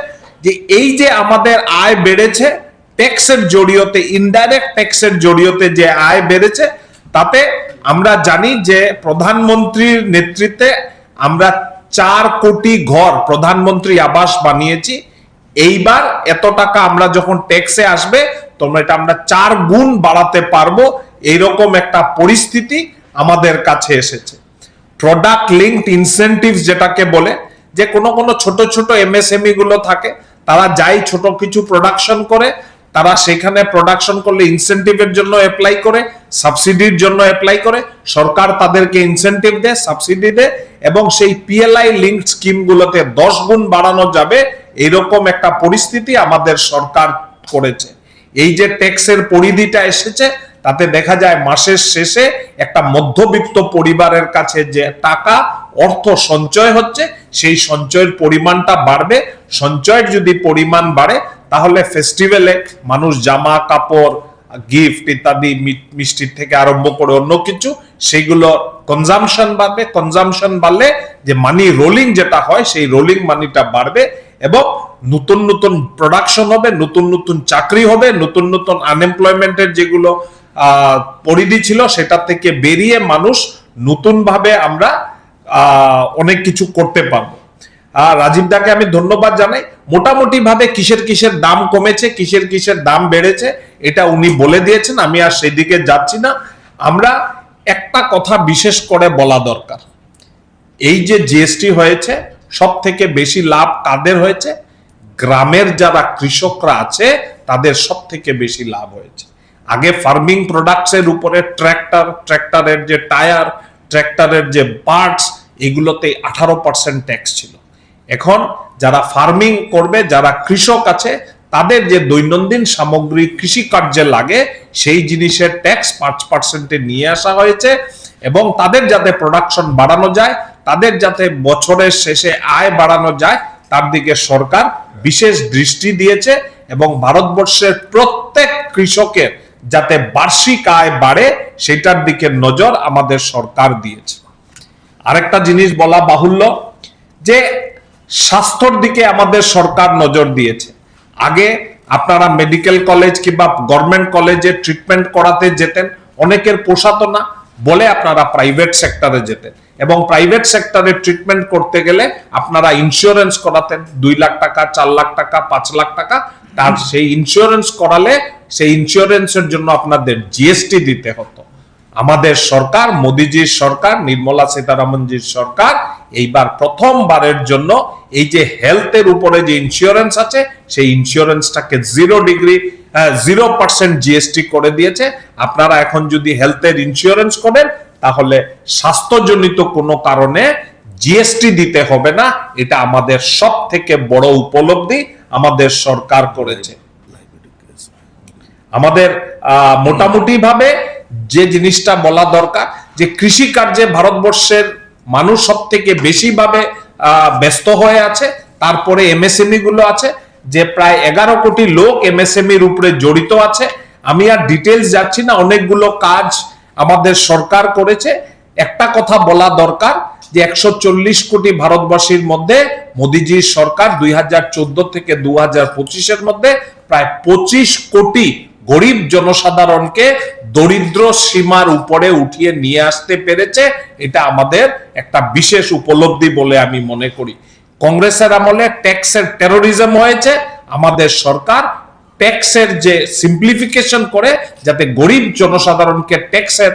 যে এই যে আমাদের আয় বেড়েছে ট্যাক্সের জড়িয়তে, ইনডাইরেক্ট ট্যাক্সের জড়িয়তে যে আয় বেড়েছে, তাতে আমরা জানি যে প্রধানমন্ত্রীর নেতৃত্বে আমরা 4 কোটি ঘর প্রধানমন্ত্রী আবাস বানিয়েছি। এইবার এত টাকা আমরা যখন ট্যাক্সে আসবে তোমরা এটা আমরা 4 গুণ বাড়াতে পারবো, এইরকম একটা পরিস্থিতি আমাদের কাছে এসেছে। প্রোডাক্ট লিঙ্কড ইনসেনটিভ যেটাকে বলে, যে কোনো ছোট ছোট এমএসএমই গুলো থাকে, তারা যাই ছোট কিছু প্রোডাকশন করে, তারা সেখানে প্রোডাকশন করলে ইনসেনটিভের জন্য অ্যাপ্লাই করে, সাবসিডির জন্য অ্যাপ্লাই করে, সরকার তাদেরকে ইনসেনটিভ দেয়, সাবসিডি দেয়, এবং সেই পিএলআই লিঙ্কড স্কিমগুলোতে 10 গুণ বাড়ানো যাবে, এইরকম একটা পরিস্থিতি আমাদের সরকার করেছে। এই যে ট্যাক্সের পরিধিটা এসেছে, তাতে দেখা যায় মাসের শেষে একটা মধ্যবিত্ত পরিবারের কাছে যে টাকা অর্থ সঞ্চয় হচ্ছে, সেই সঞ্চয়ের পরিমাণটা বাড়বে। সঞ্চয়ের যদি পরিমাণ বাড়ে, তাহলে ফেস্টিভ্যালে মানুষ জামা কাপড়, গিফট ইত্যাদি, মিষ্টির থেকে আরম্ভ করে অন্য কিছু, সেগুলো কনজামশন বাড়বে। কনজামশন বাড়লে যে মানি রোলিং যেটা হয়, সেই রোলিং মানিটা বাড়বে, এবং নতুন নতুন প্রোডাকশন হবে, নতুন নতুন চাকরি হবে, নতুন নতুন আনএমপ্লয়মেন্টের যেগুলো পরিধি ছিল সেটা থেকে বেরিয়ে মানুষ নতুন ভাবে আমরা অনেক কিছু করতে পারবো। রাজীব দাকে আমি ধন্যবাদ জানাই। মোটামুটি ভাবে কিসের দাম কমেছে, কিসের দাম বেড়েছে, এটা উনি বলে দিয়েছেন, আমি আর সেদিকে যাচ্ছি না। আমরা একটা কথা বিশেষ করে বলা দরকার, এই যে জিএসটি হয়েছে, সব থেকে বেশি লাভ কাদের হয়েছে? গ্রামের যারা কৃষকরা আছে তাদের সব থেকে বেশি লাভ হয়েছে। আগে ফার্মিং প্রোডাক্টস এর উপরে ট্র্যাক্টরের যে টায়ার, ট্র্যাক্টরের যে পার্টস, এগুলোতে 18% ট্যাক্স ছিল। এখন যারা ফার্মিং করবে, যারা কৃষক আছে, তাদের যে দৈনন্দিন সামগ্রী কৃষি কার্যে লাগে, সেই জিনিসের ট্যাক্স 5%-এ নিয়ে আসা হয়েছে, এবং তাদের যাতে প্রোডাকশন বাড়ানো যায়, তাদের যাতে বছরের শেষে আয় বাড়ানো যায়, তার দিকে সরকার বিশেষ দৃষ্টি দিয়েছে, এবং ভারতবর্ষের প্রত্যেক কৃষকের যাতে বার্ষিক আয় বাড়ে সেটার দিকে নজর আমাদের সরকার দিয়েছে। আরেকটা জিনিস বলা বাহুল্য, যে স্বাস্থ্যের দিকে আমাদের সরকার নজর দিয়েছে। আগে আপনারা মেডিকেল কলেজ কিংবা গভর্নমেন্ট কলেজে ট্রিটমেন্ট করাতে যেতেন, অনেকের পোষাতো না বলে আপনারা প্রাইভেট সেক্টরে যেতেন, এবং প্রাইভেট সেক্টরে ট্রিটমেন্ট করতে গেলে আপনারা ইন্স্যুরেন্স করাতেন, 2 লাখ টাকা, 4 লাখ টাকা, 5 লাখ টাকা। তার সেই ইন্স্যুরেন্স করালে সেই ইন্স্যুরেন্সের জন্য আপনাদের জিএসটি দিতে হতো। আমাদের সরকার, মোদিজির সরকার, নির্মলা সীতারামনজির সরকার এইবার প্রথমবারের জন্য এই যে হেলথের উপরে যে ইন্স্যুরেন্স আছে, সেই ইন্স্যুরেন্সটাকে 0% জিএসটি করে দিয়েছে। আপনারা এখন যদি হেলথের ইন্স্যুরেন্স করেন, তাহলে স্বাস্থ্যজনিত কোনো কারণে জিএসটি দিতে হবে না। এটা আমাদের সব থেকে বড় উপলব্ধি আমাদের সরকার করেছে। আমাদের মোটামুটি ভাবে যে জিনিসটা বলা দরকার, যে কৃষি কার্যে ভারতবর্ষের মানুষ সব থেকে বেশি ভাবে ব্যস্ত হয়ে আছে, তারপরে এমএসএমই গুলো আছে, যে প্রায় 11 কোটি লোক এমএসএমইর উপরে জড়িত আছে। আমি আর ডিটেলস যাচ্ছি না, অনেকগুলো কাজ আমাদের সরকার করেছে। একটা কথা বলা দরকার, যে 140 কোটি ভারতবাসীর মধ্যে মোদিজির সরকার 2014 থেকে 2025-এর মধ্যে প্রায় 25 কোটি গরিব জনসাধারণকে দরিদ্র সীমার উপরে উঠিয়ে নিয়ে আসতে পেরেছে। এটা আমাদের একটা বিশেষ উপলব্ধি বলে আমি মনে করি। কংগ্রেসের আমলে ট্যাক্সের টেরোরিজম হয়েছে, আমাদের সরকার ট্যাক্সের যে সিম্পলিফিকেশন করে যাতে গরিব জনসাধারণকে ট্যাক্সের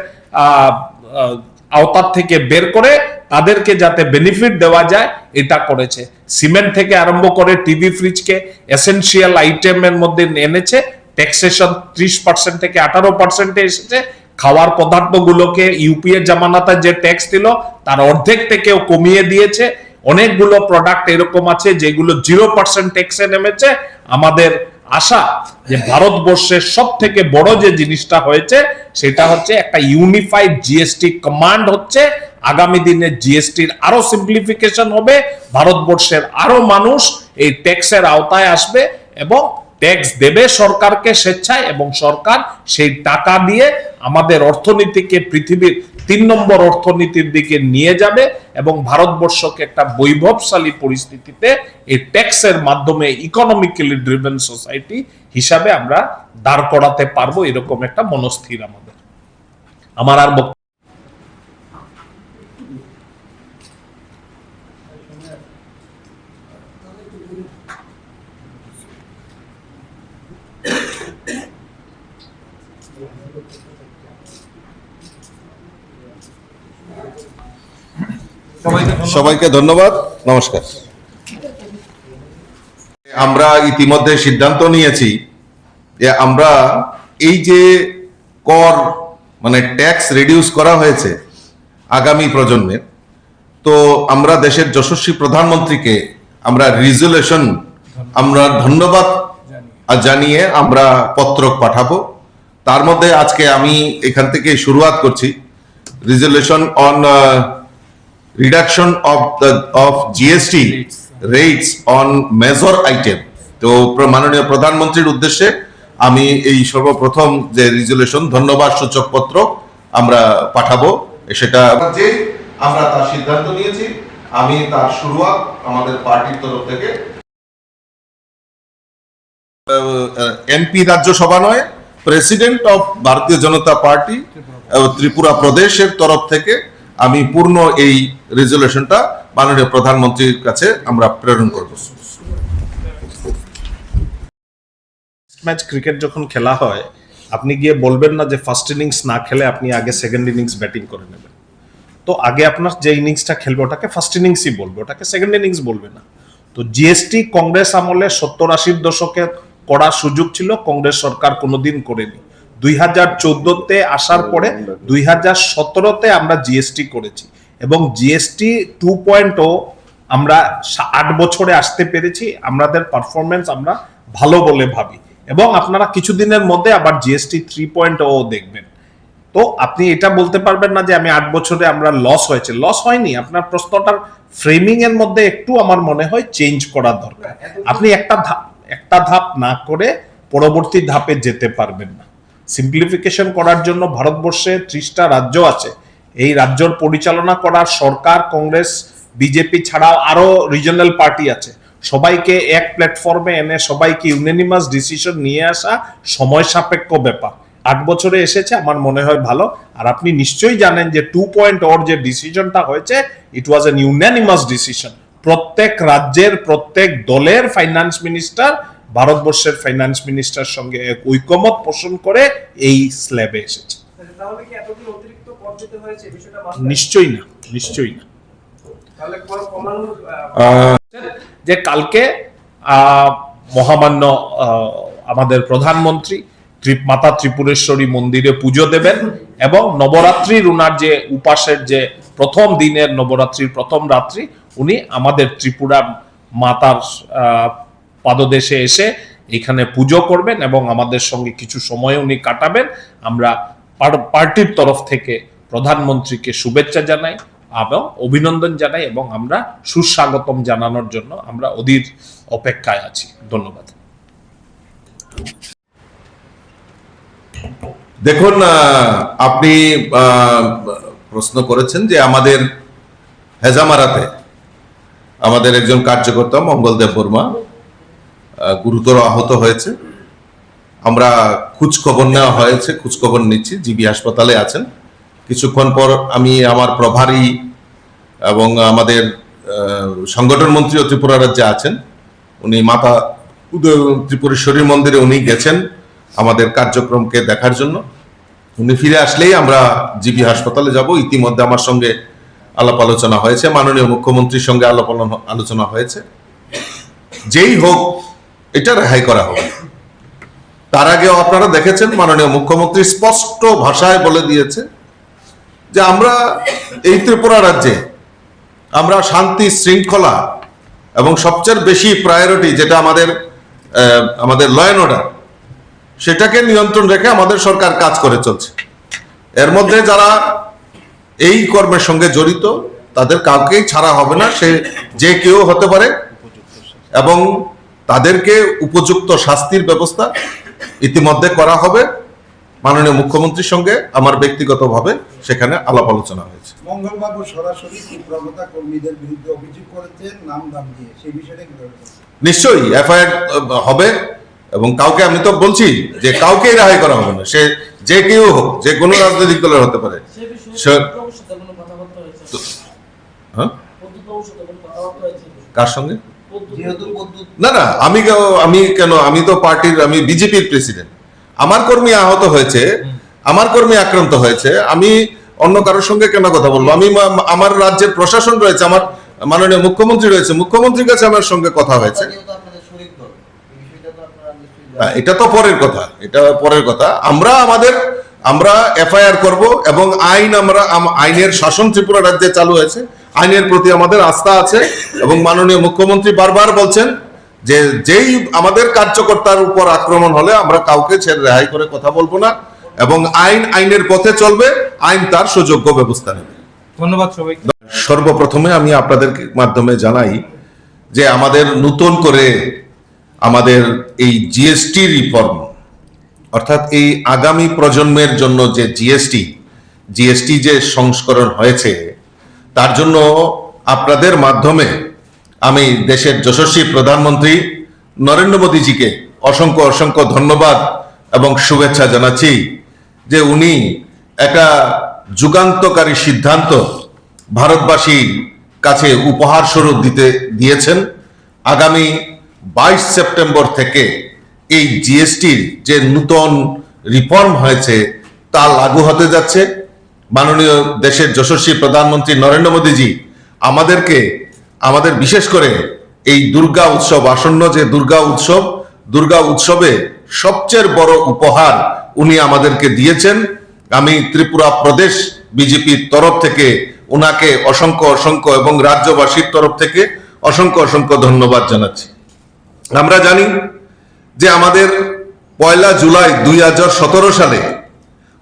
আওতার থেকে বের করে তাদেরকে যাতে বেনিফিট দেওয়া যায়, এটা করেছে। সিমেন্ট থেকে আরম্ভ করে টিভি ফ্রিজকে এসেনশিয়াল আইটেমের মধ্যে এনেছে। ট্যাক্সেশন 30% থেকে 18%-এ এসেছে। খাওয়ার পদার্থগুলোকে ইউপিএ জামানাতে যে ট্যাক্স দিল তার অর্ধেক থেকেও কমিয়ে দিয়েছে। অনেকগুলো প্রোডাক্ট এরকম আছে যেগুলো 0% ট্যাক্সে নেমেছে। আমাদের আশা যে ভারতবর্ষের সব থেকে বড় যে জিনিসটা হয়েছে সেটা হচ্ছে একটা ইউনিফাইড জিএসটি কমান্ড হচ্ছে। আগামী দিনে জিএসটির আরো সিম্পলিফিকেশন হবে, ভারতবর্ষের আরো মানুষ এই ট্যাক্সের আওতায় আসবে এবং ট্যাক্স দেবে সরকারকে স্বেচ্ছায়, এবং সরকার সেই টাকা দিয়ে আমাদের অর্থনীতিকে পৃথিবীর 3 নম্বর অর্থনীতির দিকে নিয়ে যাবে এবং ভারতবর্ষকে একটা বৈভবশালী পরিস্থিতিতে এই ট্যাক্সের মাধ্যমে ইকোনমিক্যালি ড্রিভেন সোসাইটি হিসাবে আমরা দাঁড় করাতে পারবো, এরকম একটা মনস্থির আমাদের। আমার আর সবাইকে ধন্যবাদ, নমস্কার। আমরা ইতিমধ্যে সিদ্ধান্ত নিয়েছি যে আমরা এই যে কর মানে ট্যাক্স রিডিউস করা হয়েছে আগামী প্রজন্মের, তো আমরা দেশের যশস্বী প্রধানমন্ত্রীকে আমরা রিজলিউশন আমরা ধন্যবাদ জানিয়ে আমরা পত্র পাঠাবো। তার মধ্যে আজকে আমি এখান থেকে শুরুয়াত করছি, resolution on reduction of GST rates on major item। তো মাননীয় প্রধানমন্ত্রীর উদ্দেশ্যে আমি এই সর্বপ্রথম যে রিজলিউশন ধন্যবাদ সূচক পত্র আমরা পাঠাবো, সেটা যে আমরা তার সিদ্ধান্ত নিয়েছি। আমি তার শুরুয়াত আমাদের পার্টির তরফ থেকে, এমপি রাজ্যসভা নয়, প্রেসিডেন্ট অফ ভারতীয় জনতা পার্টি ত্রিপুরা প্রদেশের তরফ থেকে আমি পূর্ণ এই রেজলিউশনটা মাননীয় প্রধানমন্ত্রীর কাছে আমরা প্রেরণ করব। ম্যাচ ক্রিকেট যখন খেলা হয়, আপনি গিয়ে বলবেন না যে ফার্স্ট ইনিংস না খেলে আপনি আগে সেকেন্ড ইনিংস ব্যাটিং করে নেবেন। তো আগে আপনার যে ইনিংসটা খেলবে ওটাকে ফার্স্ট ইনিংসই বলবে, ওটাকে সেকেন্ড ইনিংস বলবে না। তো জিএসটি কংগ্রেস আমলে 70-80 দশকে করার সুযোগ ছিল, কংগ্রেস সরকার কোনোদিন করেনি। 2014-তে আসার পরে 2017-তে আমরা জিএসটি করেছি এবং জিএসটি 2.0 আমরা 8 বছরে আসতে পেরেছি। আমাদের পারফরমেন্স আমরা ভালো বলে ভাবি এবং আপনারা কিছুদিনের মধ্যে আবার জিএসটি 3.0 দেখবেন। তো আপনি এটা বলতে পারবেন না যে আমি 8 বছরে আমরা লস হয়েছে, লস হয়নি। আপনার প্রশ্নটার ফ্রেমিং এর মধ্যে একটু আমার মনে হয় চেঞ্জ করা দরকার। আপনি একটা ধাপ না করে পরবর্তী ধাপে যেতে পারবেন না। সিম্পলিফিকেশন করার জন্য ভারতবর্ষে 30টা রাজ্য আছে, এই রাজ্যর পরিচালনা করার সরকার, কংগ্রেস, বিজেপি ছাড়াও আরো রিজনাল পার্টি আছে। সবাইকে এক প্ল্যাটফর্মে এনে সবাইকে ইউনানিমাস ডিসিশন নিয়ে আসা সময় সাপেক্ষ ব্যাপার। 8 বছরে এসেছে, আমার মনে হয় ভালো। আর আপনি নিশ্চয়ই জানেন যে 2.0 যে ডিসিশনটা হয়েছে, ইট ওয়াজ এন ইউনানিমাস ডিসিশন। প্রত্যেক রাজ্যের প্রত্যেক দলের ফাইন্যান্স মিনিস্টার ভারতবর্ষের ফাইন্যান্স মিনিস্টার সঙ্গে এক ঐকমত পোষণ করে এই স্ল্যাবে এসেছে। নিশ্চয়ই না, নিশ্চয়ই না। যে কালকে মহামান্য আমাদের প্রধানমন্ত্রী মাতা ত্রিপুরেশ্বরী মন্দিরে পুজো দেবেন এবং নবরাত্রির উনার যে উপাসের যে প্রথম দিনের নবরাত্রির প্রথম রাত্রি উনি আমাদের ত্রিপুরা মাতার পাদদেশে এসে এখানে পুজো করবেন এবং আমাদের সঙ্গে কিছু সময় উনি কাটাবেন। আমরা পার্টির তরফ থেকে প্রধানমন্ত্রীকে শুভেচ্ছা জানাই এবং অভিনন্দন জানাই এবং আমরা সুস্বাগতম জানানোর জন্য আমরা অধীর অপেক্ষায় আছি। ধন্যবাদ। দেখুন, আপনি প্রশ্ন করেছেন যে আমাদের হেজামারাতে আমাদের একজন কার্যকর্তা মঙ্গলদেব বর্মা গুরুতর আহত হয়েছে। আমরা খোঁজখবর নেওয়া হয়েছে, খোঁজখবর নিচ্ছি, জিবি হাসপাতালে আছেন। কিছুক্ষণ পর আমি আমার প্রভারী এবং আমাদের সংগঠন মন্ত্রী ত্রিপুরা রাজ্যে আছেন, উনি মাতা ত্রিপুরেশ্বরী মন্দিরে উনি গেছেন আমাদের কার্যক্রমকে দেখার জন্য। উনি ফিরে আসলেই আমরা জিবি হাসপাতালে যাব। ইতিমধ্যে আমার সঙ্গে আলাপ আলোচনা হয়েছে, মাননীয় মুখ্যমন্ত্রীর সঙ্গে আলোচনা হয়েছে, যেই হোক এটা রেহাই করা হবে। তার আগেও আপনারা দেখেছেন মাননীয় মুখ্যমন্ত্রী স্পষ্ট ভাষায় বলে দিয়েছে যে আমরা এই ত্রিপুরা রাজ্যে আমরা শান্তি শৃঙ্খলা এবং সবচেয়ে বেশি প্রায়োরিটি যেটা আমাদের আমাদের ল অ্যান্ড অর্ডার, সেটাকে নিয়ন্ত্রণ রেখে আমাদের সরকার কাজ করে চলছে। এর মধ্যে যারা এই কর্মের সঙ্গে জড়িত তাদের কাউকেই ছাড়া হবে না, সে যে কেউ হতে পারে, এবং তাদেরকে উপযুক্ত শাস্তির ব্যবস্থা ইতিমধ্যে করা হবে। মাননীয় মুখ্যমন্ত্রীর সঙ্গে আমার ব্যক্তিগতভাবে সেখানে আলাপ আলোচনা হয়েছে। মঙ্গলবাবু সরাসরি তীব্রতা কর্মীদের বিরুদ্ধে অভিযোগ করেছেন নাম দাম দিয়ে, সেই বিষয়টা কি বলবেন? নিশ্চয়ই এফআইআর হবে, এবং কাউকে, আমি তো বলছি যে কাউকেই রেহাই করা হবে না, সে যে কেউ হোক, যে কোনো রাজনৈতিক দলের হতে পারে। হ্যাঁ, কার সঙ্গে? না না, আমি কেন, আমি তো পার্টির, আমি বিজেপির প্রেসিডেন্ট। আমার কর্মী আহত হয়েছে, আমার কর্মী আক্রান্ত হয়েছে, আমি অন্য কারোর সঙ্গে কেন কথা বলবো? আমি, আমার রাজ্যের প্রশাসন রয়েছে, আমার মাননীয় মুখ্যমন্ত্রী রয়েছে, মুখ্যমন্ত্রীর কাছে আমার সঙ্গে কথা হয়েছে। এটা তো পরের কথা, এটা পরের কথা। আমরা এফআইআর করব, এবং আইনের শাসন ত্রিপুরা রাজ্যে চালু হয়েছে, আইনের প্রতি আমাদের আস্থা আছে, এবং মাননীয় মুখ্যমন্ত্রী বারবার বলছেন যে যেই আমাদের কার্যকর্তার উপর আক্রমণ হলে আমরা কাউকে ছেড়ে রেহাই করে কথা বলবো না, এবং আইনের পথে চলবে, আইন তার সুযোগ্য ব্যবস্থা নেবে। ধন্যবাদ সবাইকে। সর্বপ্রথমে আমি আপনাদের মাধ্যমে জানাই যে আমাদের নতুন করে আমাদের এই জিএসটি রিফর্ম, অর্থাৎ এই আগামী প্রজন্মের জন্য যে জিএসটি যে সংস্করণ হয়েছে, তার জন্য আপনাদের মাধ্যমে আমি দেশের যশস্বী প্রধানমন্ত্রী নরেন্দ্র মোদীজিকে অসংখ্য অসংখ্য ধন্যবাদ এবং শুভেচ্ছা জানাচ্ছি যে উনি একটা যুগান্তকারী সিদ্ধান্ত ভারতবাসীর কাছে উপহার স্বরূপ দিয়েছেন। আগামী 22 সেপ্টেম্বর থেকে এই জিএসটির যে নতুন রিফর্ম হয়েছে তা লাগু হতে যাচ্ছে। মাননীয় দেশের যশস্বী প্রধানমন্ত্রী নরেন্দ্র মোদীজি আমাদের বিশেষ করে এই দুর্গা উৎসব, আসন্ন যে দুর্গা উৎসবে সবচেয়ে বড় উপহার উনি আমাদেরকে দিয়েছেন। আমি ত্রিপুরা প্রদেশ বিজেপির তরফ থেকে উনাকে অসংখ্য অসংখ্য এবং রাজ্যবাসীর তরফ থেকে অসংখ্য অসংখ্য ধন্যবাদ জানাচ্ছি। আমরা জানি যে আমাদের 1 জুলাই 2017 সালে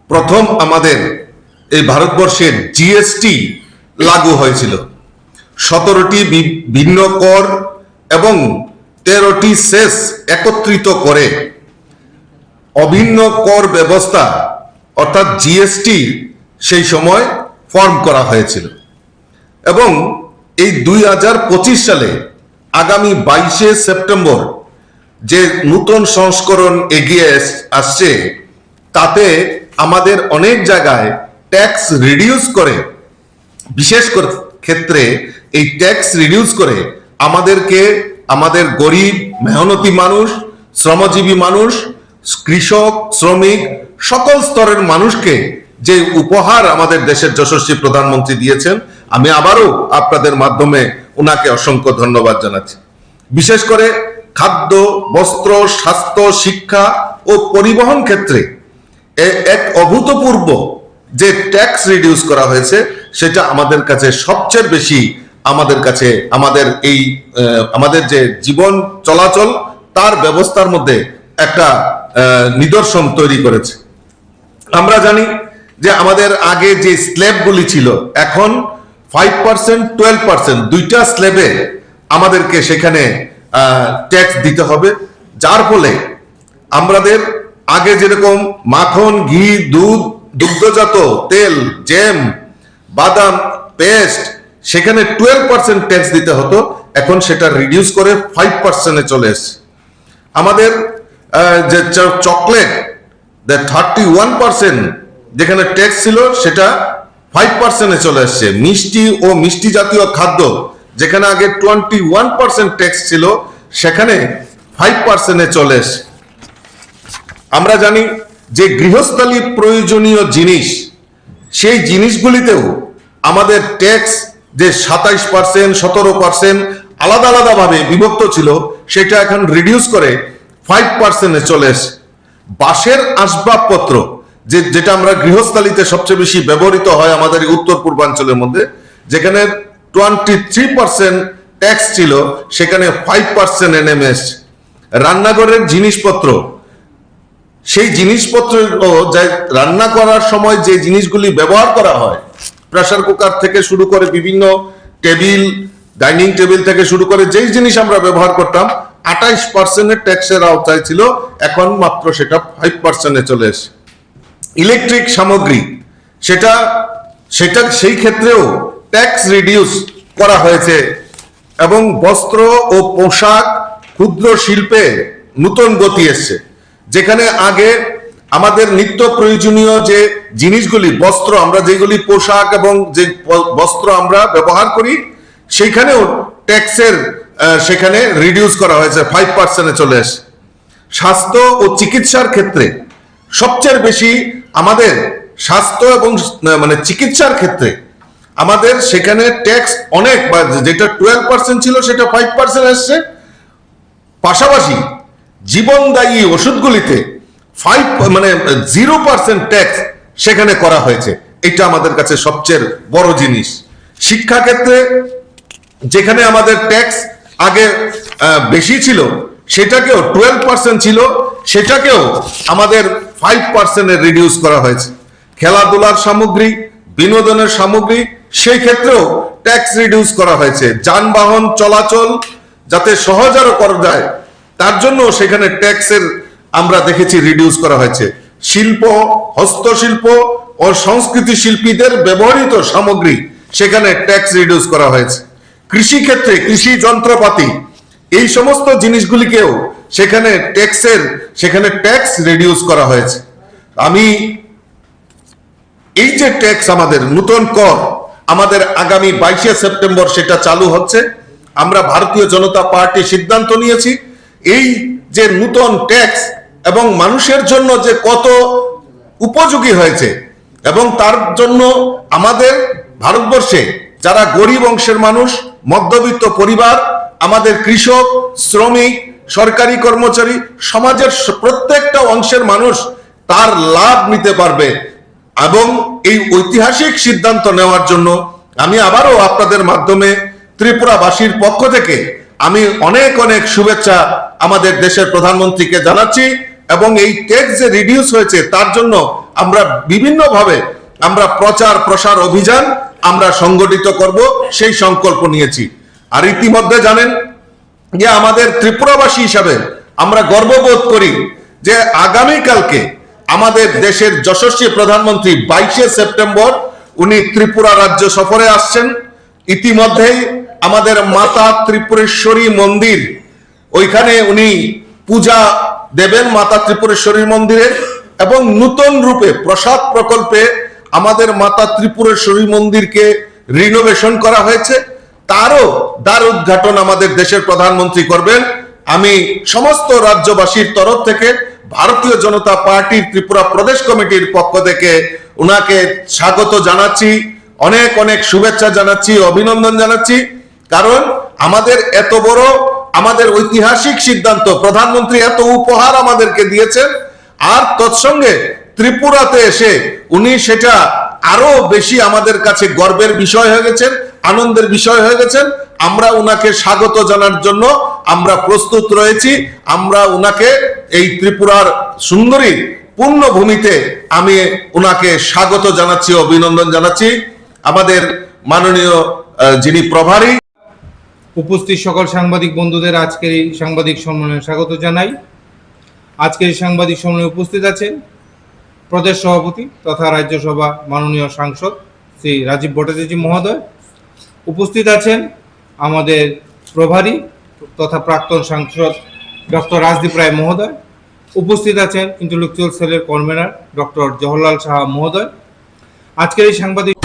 প্রথম আমাদের এই ভারতবর্ষের জিএসটি লাগু হয়েছিল। 17টি ভিন্ন কর এবং 13টি সেস একত্রিত করে অভিন্ন কর ব্যবস্থা অর্থাৎ জিএসটি সেই সময় ফর্ম করা হয়েছিল, এবং এই 2025 সালে আগামী 22 সেপ্টেম্বর যে নতুন সংস্করণ এগিয়ে আসছে, তাতে আমাদের অনেক জায়গায় ট্যাক্স রিডিউস করে, বিশেষ ক্ষেত্রে এই ট্যাক্স রিডিউস করে আমাদের গরিব মেহনতি মানুষ, শ্রমজীবী মানুষ, কৃষক, শ্রমিক, সকল স্তরের মানুষকে যে উপহার আমাদের দেশের যশস্বী প্রধানমন্ত্রী দিয়েছেন, আমি আবারও আপনাদের মাধ্যমে ওনাকে অসংখ্য ধন্যবাদ জানাচ্ছি। বিশেষ করে খাদ্য, বস্ত্র, স্বাস্থ্য, শিক্ষা ও পরিবহন ক্ষেত্রে এক অভূতপূর্ব যে ট্যাক্স রিডিউস করা হয়েছে, সেটা আমাদের কাছে সবচেয়ে বেশি, আমাদের যে জীবন চলাচল তার ব্যবস্থার মধ্যে একটা নিদর্শন তৈরি করেছে। আমরা জানি যে আমাদের আগে যে স্ল্যাবগুলি ছিল, এখন 5%, 12% দুইটা স্ল্যাবে আমাদেরকে সেখানে ট্যাক্স দিতে হবে, যার ফলে আমাদের আগে যেরকম মাখন, ঘি, দুধ, দুগ্ধজাত তেল, জ্যাম, বাদাম, পেস্ট সেখানে 12% ট্যাক্স দিতে হতো, এখন সেটা রিডিউস করে 5% চলে এসেছে। আমাদের যে চকলেট 31% যেখানে ট্যাক্স ছিল সেটা 5% চলে এসছে। মিষ্টি ও মিষ্টি জাতীয় খাদ্য যেখানে আগে 21% ট্যাক্স ছিল, সেখানে 5% চলে এসছে। আমরা জানি যে গৃহস্থালী প্রয়োজনীয় জিনিস, সেই জিনিসগুলিতেও আমাদের ট্যাক্স যে 27%, 17% আলাদা আলাদা ভাবে বিভক্ত ছিল, সেটা এখন রিডিউস করে 5% চলে এসছে। বাঁশের আসবাবপত্র যেটা আমরা গৃহস্থালিতে সবচেয়ে বেশি ব্যবহৃত হয় আমাদের উত্তর পূর্বাঞ্চলের মধ্যে, যেখানে 23% ট্যাক্স ছিল, সেখানে 5% নেমে এসছে। রান্নাঘরের জিনিসপত্র, সেই জিনিসপত্র রান্না করার সময় যে জিনিসগুলি ব্যবহার করা হয়, প্রেসার কুকার থেকে শুরু করে বিভিন্ন টেবিল, ডাইনিং টেবিল থেকে শুরু করে যেই জিনিস আমরা ব্যবহার করতাম 28% ট্যাক্সের আওতায় ছিল, এখন মাত্র সেটা 5% চলে এসে। ইলেকট্রিক সামগ্রী সেটা সেই ক্ষেত্রেও ট্যাক্স রিডিউস করা হয়েছে এবং বস্ত্র ও পোশাক ক্ষুদ্র শিল্পে নতুন গতি এসছে। যেখানে আগে আমাদের নিত্য প্রয়োজনীয় যে জিনিসগুলি, বস্ত্র, আমরা যেগুলি পোশাক এবং যে বস্ত্র আমরা ব্যবহার করি, সেইখানেও ট্যাক্সের সেখানে রিডিউস করা হয়েছে, 5% চলে আসে। স্বাস্থ্য ও চিকিৎসার ক্ষেত্রে সবচেয়ে বেশি আমাদের স্বাস্থ্য এবং মানে চিকিৎসার ক্ষেত্রে আমাদের সেখানে ট্যাক্স অনেক, বা যেটা 12% ছিল সেটা 5% আসছে। পাশাপাশি জীবনদায়ী ওষুধগুলিতে 0% ট্যাক্স সেখানে করা হয়েছে। এটা আমাদের কাছে সবচেয়ে বড় জিনিস। শিক্ষাক্ষেত্রে যেখানে আমাদের ট্যাক্স আগে বেশি ছিল, সেটাকেও 12% ছিল, সেটাকেও আমাদের 5% রিডিউস করা হয়েছে। খেলাধুলার সামগ্রী, বিনোদনের সামগ্রী, সেই ক্ষেত্রেও ট্যাক্স রিডিউস করা হয়েছে। যানবাহন চলাচল যাতে সহজ আরো করা যায়, তার জন্য সেখানে ট্যাক্সের আমরা দেখেছি রিডিউস করা হয়েছে। শিল্প, হস্তশিল্প ও সংস্কৃতি শিল্পীদের ব্যবহৃত সামগ্রী, সেখানে ট্যাক্স রিডিউস করা হয়েছে। কৃষি ক্ষেত্রে কৃষি যন্ত্রপাতি, এই সমস্ত জিনিসগুলিকেও সেখানে ট্যাক্স রিডিউস করা হয়েছে। আমি এই যে ট্যাক্স, আমাদের নতুন কর আমাদের আগামী 22শে সেপ্টেম্বর সেটা চালু হচ্ছে। আমরা ভারতীয় জনতা পার্টি সিদ্ধান্ত নিয়েছি এই যে নতুন ট্যাক্স এবং মানুষের জন্য যে কত উপযোগী হয়েছে, এবং তার জন্য আমাদের ভারতবর্ষে যারা গরিব অংশের মানুষ, মধ্যবিত্ত পরিবার, আমাদের কৃষক, শ্রমিক, সরকারি কর্মচারী, সমাজের প্রত্যেকটা অংশের মানুষ তার লাভ নিতে পারবে। এবং এই ঐতিহাসিক সিদ্ধান্ত নেওয়ার জন্য আমি আবারও আপনাদের মাধ্যমে ত্রিপুরাবাসীর পক্ষ থেকে আমি অনেক অনেক শুভেচ্ছা আমাদের দেশের প্রধানমন্ত্রীকে জানাচ্ছি। এবং এই ট্যাক্স যে রিডিউস হয়েছে তার জন্য আমরা বিভিন্নভাবে আমরা প্রচার প্রসার অভিযান আমরা সংগঠিত করব, সেই সংকল্প নিয়েছি। আর ইতিমধ্যে জানেন যে আমাদের ত্রিপুরাবাসী হিসাবে আমরা গর্ববোধ করি যে আগামীকালকে আমাদের দেশের যশস্বী প্রধানমন্ত্রী 22শে সেপ্টেম্বর উনি ত্রিপুরা রাজ্য সফরে আসছেন। ইতিমধ্যেই আমাদের মাতা ত্রিপুরেশ্বরী মন্দির, ওইখানে উনি পূজা দেবেন মাতা ত্রিপুরেশ্বরী মন্দিরে, এবং নতুন রূপে প্রসাদ প্রকল্পে আমাদের মাতা ত্রিপুরেশ্বরী মন্দিরকে রিনোভেশন করা হয়েছে, তারও দ্বার উদ্ঘাটন আমাদের দেশের প্রধানমন্ত্রী করবেন। আমি সমস্ত রাজ্যবাসীর তরফ থেকে ভারতীয় জনতা পার্টির ত্রিপুরা প্রদেশ কমিটির পক্ষ থেকে উনাকে স্বাগত জানাচ্ছি, অনেক অনেক শুভেচ্ছা জানাচ্ছি, অভিনন্দন জানাচ্ছি। কারণ আমাদের এত বড়, আমাদের ঐতিহাসিক সিদ্ধান্ত, প্রধানমন্ত্রী এত উপহার আমাদেরকে দিয়েছেন, আর তৎসঙ্গে ত্রিপুরাতে এসে উনি সেটা আরো বেশি আমাদের কাছে গর্বের বিষয় হয়ে গেছেন, আনন্দের বিষয় হয়ে গেছেন। আমরা উনাকে স্বাগত জানার জন্য আমরা প্রস্তুত রয়েছি। আমরা উনাকে এই ত্রিপুরার সুন্দরী পূর্ণভূমিতে আমি উনাকে স্বাগত জানাচ্ছি, অভিনন্দন জানাচ্ছি। আমাদের মাননীয় যিনি প্রভারী, উপস্থিত সকল সাংবাদিক বন্ধুদের আজকের এই সাংবাদিক সম্মেলনে স্বাগত জানাই। আজকের এই সাংবাদিক সম্মেলনে উপস্থিত আছেন প্রদেশ সভাপতি তথা রাজ্যসভা মাননীয় সাংসদ শ্রী রাজীব ভট্টাচার্য মহোদয়, উপস্থিত আছেন আমাদের প্রভারী তথা প্রাক্তন সাংসদ ডক্টর রাজদীপ রায় মহোদয়, উপস্থিত আছেন ইন্টেলেকচুয়াল সেলের কনভেনার ডক্টর জওহরলাল সাহা মহোদয়। আজকের এই সাংবাদিক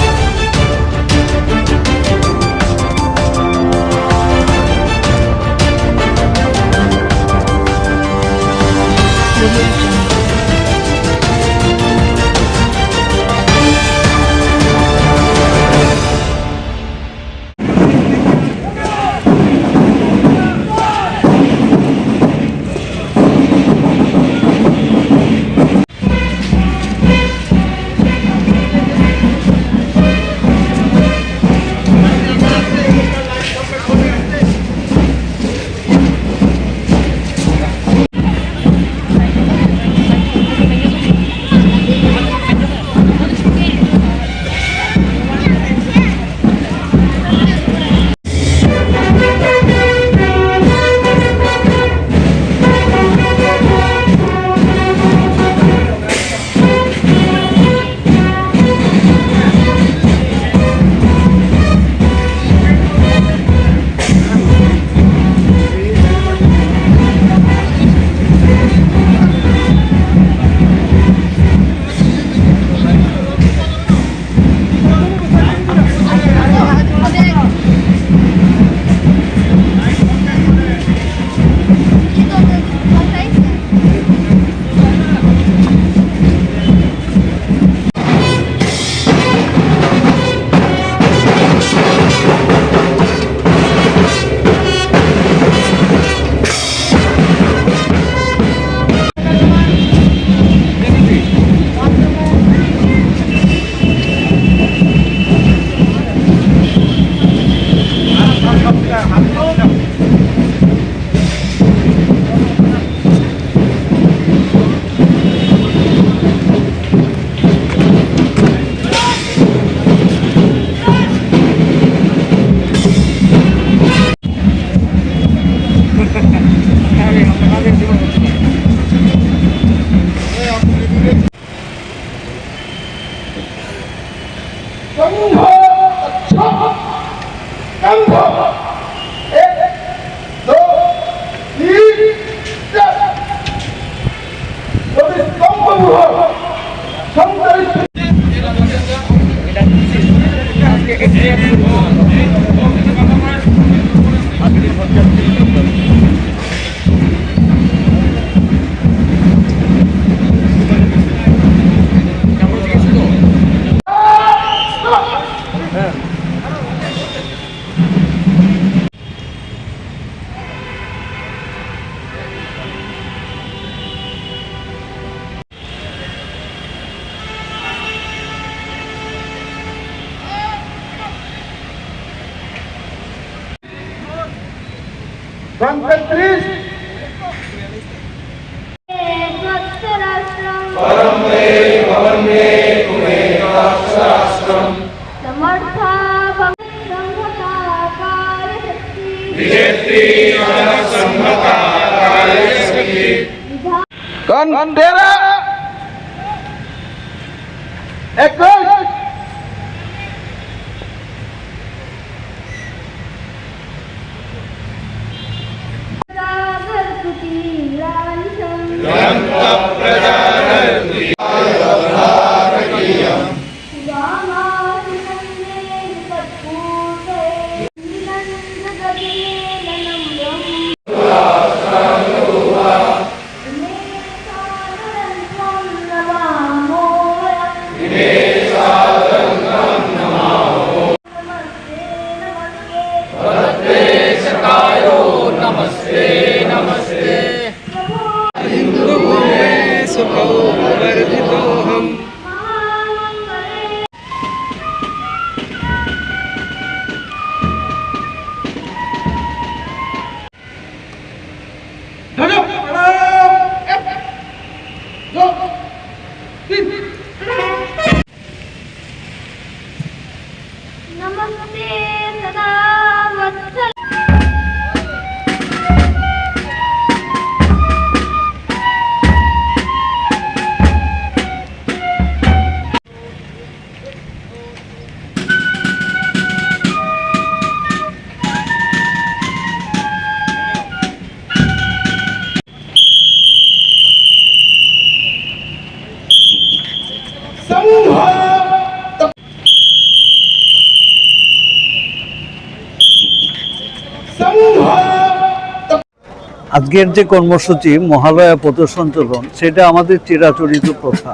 আজকের যে কর্মসূচি মহালয়া পথসঞ্চলন সেটা আমাদের চিরাচরিত প্রথা।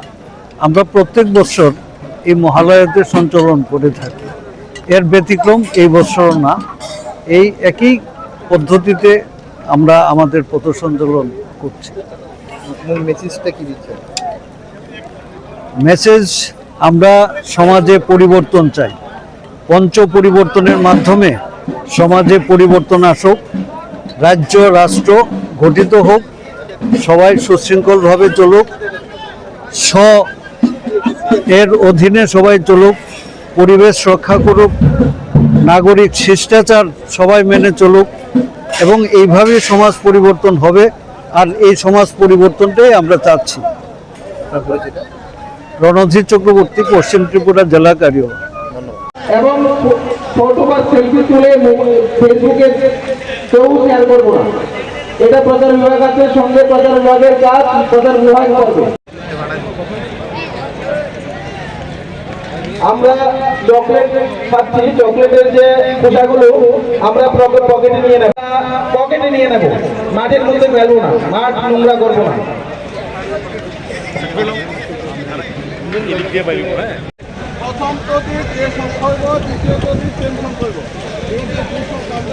আমরা প্রত্যেক বছর এই মহালয়াতে সঞ্চালন করে থাকি। এর ব্যতিক্রম এই বছর না, এই একই পদ্ধতিতে আমরা আমাদের পথসঞ্চলন করছি। মেসেজটা কি দিচ্ছে? মেসেজ, আমরা সমাজে পরিবর্তন চাই। পঞ্চ পরিবর্তনের মাধ্যমে সমাজে পরিবর্তন আসুক, রাজ্য রাষ্ট্র গঠিত হোক, সবাই সুশৃঙ্খলভাবে চলুক, এর অধীনে সবাই চলুক, পরিবেশ রক্ষা করুক, নাগরিক শিষ্টাচার সবাই মেনে চলুক, এবং এইভাবেই সমাজ পরিবর্তন হবে। আর এই সমাজ পরিবর্তনটাই আমরা চাচ্ছি। রণধীর চক্রবর্তী, পশ্চিম ত্রিপুরা জেলা কার্যালয়। এবং ফটো বা সেলফি তুলে ফেসবুকে কেউ শেয়ার করবো না। এটা প্রচার বিভাগ আছে, সঙ্গে প্রচার বিভাগের কাজ প্রচার বিভাগ করবে। আমরা চকলেট পাচ্ছি, চকলেটের যে খোসাগুলো আমরা পকেটে নিয়ে নেব, মাঠের মধ্যে ফেলবো না, মাঠ নোংরা করবো না। প্রথম প্রতি যে সংসর্গ, দ্বিতীয় প্রতি তেল সংসর্গ, এই যে দুই সংসর্গ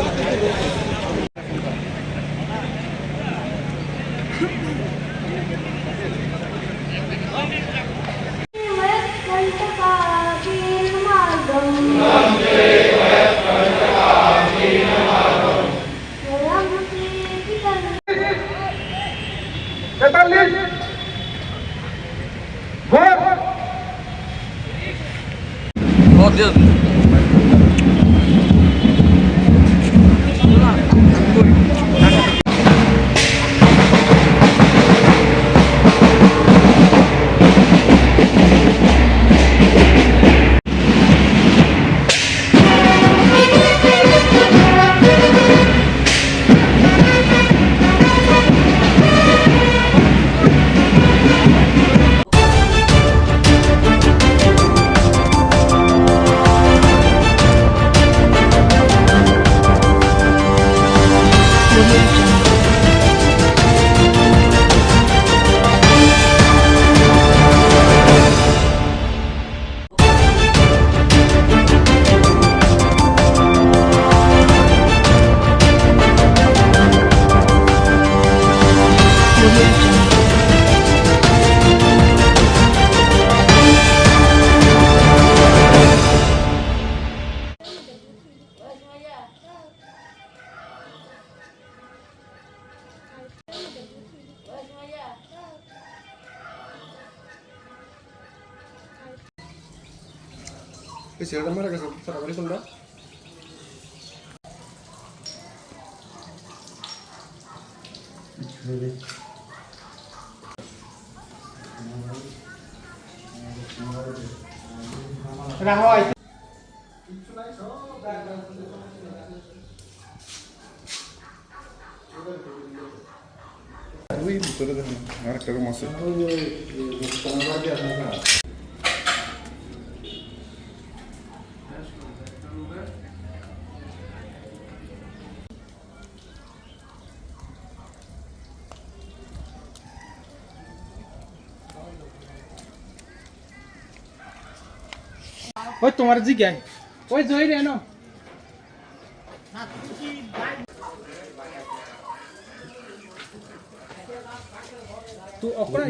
ওই তোমার জিজ্ঞাই ওই জয় রে না তুই অপরা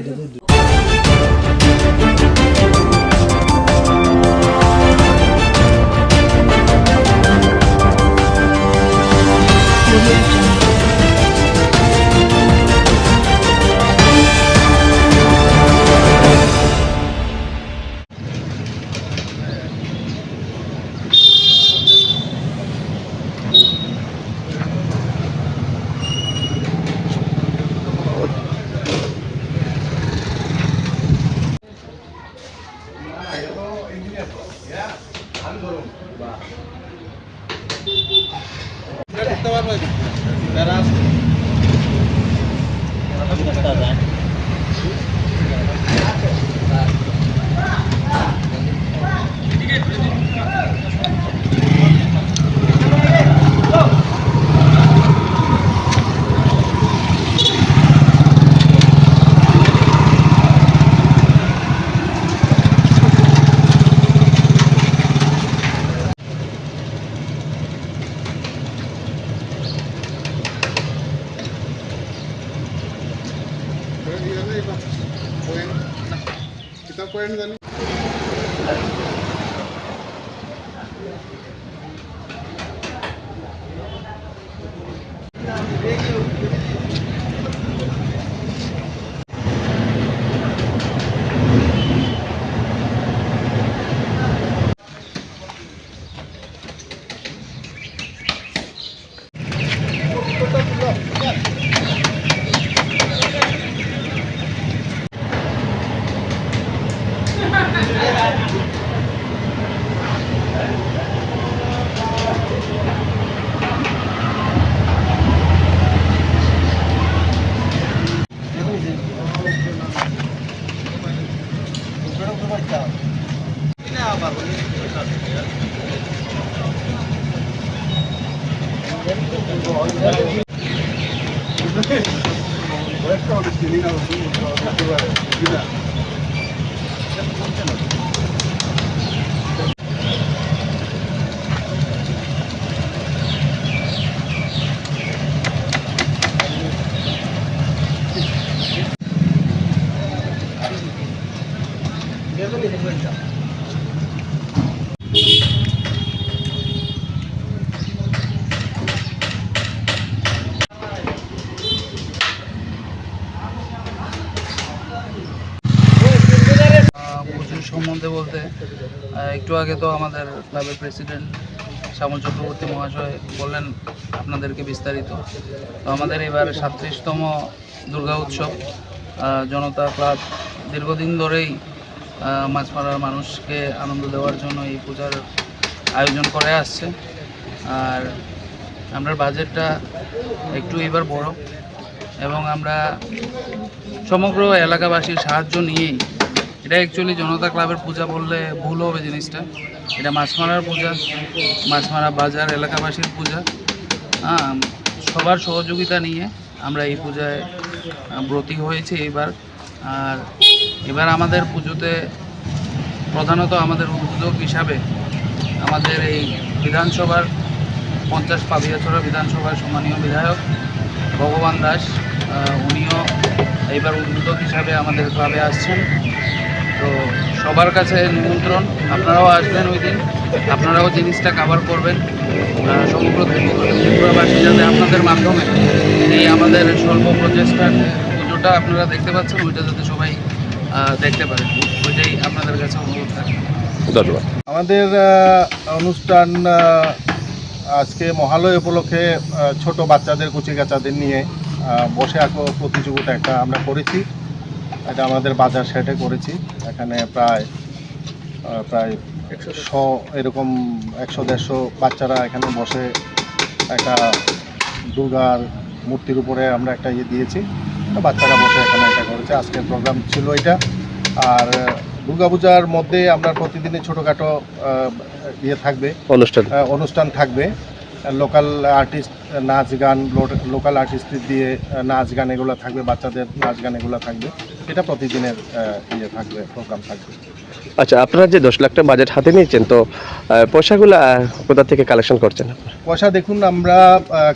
সম্বন্ধে বলতে একটু আগে তো আমাদের ক্লাবের প্রেসিডেন্ট শ্যামল চক্রবর্তী মহাশয় বললেন আপনাদেরকে বিস্তারিত। তো আমাদের এবার 37তম দুর্গা উৎসব জনতা ক্লাব দীর্ঘদিন ধরেই মাছমারার মানুষকে আনন্দ দেওয়ার জন্য এই পূজার আয়োজন করে আসছে। আর আমরা বাজেটটা একটু এবার বড় এবং আমরা সমগ্র এলাকাবাসীর সাহায্য নিয়েই, এটা অ্যাকচুয়ালি জনতা ক্লাবের পূজা বললে ভুল হবে জিনিসটা, এটা মাছমারার পূজা, মাছমারা বাজার এলাকাবাসীর পূজা। সবার সহযোগিতা নিয়ে আমরা এই পূজায় ব্রতী হয়েছি এইবার। আর এবার আমাদের পুজোতে প্রধানত আমাদের উদ্যোগ হিসাবে আমাদের এই বিধানসভার 50 পাবিয়াছড়া বিধানসভার সম্মানীয় বিধায়ক ভগবান দাস, উনিও এইবার উদ্যোগ হিসাবে আমাদের ক্লাবে আসছেন। তো সবার কাছে নিমন্ত্রণ, আপনারাও আসবেন ওই দিন, আপনারাও জিনিসটা কভার করবেন। সমগ্র ত্রিপুরাবাসী যাতে আপনাদের মাধ্যমে এই আমাদের স্বল্প প্রচেষ্টার পুজোটা আপনারা দেখতে পাচ্ছেন, ওইটা যাতে সবাই দেখতে পারেন, ওইটাই আপনাদের কাছে অনুরোধ থাকে। ধন্যবাদ। আমাদের অনুষ্ঠান আজকে মহালয়া উপলক্ষে ছোট বাচ্চাদের কচিকাচাদের নিয়ে বসে আঁকো প্রতিযোগিতা একটা আমরা করেছি। এটা আমাদের বাজার সেটে করেছি। এখানে প্রায় 100 এরকম 100-150 বাচ্চারা এখানে বসে একটা দুর্গার মূর্তির উপরে আমরা একটা দিয়েছি। বাচ্চারা বসে এখানে এটা করেছে। আজকের প্রোগ্রাম ছিল এটা। আর দুর্গাপূজার মধ্যে আমরা প্রতিদিনই ছোটোখাটো থাকবে, অনুষ্ঠান থাকবে। লোকাল আর্টিস্ট নাচ গান, লোকাল আর্টিস্ট দিয়ে নাচ গান এগুলো থাকবে, বাচ্চাদের নাচ গান এগুলো থাকবে। এটা প্রতিদিনের থাকবে, প্রোগ্রাম থাকবে। আচ্ছা, আপনারা যে 10 লাখ টাকা বাজেট হাতে নিয়েছেন, তো পয়সাগুলো কোথা থেকে কালেকশন করছেন? পয়সা দেখুন, আমরা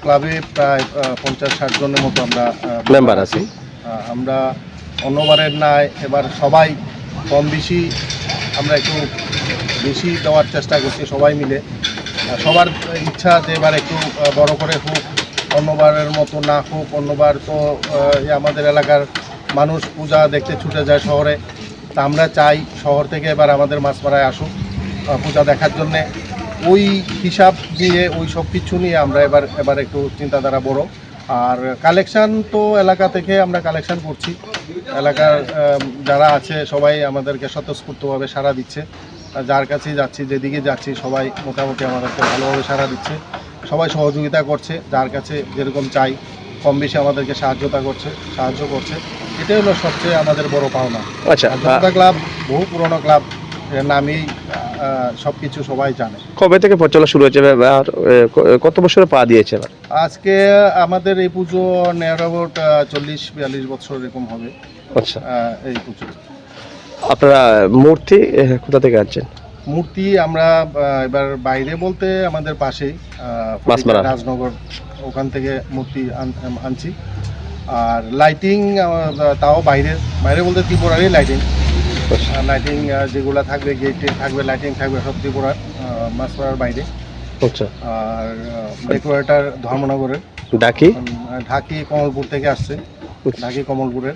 ক্লাবে প্রায় 50-60 জনের মতো আমরা মেম্বার আছি। আমরা অন্যবারের ন্যায় এবার সবাই কম বেশি আমরা একটু বেশি দেওয়ার চেষ্টা করছি সবাই মিলে। সবার ইচ্ছা যে এবার একটু বড় করে হোক, অন্যবারের মতো না হোক। অন্যবার তো আমাদের এলাকার মানুষ পূজা দেখতে ছুটে যায় শহরে, তা আমরা চাই শহর থেকে এবার আমাদের মাছপাড়ায় আসুক পূজা দেখার জন্যে। ওই হিসাব নিয়ে ওই সব কিছু নিয়ে আমরা এবার একটু চিন্তাধারা বড়। আর কালেকশান তো এলাকা থেকে আমরা কালেকশান করছি। এলাকার যারা আছে সবাই আমাদেরকে স্বতঃস্ফূর্তভাবে সাড়া দিচ্ছে। যার কাছেই যাচ্ছি, যেদিকে যাচ্ছি, সবাই মোটামুটি আমাদেরকে ভালোভাবে সাড়া দিচ্ছে। সবাই সহযোগিতা করছে, যার কাছে যেরকম চাই কম বেশি আমাদেরকে সাহায্য করছে। এটাই হলো সবচেয়ে আমাদের বড় পাওনা। আচ্ছা, জনতা ক্লাব বহু পুরনো ক্লাব, এর নামেই সব কিছু সবাই জানে। কবে থেকে প্রচলন শুরু হয়েছে আর কত বছরে পা দিয়েছে? আজকে আমাদের এই পুজো নিয়ার অ্যাবাউট 40-42 বছর এরকম হবে। আচ্ছা, এই পুজো। আপনারা মূর্তি কোথা থেকে আনছেন? মূর্তি আমরা এবার বাইরে বলতে আমাদের পাশেই রাজনগর, ওখান থেকে মূর্তি আনছি। আর লাইটিং তাও বাইরে বলতে ত্রিপুরারই লাইটিং যেগুলো থাকবে, গেটে থাকবে, লাইটিং থাকবে, সব ত্রিপুরার, মাছপাড়ার বাইরে। আচ্ছা। আর ডেকোরেটর ধর্মনগরের, ঢাকি কমলপুর থেকে আসছে, ঢাকি কমলপুরের।